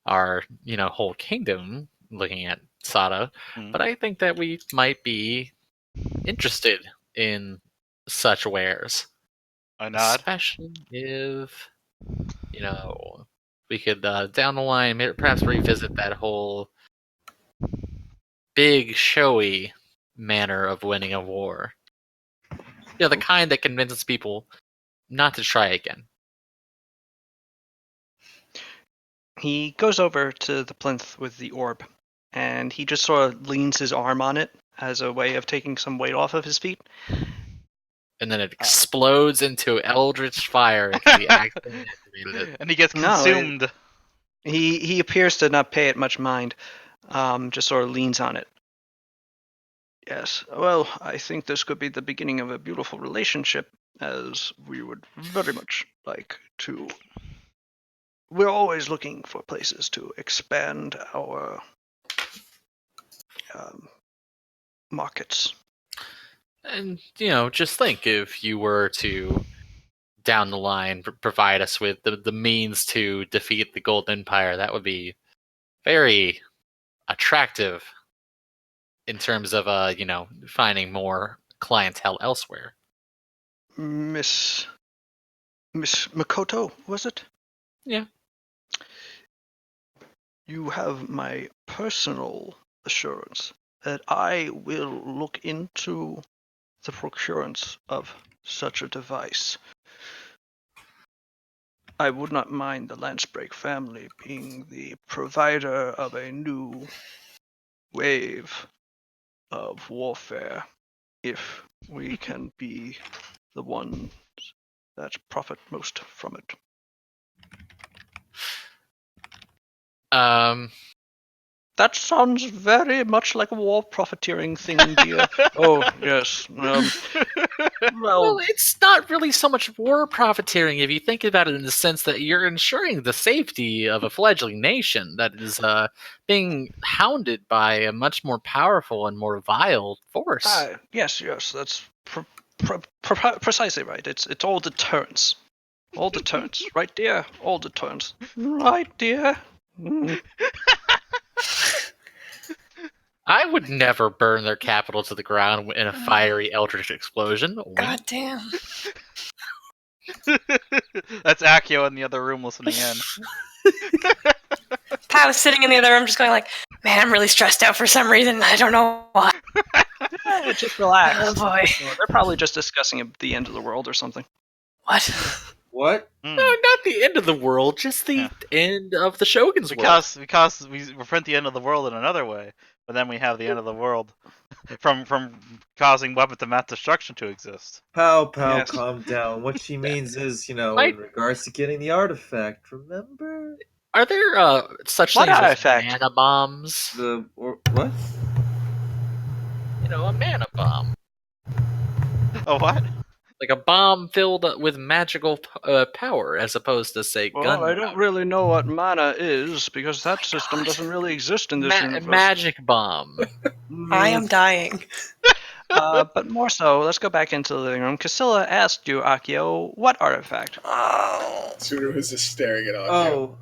[SPEAKER 2] our, whole kingdom looking at Sada, but I think that we might be interested in such wares.
[SPEAKER 4] I nod.
[SPEAKER 2] Especially if, we could, down the line, perhaps revisit that whole big, showy manner of winning a war. The kind that convinces people not to try again.
[SPEAKER 3] He goes over to the plinth with the orb, and he just sort of leans his arm on it as a way of taking some weight off of his feet.
[SPEAKER 2] And then it explodes into eldritch fire because he accidentally activated it.
[SPEAKER 4] And he gets
[SPEAKER 3] No,
[SPEAKER 4] consumed.
[SPEAKER 3] He appears to not pay it much mind, just sort of leans on it. Yes, well, I think this could be the beginning of a beautiful relationship, as we would very much like to. We're always looking for places to expand our markets.
[SPEAKER 2] And, just think if you were to, down the line, provide us with the means to defeat the Golden Empire, that would be very attractive in terms of, finding more clientele elsewhere.
[SPEAKER 3] Miss Makoto, was it?
[SPEAKER 2] Yeah.
[SPEAKER 3] You have my personal assurance that I will look into the procurance of such a device. I would not mind the Lancebreak family being the provider of a new wave of warfare if we can be the ones that profit most from it. That sounds very much like a war profiteering thing, dear. Oh, yes.
[SPEAKER 2] Well, it's not really so much war profiteering if you think about it in the sense that you're ensuring the safety of a fledgling nation that is being hounded by a much more powerful and more vile force.
[SPEAKER 3] Yes, that's precisely right. It's all deterrence. All deterrence. Right, dear? All deterrence. Right, dear? Mm.
[SPEAKER 2] I would never burn their capital to the ground in a fiery eldritch explosion. Wink.
[SPEAKER 5] God damn.
[SPEAKER 4] That's Akio in the other room listening in.
[SPEAKER 5] Pat was sitting in the other room just going like, man, I'm really stressed out for some reason. I don't know why.
[SPEAKER 3] Just relax.
[SPEAKER 5] Oh boy.
[SPEAKER 3] They're probably just discussing the end of the world or something.
[SPEAKER 5] What?
[SPEAKER 1] What?
[SPEAKER 4] Mm.
[SPEAKER 2] No, not the end of the world, just the end of the Shogun's world.
[SPEAKER 4] Because we prevent the end of the world in another way, but then we have the end of the world from causing weapons of mass destruction to exist.
[SPEAKER 1] Pow,
[SPEAKER 3] Yes.
[SPEAKER 1] calm down. What she means is,
[SPEAKER 2] Right.
[SPEAKER 1] in regards to getting the artifact, remember?
[SPEAKER 2] Are there such
[SPEAKER 3] What
[SPEAKER 2] things
[SPEAKER 3] artifact?
[SPEAKER 2] as mana bombs?
[SPEAKER 1] What?
[SPEAKER 2] A mana bomb.
[SPEAKER 4] Oh, what?
[SPEAKER 2] Like a bomb filled with magical power, as opposed to, say,
[SPEAKER 3] Well,
[SPEAKER 2] gun
[SPEAKER 3] I don't
[SPEAKER 2] power.
[SPEAKER 3] really know what mana is, because that system
[SPEAKER 5] God.
[SPEAKER 3] doesn't really exist in this universe.
[SPEAKER 2] Magic bomb.
[SPEAKER 5] I am dying.
[SPEAKER 3] But more so, let's go back into the living room. Casilla asked you, Akio, what artifact?
[SPEAKER 5] Oh.
[SPEAKER 7] Suda was just staring at Akio.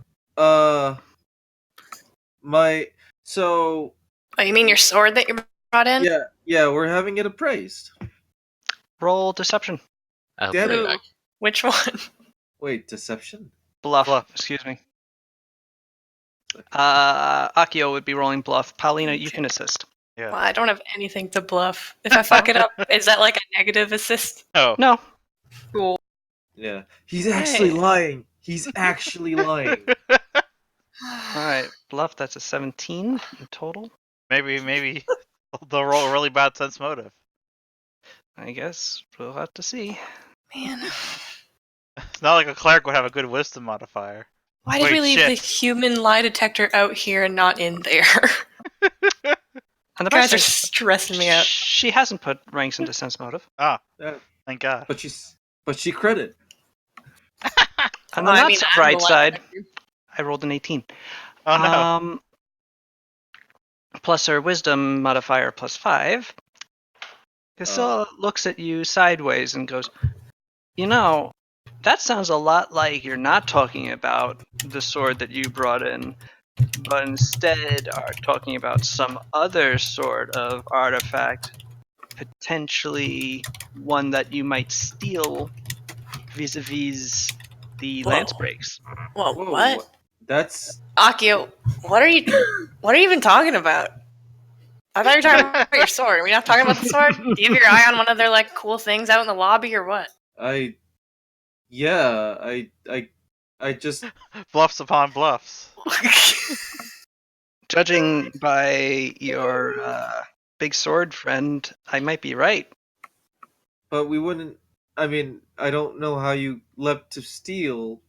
[SPEAKER 1] So,
[SPEAKER 5] Oh, you mean your sword that you brought in?
[SPEAKER 1] yeah, we're having it appraised.
[SPEAKER 3] Roll deception.
[SPEAKER 2] I hope
[SPEAKER 1] Damn
[SPEAKER 2] they're
[SPEAKER 1] it.
[SPEAKER 2] back.
[SPEAKER 5] Which one?
[SPEAKER 1] Wait, deception?
[SPEAKER 3] Bluff. Excuse me. Akio would be rolling bluff. Paulina, you can assist.
[SPEAKER 4] Yeah.
[SPEAKER 5] Well, I don't have anything to bluff. If I fuck it up, is that like a negative assist?
[SPEAKER 4] Oh.
[SPEAKER 3] No.
[SPEAKER 5] Cool.
[SPEAKER 1] Yeah. He's actually
[SPEAKER 5] Hey.
[SPEAKER 1] lying. He's actually lying.
[SPEAKER 3] Alright, bluff, that's a 17 in total.
[SPEAKER 4] Maybe they'll roll a really bad sense motive.
[SPEAKER 3] I guess we'll have to see.
[SPEAKER 5] Man.
[SPEAKER 4] It's not like a cleric would have a good wisdom modifier.
[SPEAKER 5] Why did
[SPEAKER 4] Wait,
[SPEAKER 5] we leave
[SPEAKER 4] shit.
[SPEAKER 5] the human lie detector out here and not in there?
[SPEAKER 3] And the
[SPEAKER 5] You guys
[SPEAKER 3] best
[SPEAKER 5] are
[SPEAKER 3] thing,
[SPEAKER 5] stressing me out.
[SPEAKER 3] she hasn't put ranks into sense motive.
[SPEAKER 4] Ah,
[SPEAKER 1] Yeah,
[SPEAKER 4] thank God.
[SPEAKER 1] but she credit.
[SPEAKER 3] On
[SPEAKER 5] Well,
[SPEAKER 3] the
[SPEAKER 5] I
[SPEAKER 3] not
[SPEAKER 5] mean,
[SPEAKER 3] so
[SPEAKER 5] I'm
[SPEAKER 3] bright
[SPEAKER 5] the lie
[SPEAKER 3] side,
[SPEAKER 5] detector.
[SPEAKER 3] I rolled an 18.
[SPEAKER 4] Oh no.
[SPEAKER 3] Plus her wisdom modifier plus 5. Casilla looks at you sideways and goes, that sounds a lot like you're not talking about the sword that you brought in, but instead are talking about some other sort of artifact, potentially one that you might steal vis-a-vis the
[SPEAKER 5] Whoa.
[SPEAKER 3] lance breaks.
[SPEAKER 5] Whoa,
[SPEAKER 1] Whoa,
[SPEAKER 5] what?
[SPEAKER 1] That's
[SPEAKER 5] Akio, what are you even talking about? I thought you were talking about your sword. Are we not talking about the sword? Do you have your eye on one of their like cool things out in the lobby or what?
[SPEAKER 1] I just
[SPEAKER 4] Bluffs upon bluffs.
[SPEAKER 3] Judging by your big sword friend, I might be right.
[SPEAKER 1] But we wouldn't. I mean, I don't know how you leapt to steal.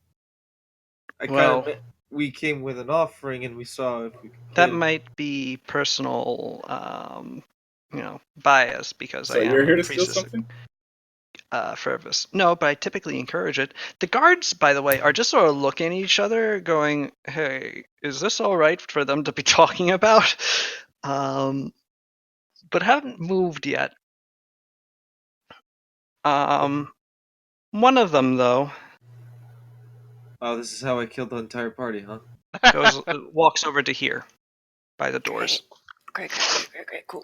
[SPEAKER 1] I
[SPEAKER 3] Well,
[SPEAKER 1] we came with an offering and we saw if we could.
[SPEAKER 3] that
[SPEAKER 1] play.
[SPEAKER 3] might be personal, bias because
[SPEAKER 7] So
[SPEAKER 3] I
[SPEAKER 7] you're
[SPEAKER 3] am
[SPEAKER 7] here
[SPEAKER 3] a
[SPEAKER 7] to steal
[SPEAKER 3] priestess
[SPEAKER 7] something?
[SPEAKER 3] Fervis. No, but I typically encourage it. The guards, by the way, are just sort of looking at each other, going, "Hey, is this all right for them to be talking about?" But haven't moved yet. One of them though
[SPEAKER 1] Oh, this is how I killed the entire party, huh?
[SPEAKER 3] walks over to here by the doors.
[SPEAKER 5] Great. Cool.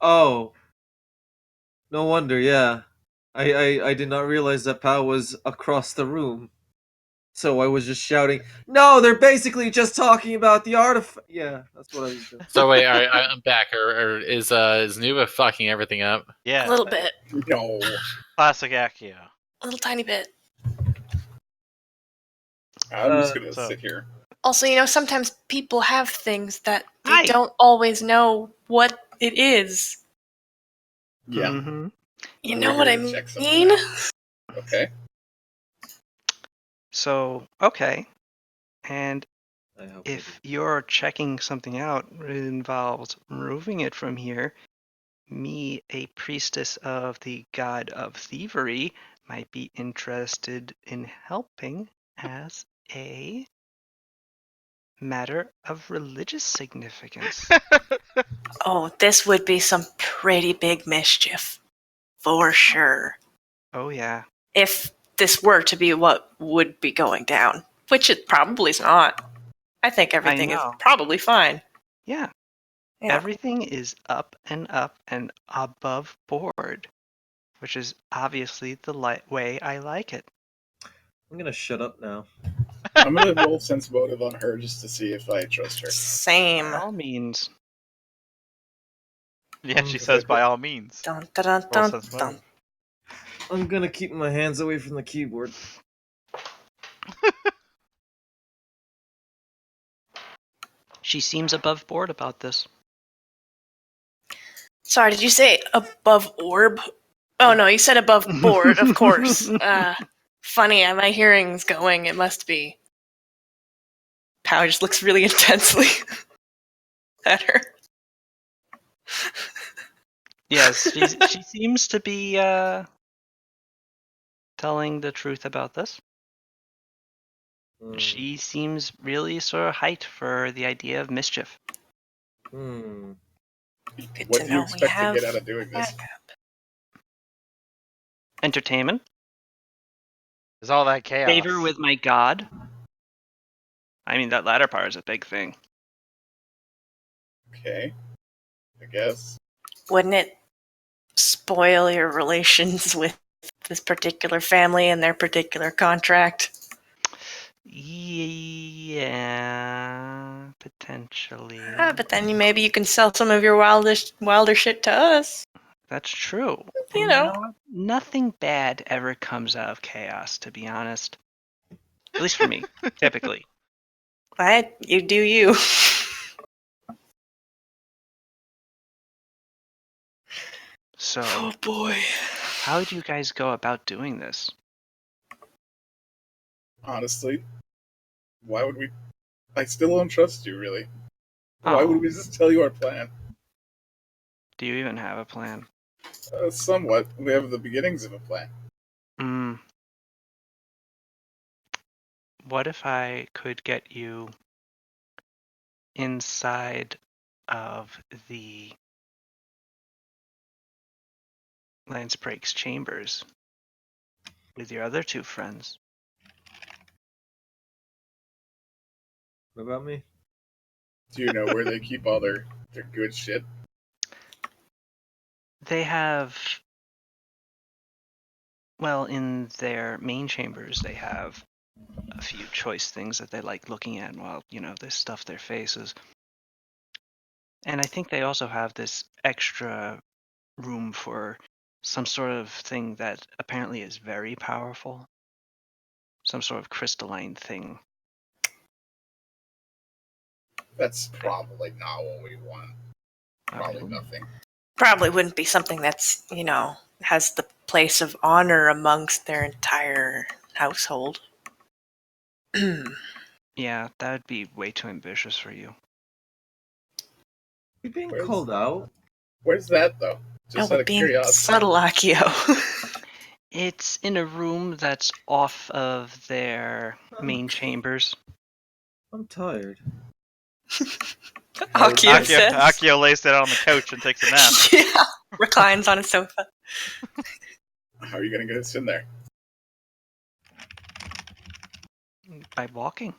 [SPEAKER 1] Oh, no wonder. Yeah, I did not realize that Pal was across the room. So I was just shouting, "No, they're basically just talking about the artifact." Yeah, that's what I was doing.
[SPEAKER 2] So wait, I'm back. Or is Nuba fucking everything up?
[SPEAKER 5] A
[SPEAKER 4] Yeah.
[SPEAKER 5] little bit.
[SPEAKER 7] No.
[SPEAKER 4] Classic Accio.
[SPEAKER 5] A little tiny bit.
[SPEAKER 7] I'm just gonna
[SPEAKER 4] so-
[SPEAKER 7] sit here.
[SPEAKER 5] Also, sometimes people have things that they
[SPEAKER 3] Hi.
[SPEAKER 5] don't always know what it is.
[SPEAKER 7] Yeah.
[SPEAKER 3] Mm-hmm.
[SPEAKER 5] You
[SPEAKER 7] We're
[SPEAKER 5] know what I
[SPEAKER 7] here to check something
[SPEAKER 5] mean?
[SPEAKER 7] out. Okay.
[SPEAKER 3] So, okay. And
[SPEAKER 1] I hope I
[SPEAKER 3] if you're checking something out, it involves moving it from here. Me, a priestess of the god of thievery, might be interested in helping as a matter of religious significance.
[SPEAKER 5] Oh, this would be some pretty big mischief. For sure.
[SPEAKER 3] Oh, yeah.
[SPEAKER 5] If this were to be what would be going down. Which it probably is not. I think everything is
[SPEAKER 3] know.
[SPEAKER 5] probably fine.
[SPEAKER 3] Yeah.
[SPEAKER 5] Yeah.
[SPEAKER 3] Everything is up and above board, which is obviously the way I like it.
[SPEAKER 1] I'm gonna shut up now.
[SPEAKER 7] I'm gonna roll sense motive on her just to see if I trust her.
[SPEAKER 5] Same.
[SPEAKER 3] By all means.
[SPEAKER 4] Yeah, she
[SPEAKER 7] Because
[SPEAKER 4] says
[SPEAKER 7] I
[SPEAKER 4] by
[SPEAKER 7] put-
[SPEAKER 4] all means.
[SPEAKER 5] Dun, dun, dun,
[SPEAKER 4] Roll
[SPEAKER 5] dun,
[SPEAKER 4] sense
[SPEAKER 5] dun.
[SPEAKER 4] motive.
[SPEAKER 1] I'm gonna keep my hands away from the keyboard.
[SPEAKER 3] She seems above board about this.
[SPEAKER 5] Sorry, did you say above orb? Oh no, you said above board, of course. Funny, my hearing's going. It must be. Pow just looks really intensely at her.
[SPEAKER 3] Yes, she seems to be telling the truth about this. She seems really sort of hyped for the idea of mischief.
[SPEAKER 1] Hmm.
[SPEAKER 5] Good
[SPEAKER 7] What
[SPEAKER 5] to
[SPEAKER 7] do you
[SPEAKER 5] know we
[SPEAKER 7] expect to
[SPEAKER 5] have
[SPEAKER 7] get out of doing this?
[SPEAKER 5] backup.
[SPEAKER 3] Entertainment,
[SPEAKER 4] There's all that chaos.
[SPEAKER 3] favor with my god. I mean, that latter part is a big thing.
[SPEAKER 7] Okay. I guess.
[SPEAKER 5] Wouldn't it spoil your relations with this particular family and their particular contract?
[SPEAKER 3] Yeah, potentially.
[SPEAKER 5] But then maybe you can sell some of your wilder shit to us.
[SPEAKER 3] That's true.
[SPEAKER 5] You
[SPEAKER 3] And
[SPEAKER 5] know.
[SPEAKER 3] what? Nothing bad ever comes out of chaos, to be honest. At least for me, typically.
[SPEAKER 5] You do you.
[SPEAKER 3] So,
[SPEAKER 5] Oh boy.
[SPEAKER 3] how do you guys go about doing this?
[SPEAKER 7] Honestly, why would we? I still don't trust you, really. Why would we just tell you our plan?
[SPEAKER 3] Do you even have a plan?
[SPEAKER 7] Somewhat. We have the beginnings of a plan.
[SPEAKER 3] What if I could get you inside of the Lance Breaks chambers with your other two friends?
[SPEAKER 1] What about me?
[SPEAKER 7] Do you know where they keep all their good shit?
[SPEAKER 3] They have, well, in their main chambers, they have a few choice things that they like looking at while, they stuff their faces. And I think they also have this extra room for some sort of thing that apparently is very powerful. Some sort of crystalline thing
[SPEAKER 7] That's probably not what we want. Probably
[SPEAKER 3] Okay.
[SPEAKER 7] nothing.
[SPEAKER 5] Probably wouldn't be something that's, has the place of honor amongst their entire household.
[SPEAKER 3] Yeah, that would be way too ambitious for you.
[SPEAKER 1] You being
[SPEAKER 7] Where's-
[SPEAKER 1] called out?
[SPEAKER 7] Where's that though?
[SPEAKER 5] No,
[SPEAKER 7] Just out
[SPEAKER 5] we're
[SPEAKER 7] of
[SPEAKER 5] being
[SPEAKER 7] curiosity.
[SPEAKER 5] subtle, Akio.
[SPEAKER 3] It's in a room that's off of their main chambers.
[SPEAKER 1] I'm tired.
[SPEAKER 5] Akio says.
[SPEAKER 4] Akio lays down on the couch and takes a nap.
[SPEAKER 5] Yeah, reclines on a sofa.
[SPEAKER 7] How are you gonna get us in there?
[SPEAKER 3] By walking.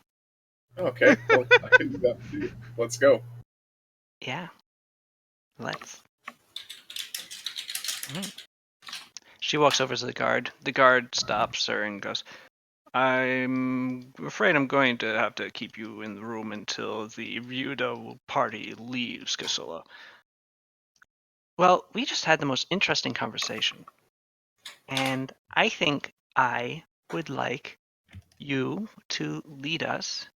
[SPEAKER 7] Okay, well, I can do that too. Let's go.
[SPEAKER 3] Yeah. Let's. Alright. She walks over to the guard. The guard stops her and goes, I'm afraid I'm going to have to keep you in the room until the Ryudo party leaves, Casilla. Well, we just had the most interesting conversation. And I think I would like you to lead us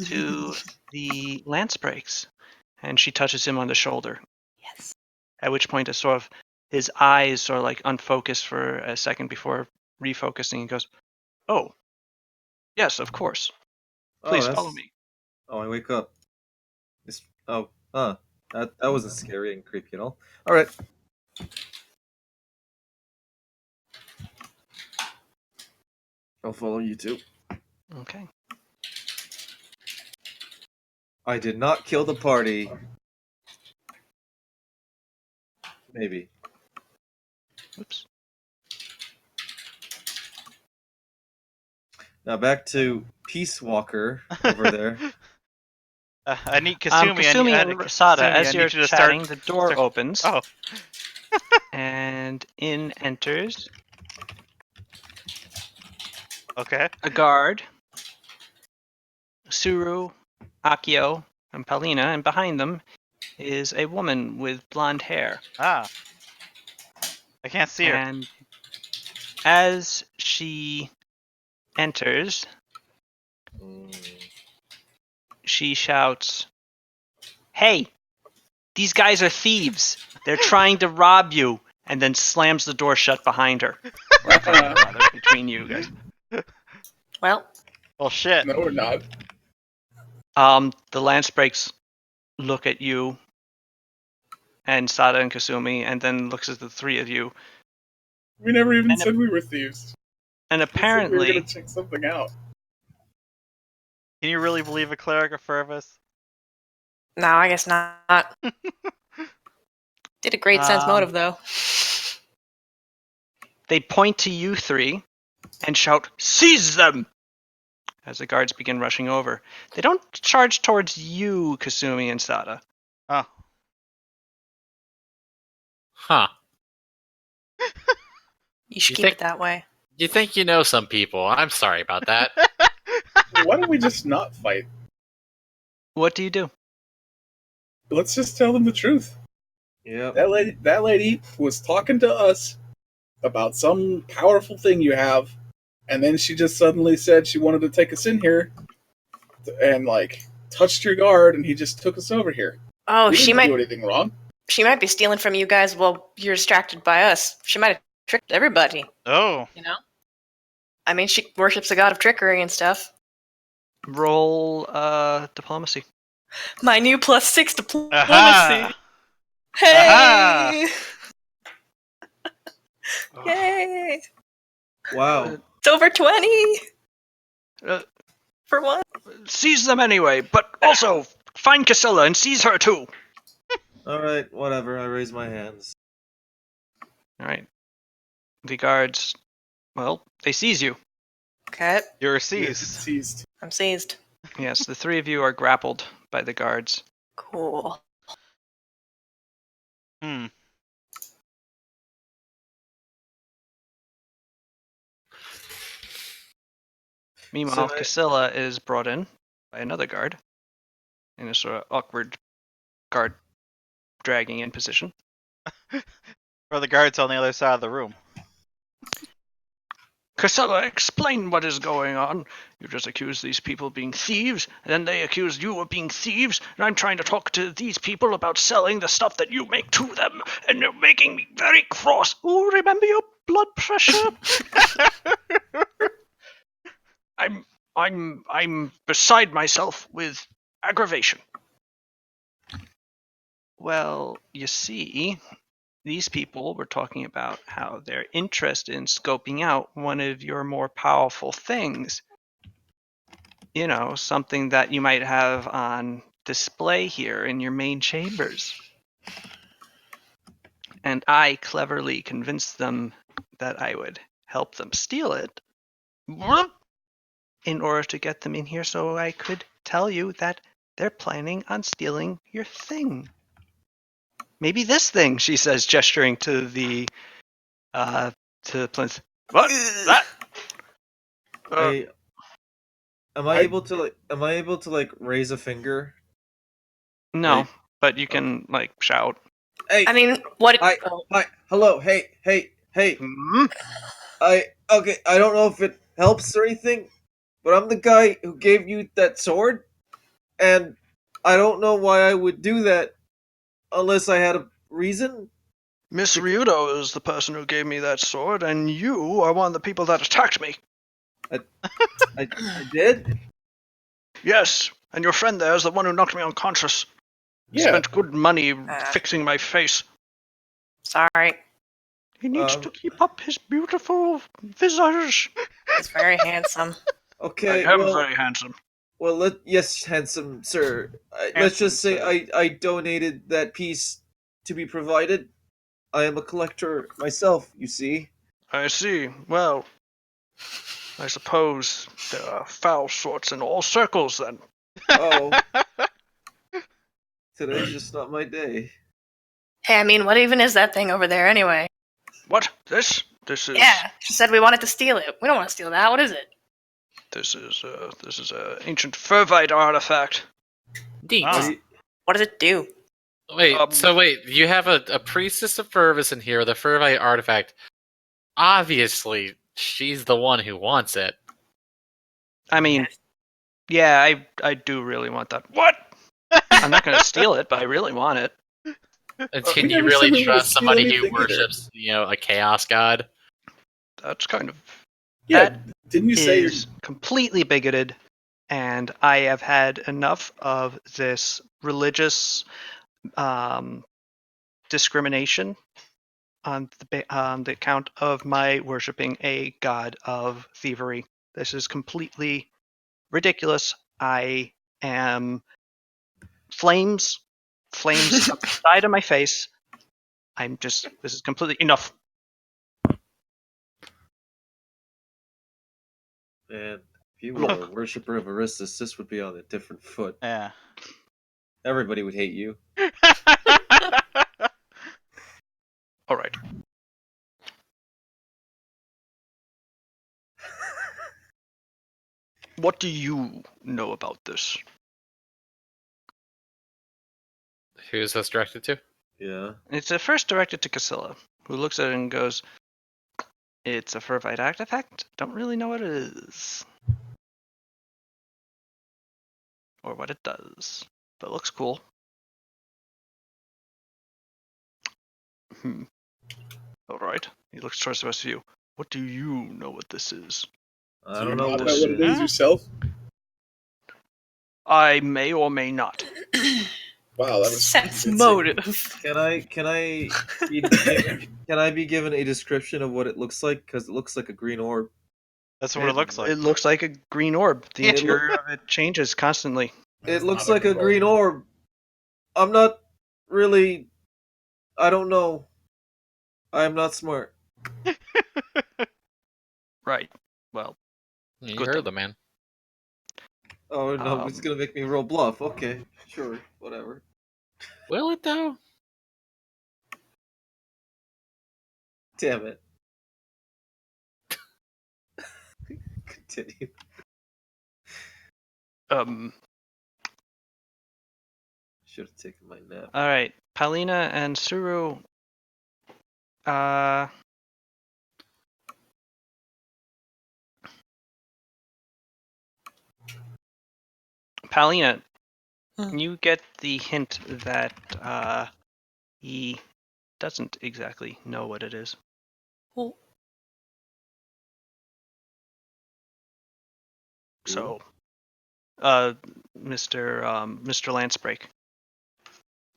[SPEAKER 3] to the lance breaks. And she touches him on the shoulder.
[SPEAKER 5] Yes.
[SPEAKER 3] At which point, his eyes sort of like unfocused for a second before refocusing. He goes, "Oh, yes, of course. Please follow me."
[SPEAKER 1] Oh, I wake up. That wasn't scary and creepy at all. All right. I'll follow you too.
[SPEAKER 3] Okay.
[SPEAKER 1] I did not kill the party. Maybe.
[SPEAKER 3] Oops.
[SPEAKER 1] Now back to Peace Walker over there.
[SPEAKER 4] I need Kasumi.
[SPEAKER 3] Kasumi and Rasada, as you're
[SPEAKER 4] you to
[SPEAKER 3] chatting, the door
[SPEAKER 4] start-
[SPEAKER 3] opens,
[SPEAKER 4] Oh,
[SPEAKER 3] and in enters
[SPEAKER 4] okay.
[SPEAKER 3] a guard, Suru, Akio, and Paulina, and behind them is a woman with blonde hair.
[SPEAKER 4] Ah, I can't see her.
[SPEAKER 3] And as she enters, she shouts, "Hey, these guys are thieves. They're trying to rob you," and then slams the door shut behind her. Or rather, between you guys.
[SPEAKER 5] Well,
[SPEAKER 4] Well, shit.
[SPEAKER 7] No, we're not.
[SPEAKER 3] The lance breaks look at you and Sada and Kasumi, and then looks at the three of you.
[SPEAKER 7] We never even
[SPEAKER 3] And
[SPEAKER 7] said we were thieves.
[SPEAKER 3] And
[SPEAKER 7] We said we were
[SPEAKER 3] apparently,
[SPEAKER 7] gonna check something out.
[SPEAKER 4] Can you really believe a cleric of Fervus?
[SPEAKER 5] no, I guess not. Did a great sense motive, though.
[SPEAKER 3] they point to you three and shout, "Seize them!" as the guards begin rushing over. They don't charge towards you, Kasumi and Sada.
[SPEAKER 4] Oh.
[SPEAKER 2] Huh.
[SPEAKER 5] You should
[SPEAKER 2] You
[SPEAKER 5] keep
[SPEAKER 2] think-
[SPEAKER 5] it that way.
[SPEAKER 2] You think you know some people. I'm sorry about that.
[SPEAKER 7] Why don't we just not fight?
[SPEAKER 3] What do you do?
[SPEAKER 7] Let's just tell them the truth.
[SPEAKER 1] Yep.
[SPEAKER 7] That lady was talking to us about some powerful thing you have, and then she just suddenly said she wanted to take us in here, and like touched your guard, and he just took us over here.
[SPEAKER 5] Oh,
[SPEAKER 7] We
[SPEAKER 5] she
[SPEAKER 7] didn't
[SPEAKER 5] might
[SPEAKER 7] do anything wrong.
[SPEAKER 5] she might be stealing from you guys while you're distracted by us. She might have tricked everybody,
[SPEAKER 4] Oh.
[SPEAKER 5] you know? I mean, she worships a god of trickery and stuff.
[SPEAKER 3] Roll diplomacy.
[SPEAKER 5] My new +6 diplomacy.
[SPEAKER 4] Aha!
[SPEAKER 5] Hey!
[SPEAKER 3] Aha!
[SPEAKER 5] Yay!
[SPEAKER 1] Wow.
[SPEAKER 5] It's over 20
[SPEAKER 3] Uh,
[SPEAKER 5] for one.
[SPEAKER 3] Seize them anyway, but also find Casilla and seize her too.
[SPEAKER 1] All right. Whatever. I raise my hands.
[SPEAKER 3] All right. The guards, well, they seize you.
[SPEAKER 5] Okay,
[SPEAKER 4] You're
[SPEAKER 7] Yes,
[SPEAKER 4] seized.
[SPEAKER 7] seized.
[SPEAKER 5] I'm seized.
[SPEAKER 3] Yes, the three of you are grappled by the guards.
[SPEAKER 5] Cool.
[SPEAKER 4] Hmm.
[SPEAKER 3] Meanwhile,
[SPEAKER 1] So I-
[SPEAKER 3] Casilla is brought in by another guard in a sort of awkward guard dragging in position.
[SPEAKER 4] Or the guards on the other side of the room.
[SPEAKER 3] Casella, explain what is going on. You just accused these people of being thieves, and then they accused you of being thieves, and I'm trying to talk to these people about selling the stuff that you make to them, and they're making me very cross. Oh, remember your blood pressure? I'm beside myself with aggravation. Well, you see, these people were talking about how they're interested in scoping out one of your more powerful things. You know, something that you might have on display here in your main chambers. And I cleverly convinced them that I would help them steal it in order to get them in here so I could tell you that they're planning on stealing your thing. Maybe this thing, she says, gesturing to the plinth. What? That?
[SPEAKER 1] Hey, am I
[SPEAKER 7] I-
[SPEAKER 1] able to like raise a finger?
[SPEAKER 3] No,
[SPEAKER 1] Like,
[SPEAKER 3] but you can like shout.
[SPEAKER 1] hey,
[SPEAKER 5] I mean, what?
[SPEAKER 1] hi,
[SPEAKER 5] Oh,
[SPEAKER 1] hi, hello, hey.
[SPEAKER 3] Hmm?
[SPEAKER 1] Okay, I don't know if it helps or anything, but I'm the guy who gave you that sword, and I don't know why I would do that unless I had a reason.
[SPEAKER 3] Miss Ryudo is the person who gave me that sword, and you are one of the people that attacked me.
[SPEAKER 1] I did.
[SPEAKER 3] Yes, and your friend there is the one who knocked me unconscious.
[SPEAKER 7] Yeah.
[SPEAKER 3] Spent good money fixing my face.
[SPEAKER 5] sorry.
[SPEAKER 3] He needs to keep up his beautiful visage.
[SPEAKER 5] He's very handsome.
[SPEAKER 1] Okay,
[SPEAKER 3] I am
[SPEAKER 1] well,
[SPEAKER 3] very handsome.
[SPEAKER 1] yes, handsome sir. Let's
[SPEAKER 5] Handsome
[SPEAKER 1] just say
[SPEAKER 5] sir.
[SPEAKER 1] I donated that piece to be provided. I am a collector myself, you see.
[SPEAKER 3] I see. Well, I suppose there are foul sorts in all circles then.
[SPEAKER 1] Oh, today's just not my day.
[SPEAKER 5] Hey, I mean, what even is that thing over there anyway?
[SPEAKER 3] What? This? This is.
[SPEAKER 5] Yeah, she said we wanted to steal it. We don't want to steal that. What is it?
[SPEAKER 3] This is a ancient fervite artifact.
[SPEAKER 2] Neat.
[SPEAKER 4] Ah.
[SPEAKER 1] What do you-
[SPEAKER 5] What does it do?
[SPEAKER 2] Wait, you have a priestess of Fervus in here with a Fervite artifact. Obviously, she's the one who wants it.
[SPEAKER 3] I mean, yeah, I do really want that. What? I'm not going to steal it, but I really want it.
[SPEAKER 2] And
[SPEAKER 7] We
[SPEAKER 2] can you
[SPEAKER 7] never said
[SPEAKER 2] really
[SPEAKER 7] we were gonna
[SPEAKER 2] trust
[SPEAKER 7] steal
[SPEAKER 2] somebody who
[SPEAKER 7] anything either.
[SPEAKER 2] worships, a chaos god?
[SPEAKER 3] That's kind of
[SPEAKER 7] Yeah.
[SPEAKER 3] That
[SPEAKER 7] Didn't you say you're
[SPEAKER 3] is completely bigoted, and I have had enough of this religious discrimination on the account of my worshiping a god of thievery. This is completely ridiculous. I am flames up the side of my face. This is completely enough.
[SPEAKER 1] Man, if you were a worshiper of Aristus, this would be on a different foot.
[SPEAKER 4] Yeah.
[SPEAKER 1] Everybody would hate you.
[SPEAKER 3] All right. What do you know about this?
[SPEAKER 2] Who is this directed to?
[SPEAKER 1] Yeah.
[SPEAKER 3] It's at first directed to Casilla, who looks at it and goes, "It's a fervite artifact? Don't really know what it is. Or what it does. But it looks cool." Alright. He looks towards the rest of you. What do you know what this is?
[SPEAKER 1] I
[SPEAKER 7] Do you
[SPEAKER 1] don't know
[SPEAKER 7] know
[SPEAKER 1] what
[SPEAKER 7] about
[SPEAKER 1] this
[SPEAKER 7] what it is
[SPEAKER 4] Huh?
[SPEAKER 7] yourself?
[SPEAKER 3] I may or may not.
[SPEAKER 7] Wow, that was
[SPEAKER 5] Sense
[SPEAKER 7] convincing.
[SPEAKER 5] motive.
[SPEAKER 1] Can I be given a description of what it looks like? Because it looks like a green orb.
[SPEAKER 4] That's what it looks like.
[SPEAKER 3] It looks like a green orb. The
[SPEAKER 4] Yeah.
[SPEAKER 3] interior of it changes constantly.
[SPEAKER 1] It
[SPEAKER 7] It's
[SPEAKER 1] looks
[SPEAKER 7] not
[SPEAKER 1] like a
[SPEAKER 7] control.
[SPEAKER 1] green orb. I'm not really. I don't know. I'm not smart.
[SPEAKER 3] Right. Well,
[SPEAKER 2] You
[SPEAKER 3] Good
[SPEAKER 2] heard
[SPEAKER 3] then.
[SPEAKER 2] the man.
[SPEAKER 1] Oh no, it's gonna make me roll bluff. Okay, sure, whatever.
[SPEAKER 2] Will it though?
[SPEAKER 1] Damn it. Continue. Should have taken my nap.
[SPEAKER 3] Alright. Paulina and Suru Palina,
[SPEAKER 5] Hmm.
[SPEAKER 3] you get the hint that he doesn't exactly know what it is.
[SPEAKER 5] Well,
[SPEAKER 3] So, Mr. Lancebreak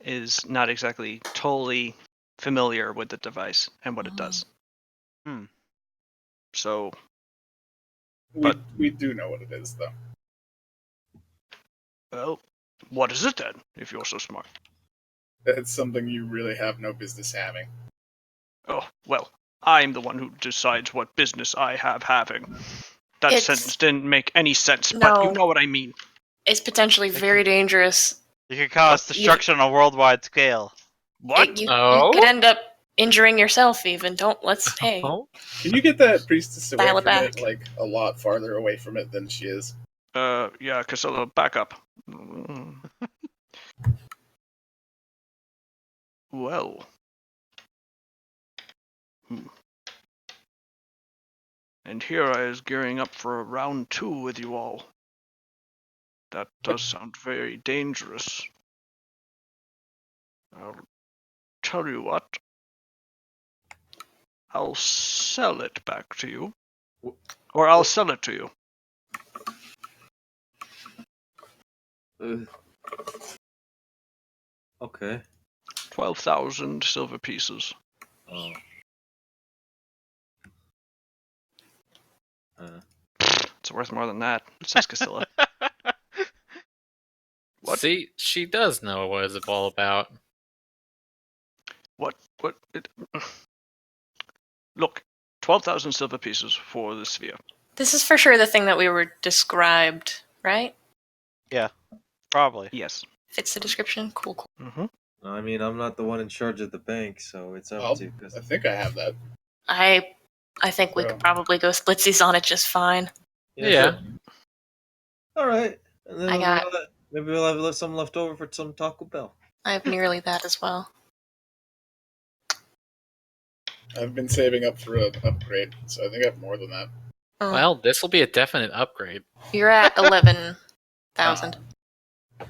[SPEAKER 3] is not exactly totally familiar with the device and what it does.
[SPEAKER 4] Hmm.
[SPEAKER 3] So,
[SPEAKER 7] We do know what it is, though.
[SPEAKER 3] well, what is it then, if you're so smart?
[SPEAKER 7] It's something you really have no business having.
[SPEAKER 3] Oh, well, I'm the one who decides what business I have having. That
[SPEAKER 5] It's-
[SPEAKER 3] sentence didn't make any sense, but you
[SPEAKER 5] No.
[SPEAKER 3] know what I mean.
[SPEAKER 5] it's potentially very dangerous.
[SPEAKER 4] You could cause destruction on a worldwide scale.
[SPEAKER 3] What?
[SPEAKER 5] You
[SPEAKER 2] Oh?
[SPEAKER 5] could end up injuring yourself even. Hey.
[SPEAKER 2] Oh?
[SPEAKER 7] Can you get that priestess away
[SPEAKER 5] Dial it
[SPEAKER 7] from it,
[SPEAKER 5] back.
[SPEAKER 7] like, a lot farther away from it than she is?
[SPEAKER 3] Yeah, Casilla, back up. Well. And here I is gearing up for a round 2 with you all. That does sound very dangerous. I'll tell you what. I'll sell it back to you. Or I'll sell it to you.
[SPEAKER 1] Okay.
[SPEAKER 3] 12,000 silver pieces.
[SPEAKER 1] Oh.
[SPEAKER 3] It's worth more than that, says Casilla. What?
[SPEAKER 2] See, she does know what it's all about.
[SPEAKER 3] What? Look, 12,000 silver pieces for the sphere.
[SPEAKER 5] This is for sure the thing that we were described, right?
[SPEAKER 4] Probably.
[SPEAKER 3] Yes.
[SPEAKER 5] Fits the description? Cool.
[SPEAKER 3] Mm-hmm.
[SPEAKER 1] I mean, I'm not the one in charge of the bank, so it's up to. Cause
[SPEAKER 7] I think I have that.
[SPEAKER 5] I think we
[SPEAKER 7] Yeah.
[SPEAKER 5] could probably go splitsies on it just fine.
[SPEAKER 2] Yeah.
[SPEAKER 1] All right. And then
[SPEAKER 5] I got-
[SPEAKER 1] maybe we'll have some left over for some Taco Bell.
[SPEAKER 5] I have nearly that as well.
[SPEAKER 7] I've been saving up for an upgrade, so I think I have more than that.
[SPEAKER 5] Oh,
[SPEAKER 2] Well, this will be a definite upgrade.
[SPEAKER 5] you're at 11,000.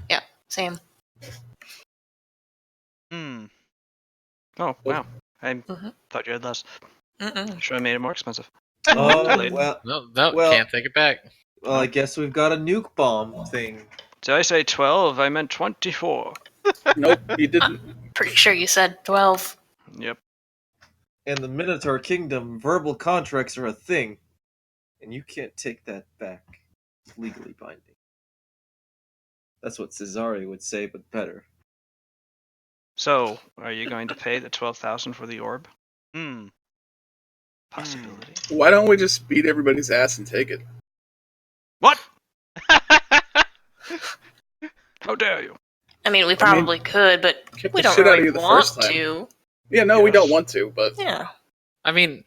[SPEAKER 5] Yeah, same.
[SPEAKER 4] Hmm.
[SPEAKER 3] Oh, wow. I
[SPEAKER 5] Mhm.
[SPEAKER 3] thought you had less.
[SPEAKER 5] Mm-mm.
[SPEAKER 3] Should have made it more expensive.
[SPEAKER 1] Oh,
[SPEAKER 3] Delayed.
[SPEAKER 1] well,
[SPEAKER 2] No,
[SPEAKER 1] Well-
[SPEAKER 2] can't take it back.
[SPEAKER 1] I guess we've got a nuke bomb thing.
[SPEAKER 3] Did I say 12? I meant 24.
[SPEAKER 7] Nope, he didn't.
[SPEAKER 5] Pretty sure you said 12.
[SPEAKER 3] Yep.
[SPEAKER 1] In the Minotaur Kingdom, verbal contracts are a thing, and you can't take that back. It's legally binding. That's what Cesare would say, but better.
[SPEAKER 3] So, are you going to pay the 12,000 for the orb?
[SPEAKER 4] Hmm.
[SPEAKER 3] Possibility.
[SPEAKER 7] Why don't we just beat everybody's ass and take it?
[SPEAKER 3] What? How dare you?
[SPEAKER 5] I mean, we probably could, but
[SPEAKER 7] Kick
[SPEAKER 5] we
[SPEAKER 7] the
[SPEAKER 5] don't
[SPEAKER 7] shit out of
[SPEAKER 5] really
[SPEAKER 7] you the
[SPEAKER 5] want
[SPEAKER 7] first time.
[SPEAKER 5] to.
[SPEAKER 7] Yeah, no, we
[SPEAKER 3] Yes.
[SPEAKER 7] don't want to, but
[SPEAKER 5] Yeah.
[SPEAKER 2] I mean,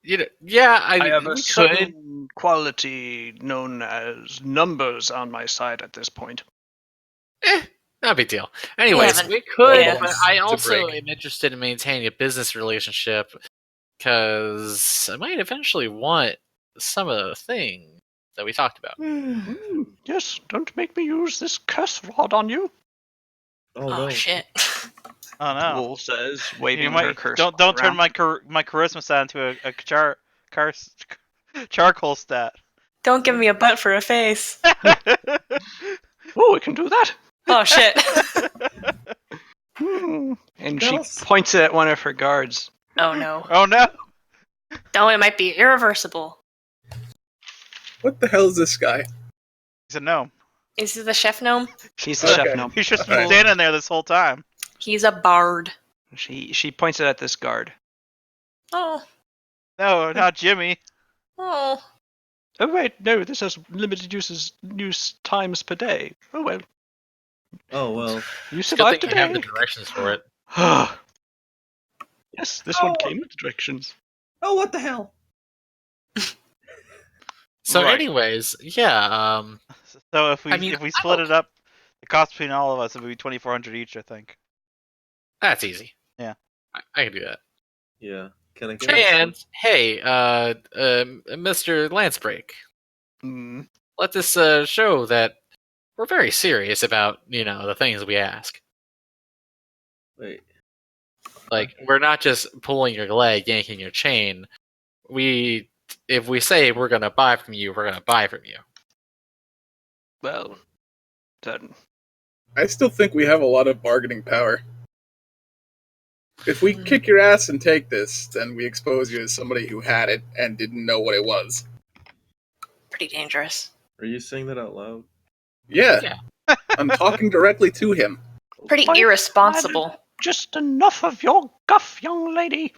[SPEAKER 2] yeah,
[SPEAKER 3] I have
[SPEAKER 2] we
[SPEAKER 3] a
[SPEAKER 2] could-
[SPEAKER 3] certain quality known as numbers on my side at this point.
[SPEAKER 2] no big deal. Anyways,
[SPEAKER 5] haven't-
[SPEAKER 2] we could,
[SPEAKER 5] yeah.
[SPEAKER 2] but I
[SPEAKER 3] To
[SPEAKER 2] also
[SPEAKER 3] break.
[SPEAKER 2] am interested in maintaining a business relationship because I might eventually want some of the things that we talked about.
[SPEAKER 3] Yes, don't make me use this curse rod on you.
[SPEAKER 1] Oh,
[SPEAKER 5] Oh,
[SPEAKER 1] no.
[SPEAKER 5] shit.
[SPEAKER 4] Oh no.
[SPEAKER 3] Wool says, waving
[SPEAKER 4] You
[SPEAKER 3] her
[SPEAKER 4] might
[SPEAKER 3] curse
[SPEAKER 4] don't
[SPEAKER 3] rod
[SPEAKER 4] turn
[SPEAKER 3] around.
[SPEAKER 4] my charisma stat into a charcoal stat.
[SPEAKER 5] Don't give me a butt for a face.
[SPEAKER 3] Oh, we can do that.
[SPEAKER 5] Oh, shit.
[SPEAKER 3] And
[SPEAKER 1] Else?
[SPEAKER 3] she points it at one of her guards.
[SPEAKER 5] Oh, no.
[SPEAKER 4] Oh no.
[SPEAKER 5] No, it might be irreversible.
[SPEAKER 7] what the hell is this guy?
[SPEAKER 4] He's a gnome.
[SPEAKER 5] Is he the chef gnome?
[SPEAKER 3] She's the
[SPEAKER 7] Okay.
[SPEAKER 3] chef gnome.
[SPEAKER 4] He's just been
[SPEAKER 7] Alright.
[SPEAKER 4] standing there this whole time.
[SPEAKER 5] He's a bard.
[SPEAKER 3] She points it at this guard.
[SPEAKER 5] Oh.
[SPEAKER 4] No, not Jimmy.
[SPEAKER 5] Oh.
[SPEAKER 3] Oh wait, no, this has limited use times per day. Oh well,
[SPEAKER 1] Oh, well.
[SPEAKER 3] you
[SPEAKER 2] Good
[SPEAKER 3] survived
[SPEAKER 2] thing you have the
[SPEAKER 3] today.
[SPEAKER 2] directions for it.
[SPEAKER 3] Yes, this one came with directions.
[SPEAKER 1] Oh, what the hell?
[SPEAKER 2] So,
[SPEAKER 3] Right.
[SPEAKER 2] anyways, yeah.
[SPEAKER 4] So if we
[SPEAKER 2] I mean,
[SPEAKER 4] if we split it up, the cost between all of us would be 2,400 each, I think.
[SPEAKER 2] That's easy.
[SPEAKER 4] Yeah.
[SPEAKER 2] I can do that.
[SPEAKER 1] Yeah. Can I get
[SPEAKER 2] And hey, Mr. Lancebreak,
[SPEAKER 3] Hmm.
[SPEAKER 2] let this show that we're very serious about the things we ask.
[SPEAKER 1] Wait.
[SPEAKER 2] Like, we're not just pulling your leg, yanking your chain. If we say we're gonna buy from you, we're gonna buy from you.
[SPEAKER 3] Well, then
[SPEAKER 7] I still think we have a lot of bargaining power. If we kick your ass and take this, then we expose you as somebody who had it and didn't know what it was.
[SPEAKER 5] Pretty dangerous.
[SPEAKER 1] Are you saying that out loud?
[SPEAKER 7] Yeah. I'm talking directly to him.
[SPEAKER 5] Pretty
[SPEAKER 3] My
[SPEAKER 5] irresponsible.
[SPEAKER 3] just enough of your guff, young lady.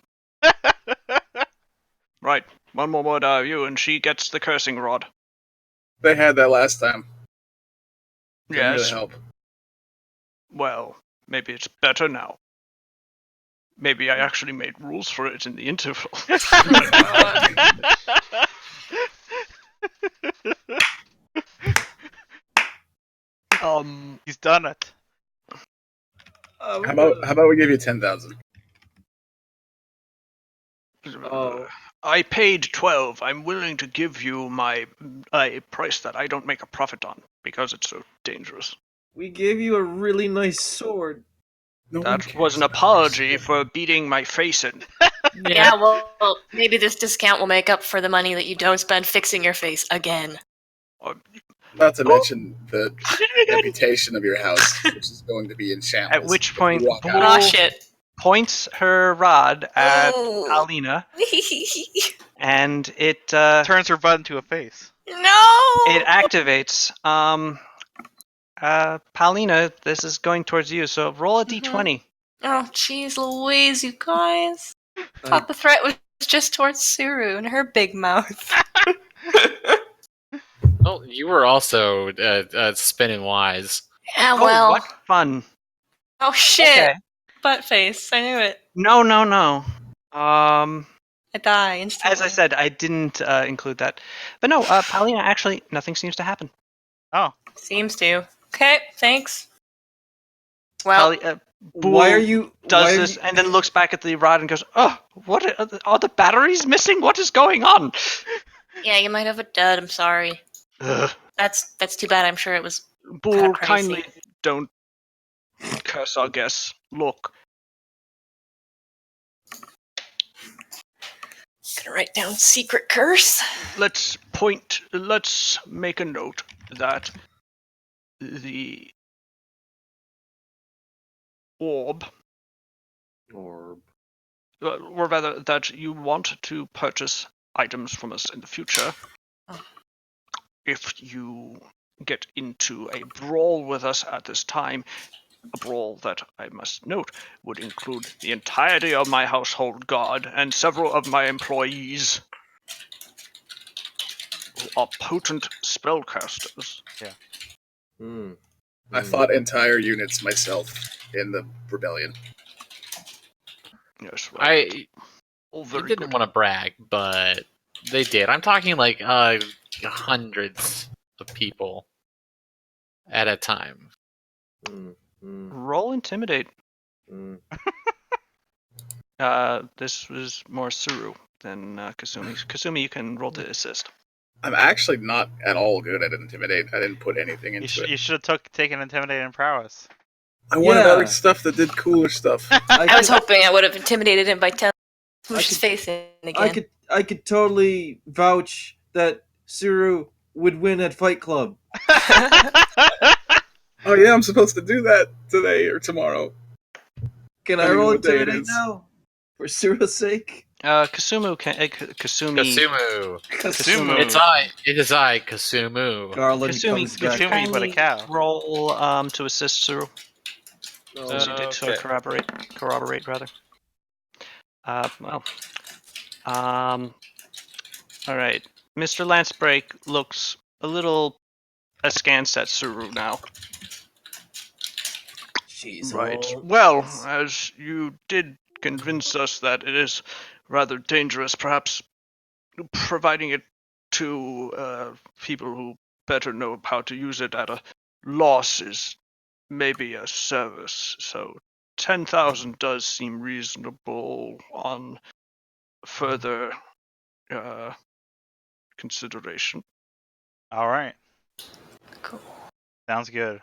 [SPEAKER 3] Right, one more word out of you, and she gets the cursing rod.
[SPEAKER 7] They had that last time. Didn't really
[SPEAKER 3] Yes.
[SPEAKER 7] help.
[SPEAKER 3] Well, maybe it's better now. Maybe I actually made rules for it in the interval.
[SPEAKER 4] He's done it.
[SPEAKER 7] How about we give you 10,000?
[SPEAKER 1] Oh.
[SPEAKER 3] I paid 12. I'm willing to give you a price that I don't make a profit on because it's so dangerous.
[SPEAKER 1] We gave you a really nice sword.
[SPEAKER 7] No one
[SPEAKER 3] That
[SPEAKER 7] cares
[SPEAKER 3] was an
[SPEAKER 7] about
[SPEAKER 3] apology
[SPEAKER 7] this.
[SPEAKER 3] for beating my face in.
[SPEAKER 5] Yeah, well, maybe this discount will make up for the money that you don't spend fixing your face again.
[SPEAKER 7] Not to mention the reputation of your house, which is going to be in shambles.
[SPEAKER 3] At which
[SPEAKER 7] if
[SPEAKER 3] point,
[SPEAKER 7] you walk
[SPEAKER 3] Bull
[SPEAKER 7] out.
[SPEAKER 5] Oh, shit.
[SPEAKER 3] points her rod at
[SPEAKER 5] Ooh.
[SPEAKER 3] Alina, and it
[SPEAKER 4] Turns her butt into a face.
[SPEAKER 5] No!
[SPEAKER 3] it activates. Paulina, this is going towards you, so roll a d20.
[SPEAKER 5] Oh, jeez Louise, you guys. Thought the threat was just towards Suru and her big mouth.
[SPEAKER 2] Well, you were also spinning wise.
[SPEAKER 5] Yeah,
[SPEAKER 3] Oh,
[SPEAKER 5] well.
[SPEAKER 3] what fun.
[SPEAKER 5] Oh, shit.
[SPEAKER 3] Okay.
[SPEAKER 5] Butt face. I knew it.
[SPEAKER 3] No.
[SPEAKER 5] I die instantly.
[SPEAKER 3] As I said, I didn't include that. But no, Paulina, actually, nothing seems to happen.
[SPEAKER 4] Oh.
[SPEAKER 5] Seems to. Okay, thanks. Well,
[SPEAKER 1] Why are you
[SPEAKER 3] does this and then looks back at the rod and goes, "Oh, what are the batteries missing? What is going on?"
[SPEAKER 5] yeah, you might have a dud. I'm sorry.
[SPEAKER 3] Ugh.
[SPEAKER 5] That's too bad. I'm sure it was
[SPEAKER 3] Bull,
[SPEAKER 5] kinda crazy.
[SPEAKER 3] kindly don't curse our guests. Look,
[SPEAKER 5] Gonna write down secret curse.
[SPEAKER 3] let's make a note that the orb, or rather that you want to purchase items from us in the future. If you get into a brawl with us at this time, a brawl that I must note would include the entirety of my household guard and several of my employees who are potent spellcasters.
[SPEAKER 7] I fought entire units myself in the rebellion.
[SPEAKER 3] Yes, well, all
[SPEAKER 2] I
[SPEAKER 3] very
[SPEAKER 2] didn't
[SPEAKER 3] good.
[SPEAKER 2] want to brag, but they did. I'm talking like hundreds of people at a time.
[SPEAKER 3] Roll intimidate. This was more Suru than Kasumi. Kasumi, you can roll to assist.
[SPEAKER 7] I'm actually not at all good at intimidate. I didn't put anything into it.
[SPEAKER 4] You should have taken Intimidate and Prowess.
[SPEAKER 7] I wanted
[SPEAKER 1] Yeah.
[SPEAKER 7] other stuff that did cooler stuff.
[SPEAKER 5] I was hoping I would have intimidated him by telling him his face in again.
[SPEAKER 1] I could totally vouch that Suru would win at Fight Club.
[SPEAKER 7] Oh yeah, I'm supposed to do that today or tomorrow.
[SPEAKER 1] Can I
[SPEAKER 7] Depending on
[SPEAKER 1] roll
[SPEAKER 7] what day it
[SPEAKER 1] intimidate
[SPEAKER 7] is.
[SPEAKER 1] now? For Suru's sake?
[SPEAKER 3] Kasumi can. Kasumi.
[SPEAKER 4] Kasumu.
[SPEAKER 2] It is I, Kasumu.
[SPEAKER 1] Garland
[SPEAKER 3] Kasumi,
[SPEAKER 1] comes
[SPEAKER 3] could you
[SPEAKER 1] back.
[SPEAKER 4] Kasumi, but a
[SPEAKER 3] kindly
[SPEAKER 4] cow.
[SPEAKER 3] roll to assist Suru?
[SPEAKER 1] No.
[SPEAKER 3] As you did to
[SPEAKER 2] Okay.
[SPEAKER 3] corroborate rather. All right. Mr. Lancebrake looks a little askance at Suru now.
[SPEAKER 1] Jeez,
[SPEAKER 3] Right.
[SPEAKER 1] oh,
[SPEAKER 3] Well,
[SPEAKER 1] yes.
[SPEAKER 3] as you did convince us that it is rather dangerous, perhaps providing it to people who better know how to use it at a loss is maybe a service. So 10,000 does seem reasonable on further consideration.
[SPEAKER 4] All right.
[SPEAKER 5] Cool.
[SPEAKER 4] Sounds good.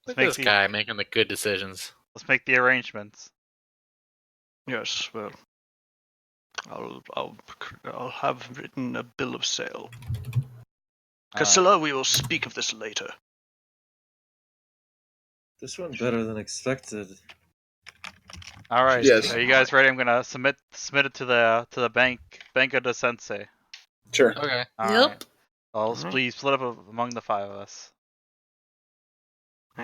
[SPEAKER 2] Look
[SPEAKER 4] make
[SPEAKER 2] at this
[SPEAKER 4] the-
[SPEAKER 2] guy making the good decisions.
[SPEAKER 4] Let's make the arrangements.
[SPEAKER 3] Yes, well, I'll have written a bill of sale. Casilla, we will speak of this later.
[SPEAKER 1] This went better than expected.
[SPEAKER 4] All right.
[SPEAKER 7] Yes.
[SPEAKER 4] Are you guys ready? I'm gonna submit it to the Banco de Sensei.
[SPEAKER 7] Sure.
[SPEAKER 2] Okay.
[SPEAKER 4] All
[SPEAKER 5] Yep.
[SPEAKER 4] right. Well,
[SPEAKER 3] Alright.
[SPEAKER 4] please split up among the 5 of us.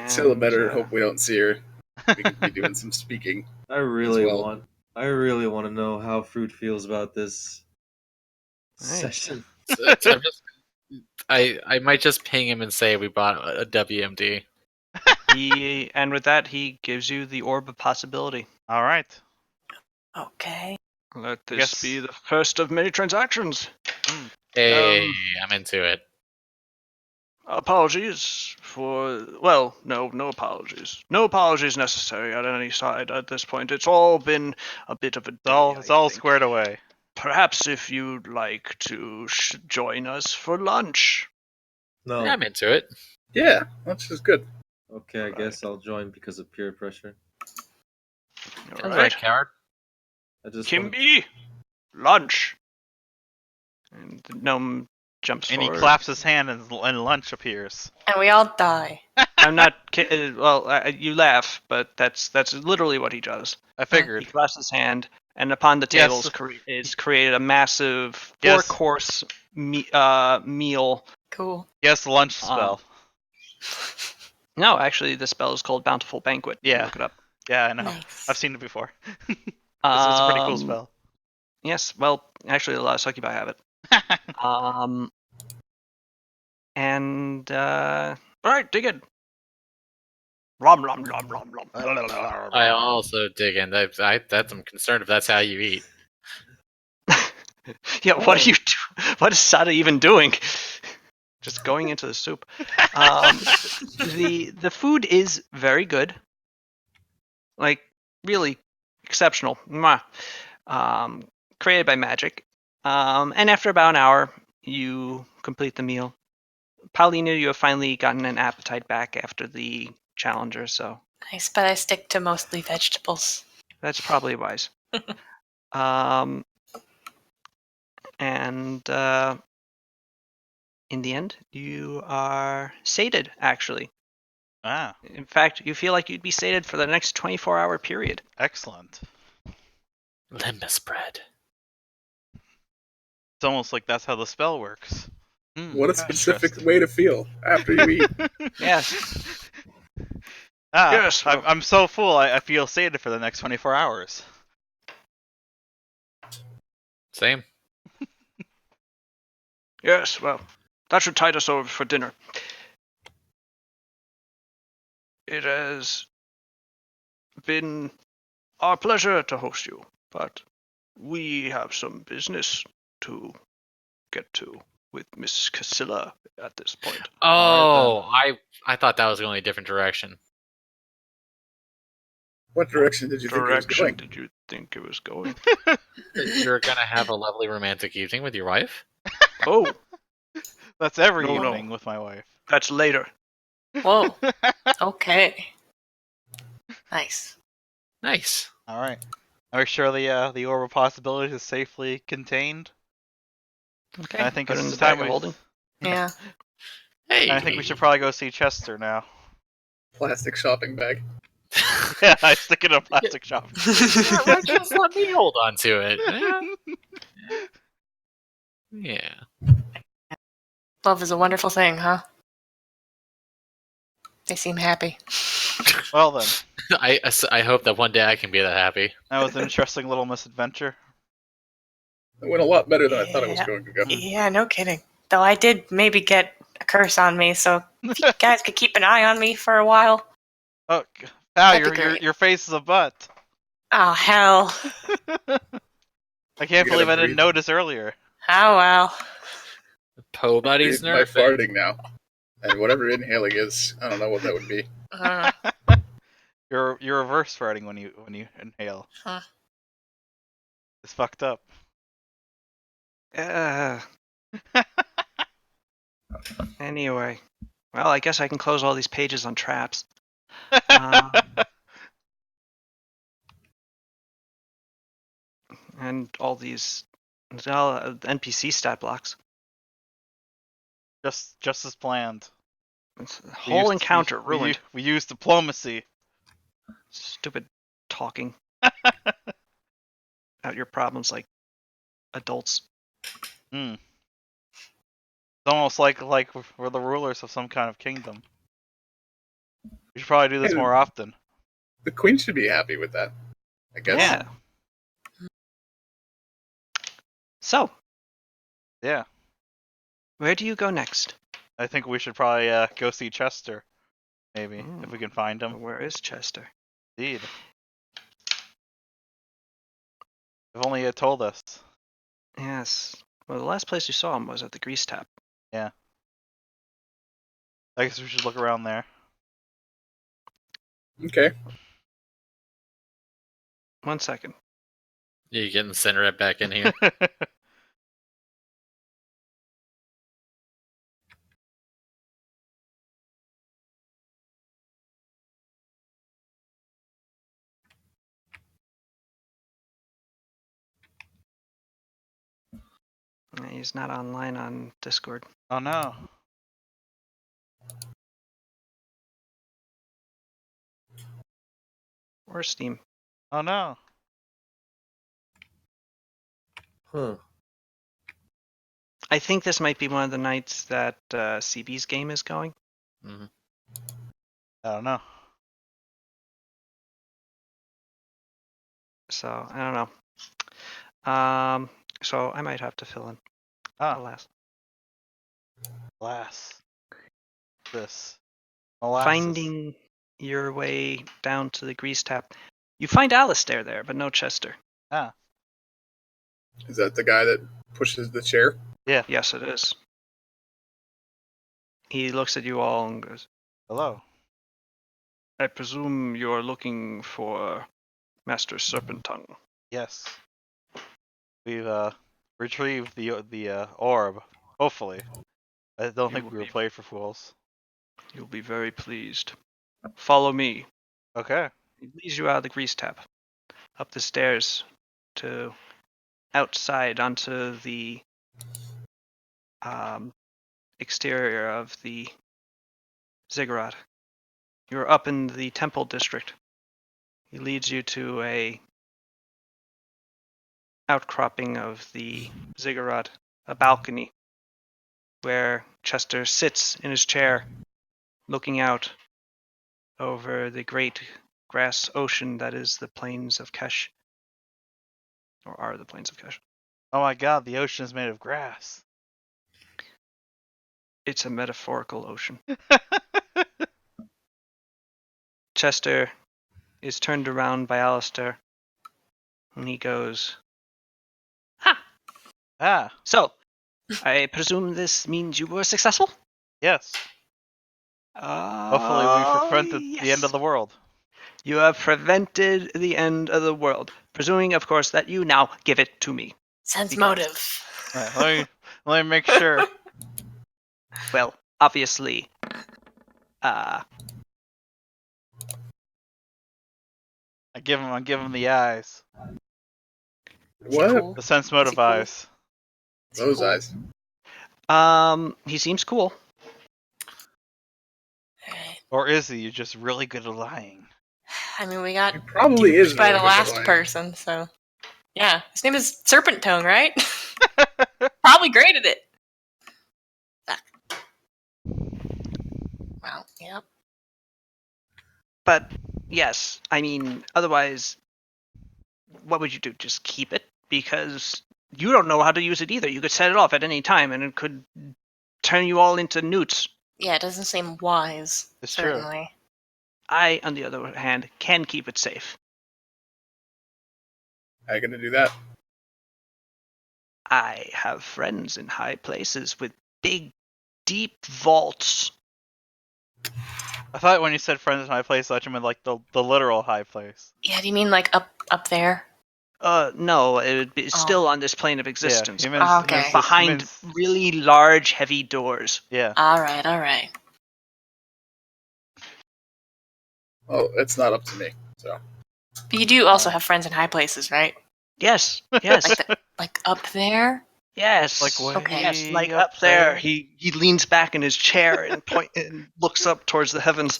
[SPEAKER 7] Still
[SPEAKER 3] And,
[SPEAKER 7] better hope we don't see her. We could be doing some speaking.
[SPEAKER 1] I really
[SPEAKER 7] well.
[SPEAKER 1] want to know how Fruit feels about this
[SPEAKER 3] Nice.
[SPEAKER 1] session.
[SPEAKER 2] I might just ping him and say we bought a WMD.
[SPEAKER 3] and with that, he gives you the Orb of Possibility.
[SPEAKER 4] All right.
[SPEAKER 5] Okay.
[SPEAKER 3] Let this
[SPEAKER 4] Yes.
[SPEAKER 3] be the first of many transactions.
[SPEAKER 2] Hey, I'm into it.
[SPEAKER 3] Apologies for... Well, no apologies. No apologies necessary on any side at this point. It's all been a bit of a day,
[SPEAKER 4] It's
[SPEAKER 3] I
[SPEAKER 4] all
[SPEAKER 3] think.
[SPEAKER 4] squared away.
[SPEAKER 3] Perhaps if you'd like to join us for lunch.
[SPEAKER 1] No.
[SPEAKER 2] Yeah, I'm into it.
[SPEAKER 7] Yeah, that's just good.
[SPEAKER 1] Okay, I guess I'll join because of peer pressure.
[SPEAKER 2] Sounds
[SPEAKER 3] All
[SPEAKER 2] right,
[SPEAKER 3] right.
[SPEAKER 2] coward.
[SPEAKER 1] I just wanna-
[SPEAKER 3] Kimby, lunch. And the gnome jumps
[SPEAKER 4] And he
[SPEAKER 3] forward.
[SPEAKER 4] claps his hand and lunch appears.
[SPEAKER 5] And we all die.
[SPEAKER 3] I'm not. You laugh, but that's literally what he does.
[SPEAKER 4] I
[SPEAKER 3] He
[SPEAKER 4] figured.
[SPEAKER 3] claps his hand, and upon the
[SPEAKER 4] Yes.
[SPEAKER 3] table is created a massive
[SPEAKER 4] Yes.
[SPEAKER 3] 4-course meal.
[SPEAKER 5] Cool.
[SPEAKER 4] Yes, lunch spell.
[SPEAKER 3] No, actually, the spell is called Bountiful Banquet. You can
[SPEAKER 4] Yeah.
[SPEAKER 3] look it up.
[SPEAKER 4] Yeah, I know.
[SPEAKER 5] Nice.
[SPEAKER 4] I've seen it before. This is a pretty cool spell.
[SPEAKER 3] Yes, well, actually, a lot of succubi have it. All right, dig in. Rom, rom, rom, rom, rom.
[SPEAKER 2] I also dig in. I'm concerned if that's how you eat.
[SPEAKER 3] Yeah, what are you what is Sada even doing? Just going into the soup. The food is very good. Like, really exceptional. Mwah. Created by magic. And after about an hour, you complete the meal. Paulina, you have finally gotten an appetite back after the challenger, so
[SPEAKER 5] Nice, but I stick to mostly vegetables.
[SPEAKER 3] that's probably wise. And in the end, you are sated, actually.
[SPEAKER 4] Ah,
[SPEAKER 3] In fact, you feel like you'd be sated for the next 24-hour period.
[SPEAKER 4] excellent.
[SPEAKER 2] Limbus bread.
[SPEAKER 4] It's almost like that's how the spell works.
[SPEAKER 7] What a specific
[SPEAKER 4] Interesting.
[SPEAKER 7] way to feel after you eat.
[SPEAKER 3] Yes.
[SPEAKER 4] Yes,
[SPEAKER 3] Yes,
[SPEAKER 4] I'm so full. I feel sated for the next 24 hours.
[SPEAKER 2] Same.
[SPEAKER 3] Yes, well, that should tide us over for dinner. It has been our pleasure to host you, but we have some business to get to with Miss Casilla at this point.
[SPEAKER 2] Oh, I thought that was going a different direction.
[SPEAKER 7] What direction did you think it was
[SPEAKER 3] Direction
[SPEAKER 7] going?
[SPEAKER 3] did you think it was going?
[SPEAKER 2] You're gonna have a lovely romantic evening with your wife.
[SPEAKER 3] Oh,
[SPEAKER 4] That's every
[SPEAKER 3] No, no.
[SPEAKER 4] evening with my wife.
[SPEAKER 3] that's later.
[SPEAKER 5] Whoa. Okay. Nice.
[SPEAKER 2] Nice.
[SPEAKER 4] All right. Make sure the orb of possibilities is safely contained.
[SPEAKER 3] Okay.
[SPEAKER 4] And I think
[SPEAKER 3] put it
[SPEAKER 4] it's
[SPEAKER 3] in the
[SPEAKER 4] time
[SPEAKER 3] bag of holding.
[SPEAKER 5] Yeah.
[SPEAKER 2] Hey.
[SPEAKER 4] And I think we should probably go see Chester now.
[SPEAKER 7] Plastic shopping bag.
[SPEAKER 4] Yeah, I stick it in a plastic shop.
[SPEAKER 2] Yeah, just let me hold on to it. Yeah.
[SPEAKER 5] Love is a wonderful thing, huh? They seem happy.
[SPEAKER 4] Well then,
[SPEAKER 2] I hope that one day I can be that happy.
[SPEAKER 4] that was an interesting little misadventure.
[SPEAKER 7] It went a lot better than I thought it was
[SPEAKER 5] Yeah.
[SPEAKER 7] going to go.
[SPEAKER 5] Yeah, no kidding. Though I did maybe get a curse on me, so if you guys could keep an eye on me for a while.
[SPEAKER 4] Oh, wow,
[SPEAKER 5] That'd be
[SPEAKER 4] your
[SPEAKER 5] great.
[SPEAKER 4] your face is a butt.
[SPEAKER 5] Oh, hell.
[SPEAKER 4] I can't
[SPEAKER 7] You
[SPEAKER 4] believe
[SPEAKER 7] gotta
[SPEAKER 4] I didn't
[SPEAKER 7] breathe.
[SPEAKER 4] notice earlier.
[SPEAKER 5] Oh, well.
[SPEAKER 2] Poe buddies
[SPEAKER 7] Breathe by
[SPEAKER 2] nerfing.
[SPEAKER 7] farting now. And whatever inhaling is, I don't know what that would be.
[SPEAKER 4] You're reverse farting when you inhale.
[SPEAKER 5] Huh.
[SPEAKER 4] It's fucked up.
[SPEAKER 3] Uh, Anyway, well, I guess I can close all these pages on traps. And all these NPC stat blocks.
[SPEAKER 4] just as planned.
[SPEAKER 3] It's the
[SPEAKER 4] We
[SPEAKER 3] whole
[SPEAKER 4] used-
[SPEAKER 3] encounter
[SPEAKER 4] we,
[SPEAKER 3] ruined.
[SPEAKER 4] We used diplomacy.
[SPEAKER 3] Stupid talking out your problems like adults.
[SPEAKER 4] Hmm. It's almost like we're the rulers of some kind of kingdom. We should probably do this
[SPEAKER 7] Hey,
[SPEAKER 4] more often.
[SPEAKER 7] The queen should be happy with that, I guess.
[SPEAKER 3] Yeah. So,
[SPEAKER 4] Yeah.
[SPEAKER 3] where do you go next?
[SPEAKER 4] I think we should probably go see Chester. Maybe if we can find him.
[SPEAKER 3] Where is Chester?
[SPEAKER 4] Indeed. If only he had told us.
[SPEAKER 3] Yes. Well, the last place you saw him was at the grease tap.
[SPEAKER 4] Yeah. I guess we should look around there.
[SPEAKER 7] Okay.
[SPEAKER 3] 1 second.
[SPEAKER 2] You getting center it back in here?
[SPEAKER 3] He's not online on Discord.
[SPEAKER 4] Oh no.
[SPEAKER 3] Or Steam.
[SPEAKER 4] Oh no.
[SPEAKER 1] Huh.
[SPEAKER 3] I think this might be one of the nights that CB's game is going.
[SPEAKER 2] Hmm.
[SPEAKER 4] I don't know.
[SPEAKER 3] So, I don't know. So I might have to fill in. Alas.
[SPEAKER 4] Alas. This. Molasses.
[SPEAKER 3] Finding your way down to the grease tap. You find Alistair there, but no Chester.
[SPEAKER 4] Ah.
[SPEAKER 7] Is that the guy that pushes the chair?
[SPEAKER 4] Yeah.
[SPEAKER 3] Yes, it is. He looks at you all and goes,
[SPEAKER 4] Hello.
[SPEAKER 3] I presume you're looking for Master Serpentongue.
[SPEAKER 4] Yes. We've retrieved the orb. Hopefully. I don't think we were played for fools.
[SPEAKER 3] You'll be very pleased. Follow me.
[SPEAKER 4] Okay.
[SPEAKER 3] He leads you out of the grease tap, up the stairs to outside onto the exterior of the ziggurat. You're up in the temple district. He leads you to a outcropping of the ziggurat, a balcony, where Chester sits in his chair, looking out over the great grass ocean that is the plains of Kesh, or are the plains of Kesh.
[SPEAKER 4] Oh my god, the ocean is made of grass.
[SPEAKER 3] It's a metaphorical ocean. Chester is turned around by Alistair, and he goes,
[SPEAKER 4] Ah.
[SPEAKER 3] So, I presume this means you were successful?
[SPEAKER 4] Yes. Hopefully we prevented the end of the world.
[SPEAKER 3] You have prevented the end of the world, presuming, of course, that you now give it to me.
[SPEAKER 5] Sense
[SPEAKER 3] Because-
[SPEAKER 5] motive.
[SPEAKER 4] Alright, let me make sure.
[SPEAKER 3] Well, obviously,
[SPEAKER 4] I give him the eyes.
[SPEAKER 7] What?
[SPEAKER 5] Cool.
[SPEAKER 4] The sense
[SPEAKER 5] Is
[SPEAKER 4] motive
[SPEAKER 5] he cool?
[SPEAKER 4] eyes.
[SPEAKER 5] Is he
[SPEAKER 7] Those
[SPEAKER 5] cool?
[SPEAKER 7] eyes.
[SPEAKER 3] he seems cool.
[SPEAKER 5] Alright.
[SPEAKER 4] Or is he? You're just really good at lying.
[SPEAKER 5] I mean, we got
[SPEAKER 7] He probably is
[SPEAKER 5] by
[SPEAKER 7] really
[SPEAKER 5] the
[SPEAKER 7] good at
[SPEAKER 5] last
[SPEAKER 7] lying.
[SPEAKER 5] person, so yeah. His name is Serpent Tongue, right? Probably great at it. Fuck. Well, yep.
[SPEAKER 3] But, yes, I mean, otherwise, what would you do? Just keep it? Because you don't know how to use it either. You could set it off at any time, and it could turn you all into newts.
[SPEAKER 5] Yeah, it doesn't seem wise.
[SPEAKER 4] It's true.
[SPEAKER 5] certainly.
[SPEAKER 3] I, on the other hand, can keep it safe.
[SPEAKER 7] How you gonna do that?
[SPEAKER 3] I have friends in high places with big, deep vaults.
[SPEAKER 4] I thought when you said friends in high place, I thought you meant like the literal high place.
[SPEAKER 5] Yeah, do you mean like up there?
[SPEAKER 3] No, it would be still on this plane of existence.
[SPEAKER 4] humans,
[SPEAKER 5] Okay.
[SPEAKER 4] humans,
[SPEAKER 3] Behind
[SPEAKER 4] humans,
[SPEAKER 3] really large, heavy doors.
[SPEAKER 4] yeah.
[SPEAKER 5] All right.
[SPEAKER 7] Oh, it's not up to me. So
[SPEAKER 5] But you do also have friends in high places, right?
[SPEAKER 3] Yes,
[SPEAKER 5] Like
[SPEAKER 3] yes,
[SPEAKER 5] like up there.
[SPEAKER 3] yes.
[SPEAKER 4] Like way
[SPEAKER 5] Okay.
[SPEAKER 3] Yes, like
[SPEAKER 4] up
[SPEAKER 3] up there.
[SPEAKER 4] there.
[SPEAKER 3] He leans back in his chair and and looks up towards the heavens,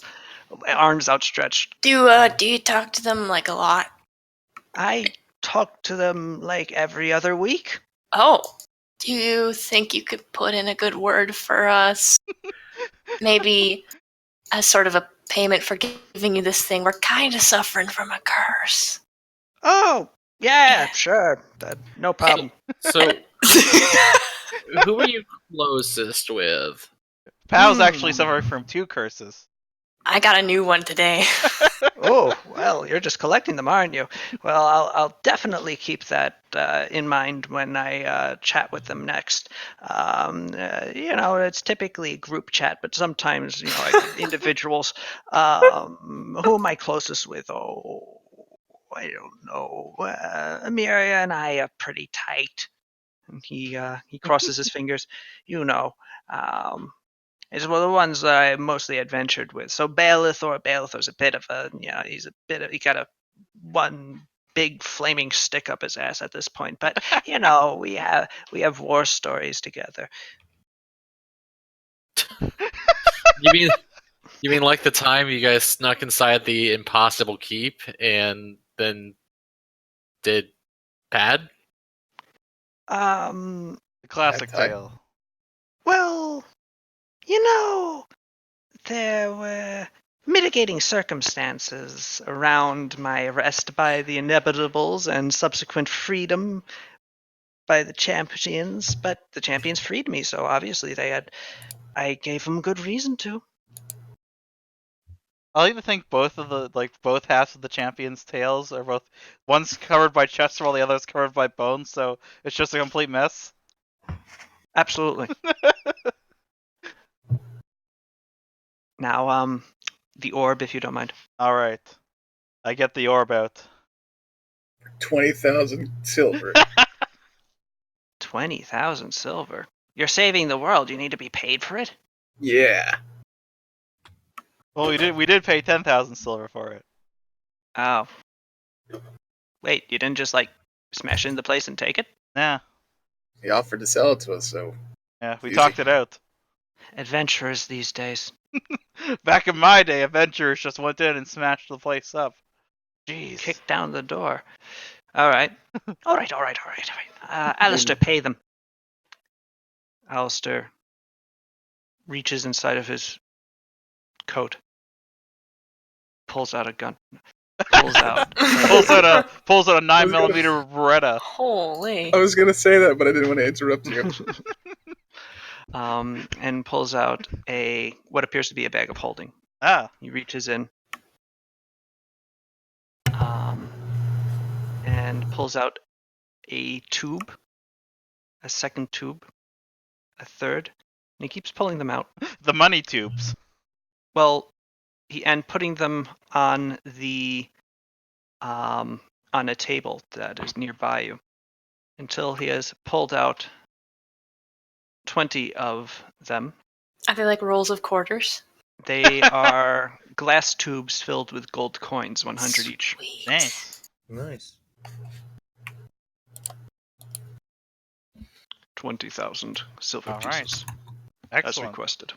[SPEAKER 3] arms outstretched.
[SPEAKER 5] Do you talk to them like a lot?
[SPEAKER 3] I talk to them like every other week.
[SPEAKER 5] Oh, do you think you could put in a good word for us? Maybe as sort of a payment for giving you this thing. We're kind of suffering from a curse.
[SPEAKER 3] Oh, yeah,
[SPEAKER 5] Yeah.
[SPEAKER 3] sure. No problem.
[SPEAKER 2] So, who are you closest with?
[SPEAKER 4] Pal's actually suffering from 2 curses.
[SPEAKER 5] I got a new one today.
[SPEAKER 3] Oh, well, you're just collecting them, aren't you? Well, I'll definitely keep that in mind when I chat with them next. It's typically group chat, but sometimes, like individuals. Who am I closest with? Oh, I don't know. Amelia and I are pretty tight. And he crosses his fingers. You know. Is one of the ones that I mostly adventured with. So Baelithor's a bit of he got a one big flaming stick up his ass at this point. But we have war stories together.
[SPEAKER 2] You mean like the time you guys snuck inside the impossible keep and then did pad?
[SPEAKER 4] The classic
[SPEAKER 7] That time.
[SPEAKER 4] tale.
[SPEAKER 3] Well, there were mitigating circumstances around my arrest by the Inevitables and subsequent freedom by the champions, but the champions freed me, so obviously I gave them good reason to.
[SPEAKER 4] I'll even think both halves of the champion's tails are both one's covered by chest while the other's covered by bones, so it's just a complete mess.
[SPEAKER 3] Absolutely. Now, the orb, if you don't mind.
[SPEAKER 4] All right, I get the orb out.
[SPEAKER 7] 20,000 silver.
[SPEAKER 3] 20,000 silver. You're saving the world. You need to be paid for it?
[SPEAKER 7] Yeah.
[SPEAKER 4] Well, we did pay 10,000 silver for it.
[SPEAKER 3] Oh. Wait, you didn't just, smash into the place and take it?
[SPEAKER 4] Yeah,
[SPEAKER 7] He offered to sell it to us, so
[SPEAKER 4] yeah, we
[SPEAKER 7] Easy.
[SPEAKER 4] talked it out.
[SPEAKER 3] Adventurers these days.
[SPEAKER 4] Back in my day, adventurers just went in and smashed the place up. Jeez.
[SPEAKER 3] Kick down the door. All right. All right. Alistair, pay them. Alistair reaches inside of his coat, pulls out a gun, pulls out
[SPEAKER 4] pulls out a 9mm Beretta.
[SPEAKER 5] Holy.
[SPEAKER 7] I was gonna say that, but I didn't want to interrupt you.
[SPEAKER 3] and pulls out what appears to be a bag of holding.
[SPEAKER 4] Ah,
[SPEAKER 3] He reaches in and pulls out a tube, a second tube, a third, and he keeps pulling them out.
[SPEAKER 4] the money tubes.
[SPEAKER 3] Well, and putting them on on a table that is nearby you until he has pulled out 20 of them.
[SPEAKER 5] Are they like rolls of quarters?
[SPEAKER 3] They are glass tubes filled with gold coins, 100 each.
[SPEAKER 5] Sweet.
[SPEAKER 4] Nice.
[SPEAKER 1] Nice.
[SPEAKER 3] 20,000 silver
[SPEAKER 4] All right.
[SPEAKER 3] pieces, as
[SPEAKER 4] Excellent.
[SPEAKER 3] requested.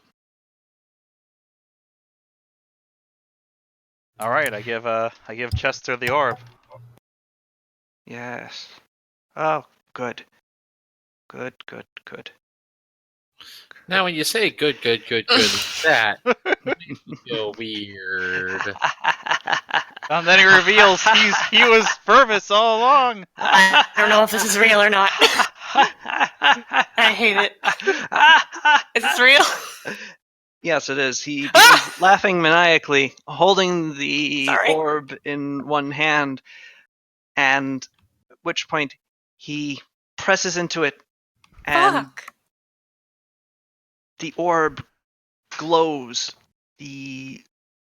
[SPEAKER 4] All right, I give Chester the orb.
[SPEAKER 3] Yes. Oh, good. Good.
[SPEAKER 2] Now, when you say good, that makes me feel weird.
[SPEAKER 4] And then he reveals he was Purvis all along.
[SPEAKER 5] I don't know if this is real or not. I hate it. Is this real?
[SPEAKER 3] Yes, it is. He begins laughing maniacally, holding the
[SPEAKER 5] Sorry.
[SPEAKER 3] orb in one hand, and at which point he presses into it, and
[SPEAKER 5] Fuck.
[SPEAKER 3] the orb glows. The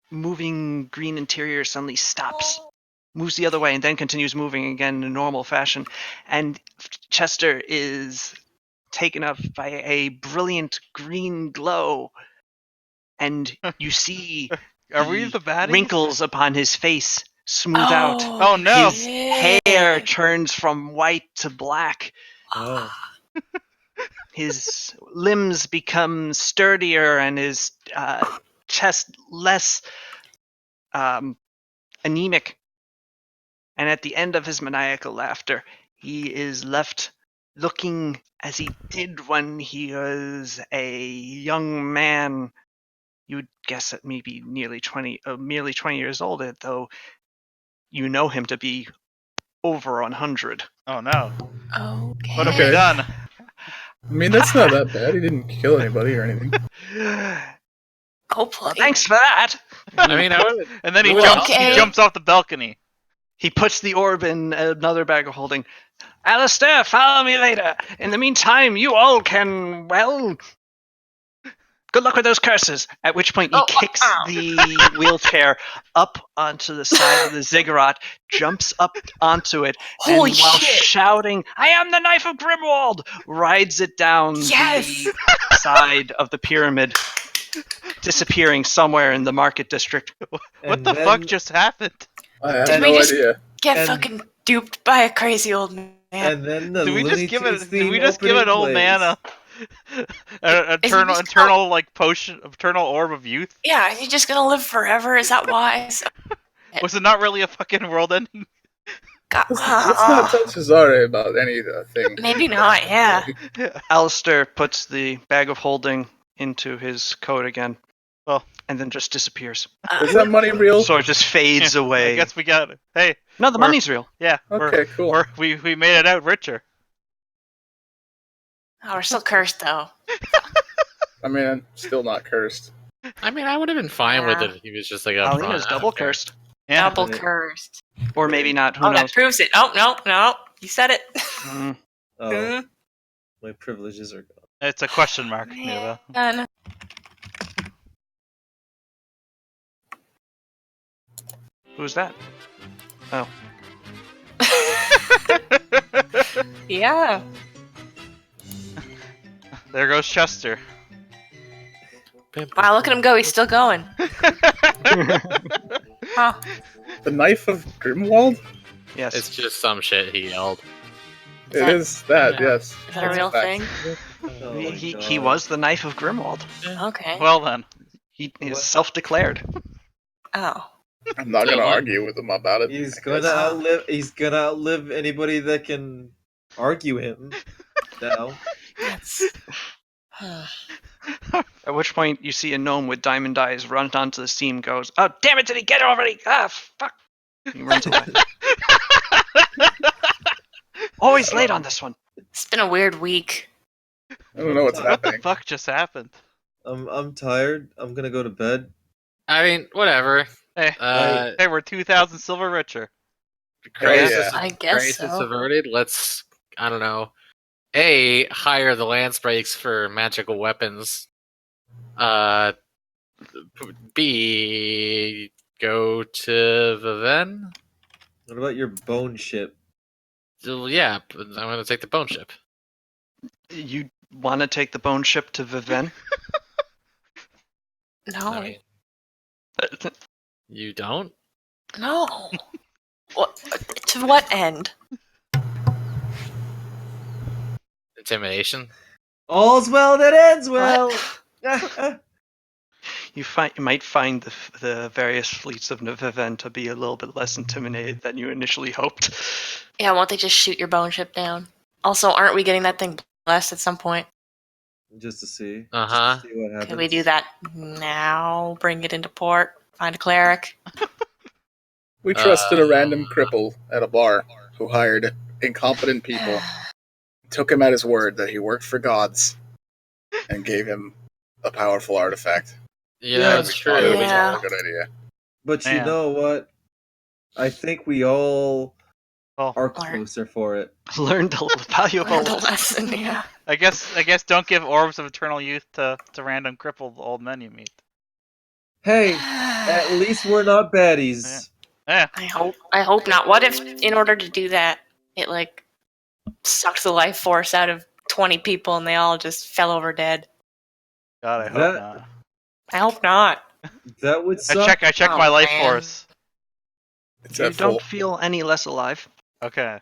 [SPEAKER 3] moving green interior suddenly stops, moves the other way, and then continues moving again in a normal fashion. And Chester is taken up by a brilliant green glow, and you see
[SPEAKER 4] Are we the baddies?
[SPEAKER 3] wrinkles upon his face smooth out.
[SPEAKER 4] Oh, no.
[SPEAKER 3] His hair turns from white to black.
[SPEAKER 1] Oh.
[SPEAKER 3] His limbs become sturdier, and his chest less anemic. And at the end of his maniacal laughter, he is left looking as he did when he was a young man. You would guess at maybe nearly 20 years old, though you know him to be over 100.
[SPEAKER 4] Oh no.
[SPEAKER 5] Okay.
[SPEAKER 4] What have we
[SPEAKER 7] Okay.
[SPEAKER 4] done?
[SPEAKER 7] I mean, that's not that bad. He didn't kill anybody or anything.
[SPEAKER 5] Hopefully.
[SPEAKER 3] Thanks for that.
[SPEAKER 2] I mean, I would.
[SPEAKER 4] And then he
[SPEAKER 2] Well,
[SPEAKER 4] jumps.
[SPEAKER 5] okay.
[SPEAKER 4] He jumps off the balcony.
[SPEAKER 3] He puts the orb in another bag of holding. Alistair, follow me later. In the meantime, you all can, well, good luck with those curses. At which point he kicks the wheelchair up onto the side of the ziggurat, jumps up onto it,
[SPEAKER 5] Holy
[SPEAKER 3] and while
[SPEAKER 5] shit.
[SPEAKER 3] shouting, "I am the Knife of Grimwald," rides it down
[SPEAKER 5] Yes.
[SPEAKER 3] the side of the pyramid, disappearing somewhere in the market district.
[SPEAKER 4] What
[SPEAKER 1] And
[SPEAKER 4] the
[SPEAKER 1] then-
[SPEAKER 4] fuck just happened?
[SPEAKER 7] I have
[SPEAKER 5] Did we
[SPEAKER 7] no
[SPEAKER 5] just-
[SPEAKER 7] idea.
[SPEAKER 5] Get
[SPEAKER 1] And-
[SPEAKER 5] fucking duped by a crazy old man.
[SPEAKER 1] And then the
[SPEAKER 4] Did we
[SPEAKER 1] Looney
[SPEAKER 4] just give
[SPEAKER 1] Tunes
[SPEAKER 4] it? Did we
[SPEAKER 1] theme
[SPEAKER 4] just give an
[SPEAKER 1] opening
[SPEAKER 4] old man
[SPEAKER 1] plays.
[SPEAKER 4] a
[SPEAKER 5] Is he just
[SPEAKER 4] eternal like potion, eternal orb of youth?
[SPEAKER 5] Yeah, is he just gonna live forever? Is that wise?
[SPEAKER 4] Was it not really a fucking world ending?
[SPEAKER 5] God,
[SPEAKER 7] Let's not tell Cesare about any thing.
[SPEAKER 5] maybe not. Yeah.
[SPEAKER 3] Alistair puts the bag of holding into his coat again,
[SPEAKER 4] Oh.
[SPEAKER 3] and then just disappears.
[SPEAKER 7] Is that money real?
[SPEAKER 3] So it just fades away.
[SPEAKER 4] I guess we got it. Hey,
[SPEAKER 3] No, the
[SPEAKER 4] we're-
[SPEAKER 3] money's real.
[SPEAKER 4] yeah.
[SPEAKER 7] Okay, cool.
[SPEAKER 4] We made it out richer.
[SPEAKER 5] Oh, we're still cursed though.
[SPEAKER 7] I mean, I'm still not cursed.
[SPEAKER 2] I mean, I would have been fine with
[SPEAKER 5] Yeah.
[SPEAKER 2] it if he was just like up front.
[SPEAKER 3] Alina's
[SPEAKER 2] I
[SPEAKER 3] double
[SPEAKER 2] don't care.
[SPEAKER 3] cursed.
[SPEAKER 4] Yeah.
[SPEAKER 5] Double
[SPEAKER 1] Right.
[SPEAKER 5] cursed.
[SPEAKER 3] Or maybe not, who
[SPEAKER 5] Oh, that
[SPEAKER 3] knows?
[SPEAKER 5] proves it. Oh no, you said it.
[SPEAKER 3] Mm.
[SPEAKER 1] Oh, my privileges are gone.
[SPEAKER 4] It's a question mark, Neva.
[SPEAKER 5] Man.
[SPEAKER 3] Who's that? Oh.
[SPEAKER 5] Yeah.
[SPEAKER 4] There goes Chester.
[SPEAKER 5] Wow, look at him go. He's still going. Huh.
[SPEAKER 7] The Knife of Grimwald?
[SPEAKER 3] Yes.
[SPEAKER 2] It's just some shit he yelled.
[SPEAKER 5] Is
[SPEAKER 7] It
[SPEAKER 5] that-
[SPEAKER 7] is that,
[SPEAKER 2] Yeah.
[SPEAKER 7] yes.
[SPEAKER 5] Is that a
[SPEAKER 7] That's
[SPEAKER 5] real
[SPEAKER 7] fact.
[SPEAKER 5] thing?
[SPEAKER 1] Oh my
[SPEAKER 3] he
[SPEAKER 1] God.
[SPEAKER 3] was the Knife of Grimwald.
[SPEAKER 5] Okay.
[SPEAKER 4] Well then,
[SPEAKER 3] He is
[SPEAKER 1] What?
[SPEAKER 3] self-declared.
[SPEAKER 5] Oh.
[SPEAKER 7] I'm not gonna
[SPEAKER 2] What?
[SPEAKER 7] argue with him about it.
[SPEAKER 1] He's
[SPEAKER 7] I
[SPEAKER 1] gonna
[SPEAKER 7] guess.
[SPEAKER 1] outlive. He's gonna outlive anybody that can argue him. Now.
[SPEAKER 5] That's.
[SPEAKER 3] At which point you see a gnome with diamond eyes run onto the seam, goes, "Oh, damn it, did he get it already? Ah, fuck." He runs away. Always late on this one.
[SPEAKER 5] It's been a weird week.
[SPEAKER 7] I don't know what's
[SPEAKER 4] what the
[SPEAKER 7] happening.
[SPEAKER 4] fuck just happened?
[SPEAKER 1] I'm tired. I'm gonna go to bed.
[SPEAKER 2] I mean, whatever.
[SPEAKER 4] Hey,
[SPEAKER 2] Uh,
[SPEAKER 4] hey, we're 2,000 silver richer.
[SPEAKER 2] crisis,
[SPEAKER 7] yeah.
[SPEAKER 5] I guess
[SPEAKER 2] crisis
[SPEAKER 5] so.
[SPEAKER 2] averted. Let's, I don't know. A, hire the lance breaks for magical weapons. B, go to Viven.
[SPEAKER 1] What about your bone ship?
[SPEAKER 2] Yeah, I'm gonna take the bone ship.
[SPEAKER 3] You want to take the bone ship to Viven?
[SPEAKER 5] No.
[SPEAKER 2] I mean, you don't?
[SPEAKER 5] No. What? To what end?
[SPEAKER 2] Intimidation?
[SPEAKER 1] All's well that ends well.
[SPEAKER 3] You might find the various fleets of Viven to be a little bit less intimidated than you initially hoped.
[SPEAKER 5] Yeah, won't they just shoot your bone ship down? Also, aren't we getting that thing blessed at some point?
[SPEAKER 1] Just to see.
[SPEAKER 2] Uh-huh.
[SPEAKER 1] Just to see what happens.
[SPEAKER 5] Could we do that now? Bring it into port? Find a cleric?
[SPEAKER 7] We trusted a random cripple at a bar who hired incompetent people, took him at his word that he worked for gods, and gave him a powerful artifact.
[SPEAKER 2] Yeah,
[SPEAKER 1] Yeah,
[SPEAKER 2] that's
[SPEAKER 7] We thought
[SPEAKER 2] true.
[SPEAKER 7] it was
[SPEAKER 5] Yeah.
[SPEAKER 7] a good idea.
[SPEAKER 1] But you
[SPEAKER 4] Man.
[SPEAKER 1] know what? I think we all
[SPEAKER 4] Oh,
[SPEAKER 1] are closer for it.
[SPEAKER 3] Learned a valuable
[SPEAKER 5] Learned a lesson, yeah.
[SPEAKER 4] I guess don't give orbs of eternal youth to random crippled old men you meet.
[SPEAKER 1] Hey, at least we're not baddies.
[SPEAKER 4] Yeah.
[SPEAKER 5] I hope not. What if, in order to do that, it like sucked the life force out of 20 people and they all just fell over dead?
[SPEAKER 4] God, I hope
[SPEAKER 1] That-
[SPEAKER 4] not.
[SPEAKER 5] I hope not.
[SPEAKER 1] That would
[SPEAKER 4] I
[SPEAKER 1] suck.
[SPEAKER 4] check
[SPEAKER 5] Oh,
[SPEAKER 4] my life
[SPEAKER 5] man.
[SPEAKER 4] force.
[SPEAKER 7] It's
[SPEAKER 3] You
[SPEAKER 7] at full.
[SPEAKER 3] don't feel any less alive.
[SPEAKER 4] Okay.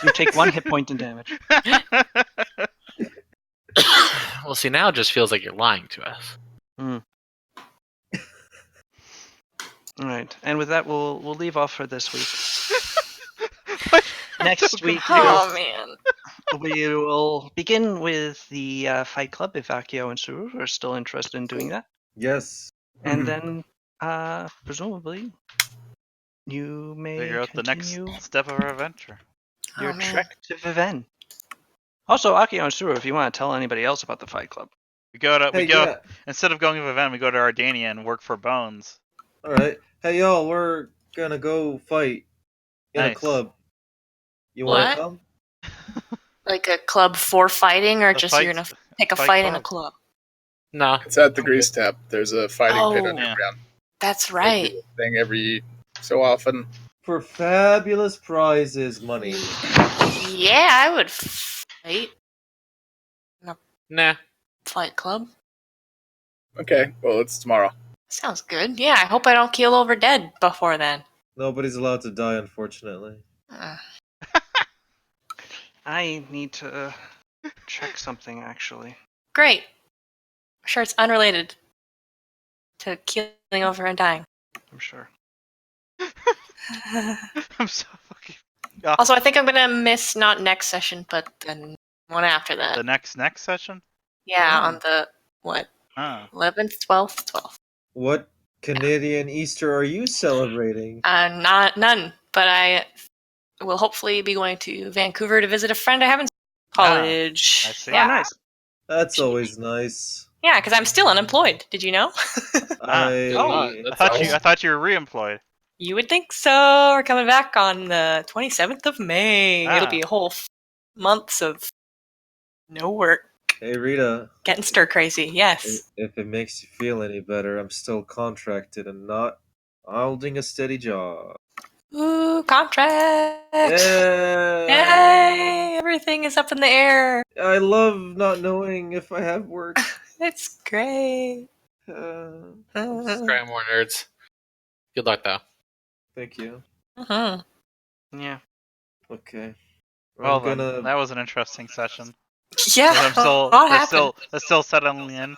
[SPEAKER 3] You take 1 hit point in damage.
[SPEAKER 2] Well, see, now it just feels like you're lying to us.
[SPEAKER 3] All right, and with that, we'll leave off for this week.
[SPEAKER 4] What?
[SPEAKER 3] Next week,
[SPEAKER 5] Oh man.
[SPEAKER 3] we will begin with the Fight Club if Akio and Suru are still interested in doing that.
[SPEAKER 1] Yes.
[SPEAKER 3] And then, presumably, you may
[SPEAKER 4] Figure out the next
[SPEAKER 3] continue
[SPEAKER 4] step of our adventure.
[SPEAKER 3] your
[SPEAKER 5] Oh, man.
[SPEAKER 3] trek to Viven. Also, Akio and Suru, if you want to tell anybody else about the Fight Club.
[SPEAKER 4] We go
[SPEAKER 1] Hey, yeah.
[SPEAKER 4] instead of going to Viven, we go to Ardania and work for Bones.
[SPEAKER 1] All right. Hey, y'all, we're gonna go fight in a
[SPEAKER 4] Nice.
[SPEAKER 1] club. You want
[SPEAKER 5] What?
[SPEAKER 1] to come?
[SPEAKER 5] Like a club for fighting, or
[SPEAKER 4] The
[SPEAKER 5] just
[SPEAKER 4] fight-
[SPEAKER 5] you're gonna pick a
[SPEAKER 4] fight
[SPEAKER 5] fight in a
[SPEAKER 4] club.
[SPEAKER 5] club?
[SPEAKER 2] No.
[SPEAKER 7] It's at the Grease Tap. There's a fighting pit
[SPEAKER 5] Oh.
[SPEAKER 7] underground.
[SPEAKER 5] That's
[SPEAKER 7] They
[SPEAKER 5] right.
[SPEAKER 7] do a thing every so often.
[SPEAKER 1] For fabulous prizes, money.
[SPEAKER 5] Yeah, I would fight
[SPEAKER 2] Nah.
[SPEAKER 5] Fight Club.
[SPEAKER 7] Okay, well, it's tomorrow.
[SPEAKER 5] Sounds good. Yeah, I hope I don't keel over dead before then.
[SPEAKER 1] Nobody's allowed to die, unfortunately.
[SPEAKER 5] Uh,
[SPEAKER 3] I need to check something, actually.
[SPEAKER 5] Great. I'm sure it's unrelated to keeling over and dying.
[SPEAKER 3] I'm sure.
[SPEAKER 4] I'm so fucking.
[SPEAKER 5] Also, I think I'm gonna miss not next session, but the one after that.
[SPEAKER 4] The next session?
[SPEAKER 5] Yeah,
[SPEAKER 1] Oh.
[SPEAKER 5] on the what?
[SPEAKER 4] Oh.
[SPEAKER 5] 11th, 12th, 12th.
[SPEAKER 1] What Canadian Easter are you celebrating?
[SPEAKER 5] None. But I will hopefully be going to Vancouver to visit a friend I haven't seen in college.
[SPEAKER 4] I see.
[SPEAKER 3] Oh,
[SPEAKER 5] Yeah,
[SPEAKER 3] nice.
[SPEAKER 1] That's always nice.
[SPEAKER 5] yeah, because I'm still unemployed. Did you know?
[SPEAKER 1] I
[SPEAKER 4] I thought you were reemployed.
[SPEAKER 5] You would think so. We're coming back on the 27th of May.
[SPEAKER 4] Ah.
[SPEAKER 5] It'll be a whole months of no work.
[SPEAKER 1] Hey Rita,
[SPEAKER 5] Getting stir crazy. Yes.
[SPEAKER 1] if it makes you feel any better, I'm still contracted and not holding a steady job.
[SPEAKER 5] Ooh, contract.
[SPEAKER 1] Yay!
[SPEAKER 5] Yay! Everything is up in the air.
[SPEAKER 1] I love not knowing if I have work.
[SPEAKER 5] It's great.
[SPEAKER 2] Scram more nerds. Good luck, though.
[SPEAKER 1] Thank you.
[SPEAKER 5] Mhm.
[SPEAKER 3] Yeah.
[SPEAKER 1] Okay.
[SPEAKER 4] Well,
[SPEAKER 1] I'm
[SPEAKER 4] then,
[SPEAKER 1] gonna.
[SPEAKER 4] that was an interesting session.
[SPEAKER 5] Yeah.
[SPEAKER 4] I'm still,
[SPEAKER 5] what
[SPEAKER 4] they're
[SPEAKER 5] happened?
[SPEAKER 4] still settling in.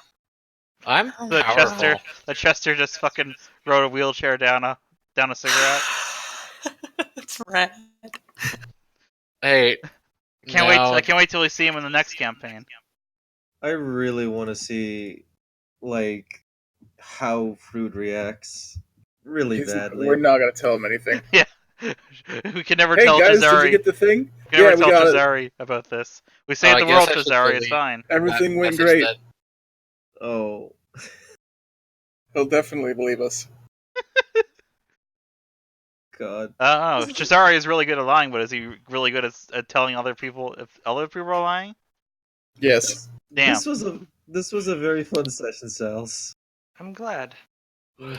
[SPEAKER 2] I'm
[SPEAKER 4] The
[SPEAKER 2] powerful.
[SPEAKER 4] Chester just fucking rode a wheelchair down a cigarette.
[SPEAKER 5] That's right.
[SPEAKER 2] Hey.
[SPEAKER 4] I can't wait till we see him in the next campaign.
[SPEAKER 1] I really want to see, like, how Fruit reacts. Really badly.
[SPEAKER 7] We're not gonna tell him anything.
[SPEAKER 4] We can never
[SPEAKER 7] Hey
[SPEAKER 4] tell
[SPEAKER 7] guys, did
[SPEAKER 4] Tazari.
[SPEAKER 7] you get the thing?
[SPEAKER 4] We can never
[SPEAKER 7] Yeah, we
[SPEAKER 4] tell
[SPEAKER 7] got it.
[SPEAKER 4] Tazari about this. We saved
[SPEAKER 2] I
[SPEAKER 4] the
[SPEAKER 2] guess
[SPEAKER 4] world,
[SPEAKER 2] I should
[SPEAKER 4] Tazari. It's
[SPEAKER 2] delete
[SPEAKER 4] fine.
[SPEAKER 7] Everything
[SPEAKER 2] that
[SPEAKER 7] went
[SPEAKER 2] message
[SPEAKER 7] great.
[SPEAKER 2] that-
[SPEAKER 1] Oh.
[SPEAKER 7] He'll definitely believe us.
[SPEAKER 1] God.
[SPEAKER 4] I don't know. Tazari is really good at lying, but is he really good at telling other people if other people are lying?
[SPEAKER 7] Yes.
[SPEAKER 4] Damn.
[SPEAKER 1] This was a very fun session, Sals.
[SPEAKER 3] I'm glad.
[SPEAKER 1] Mhm.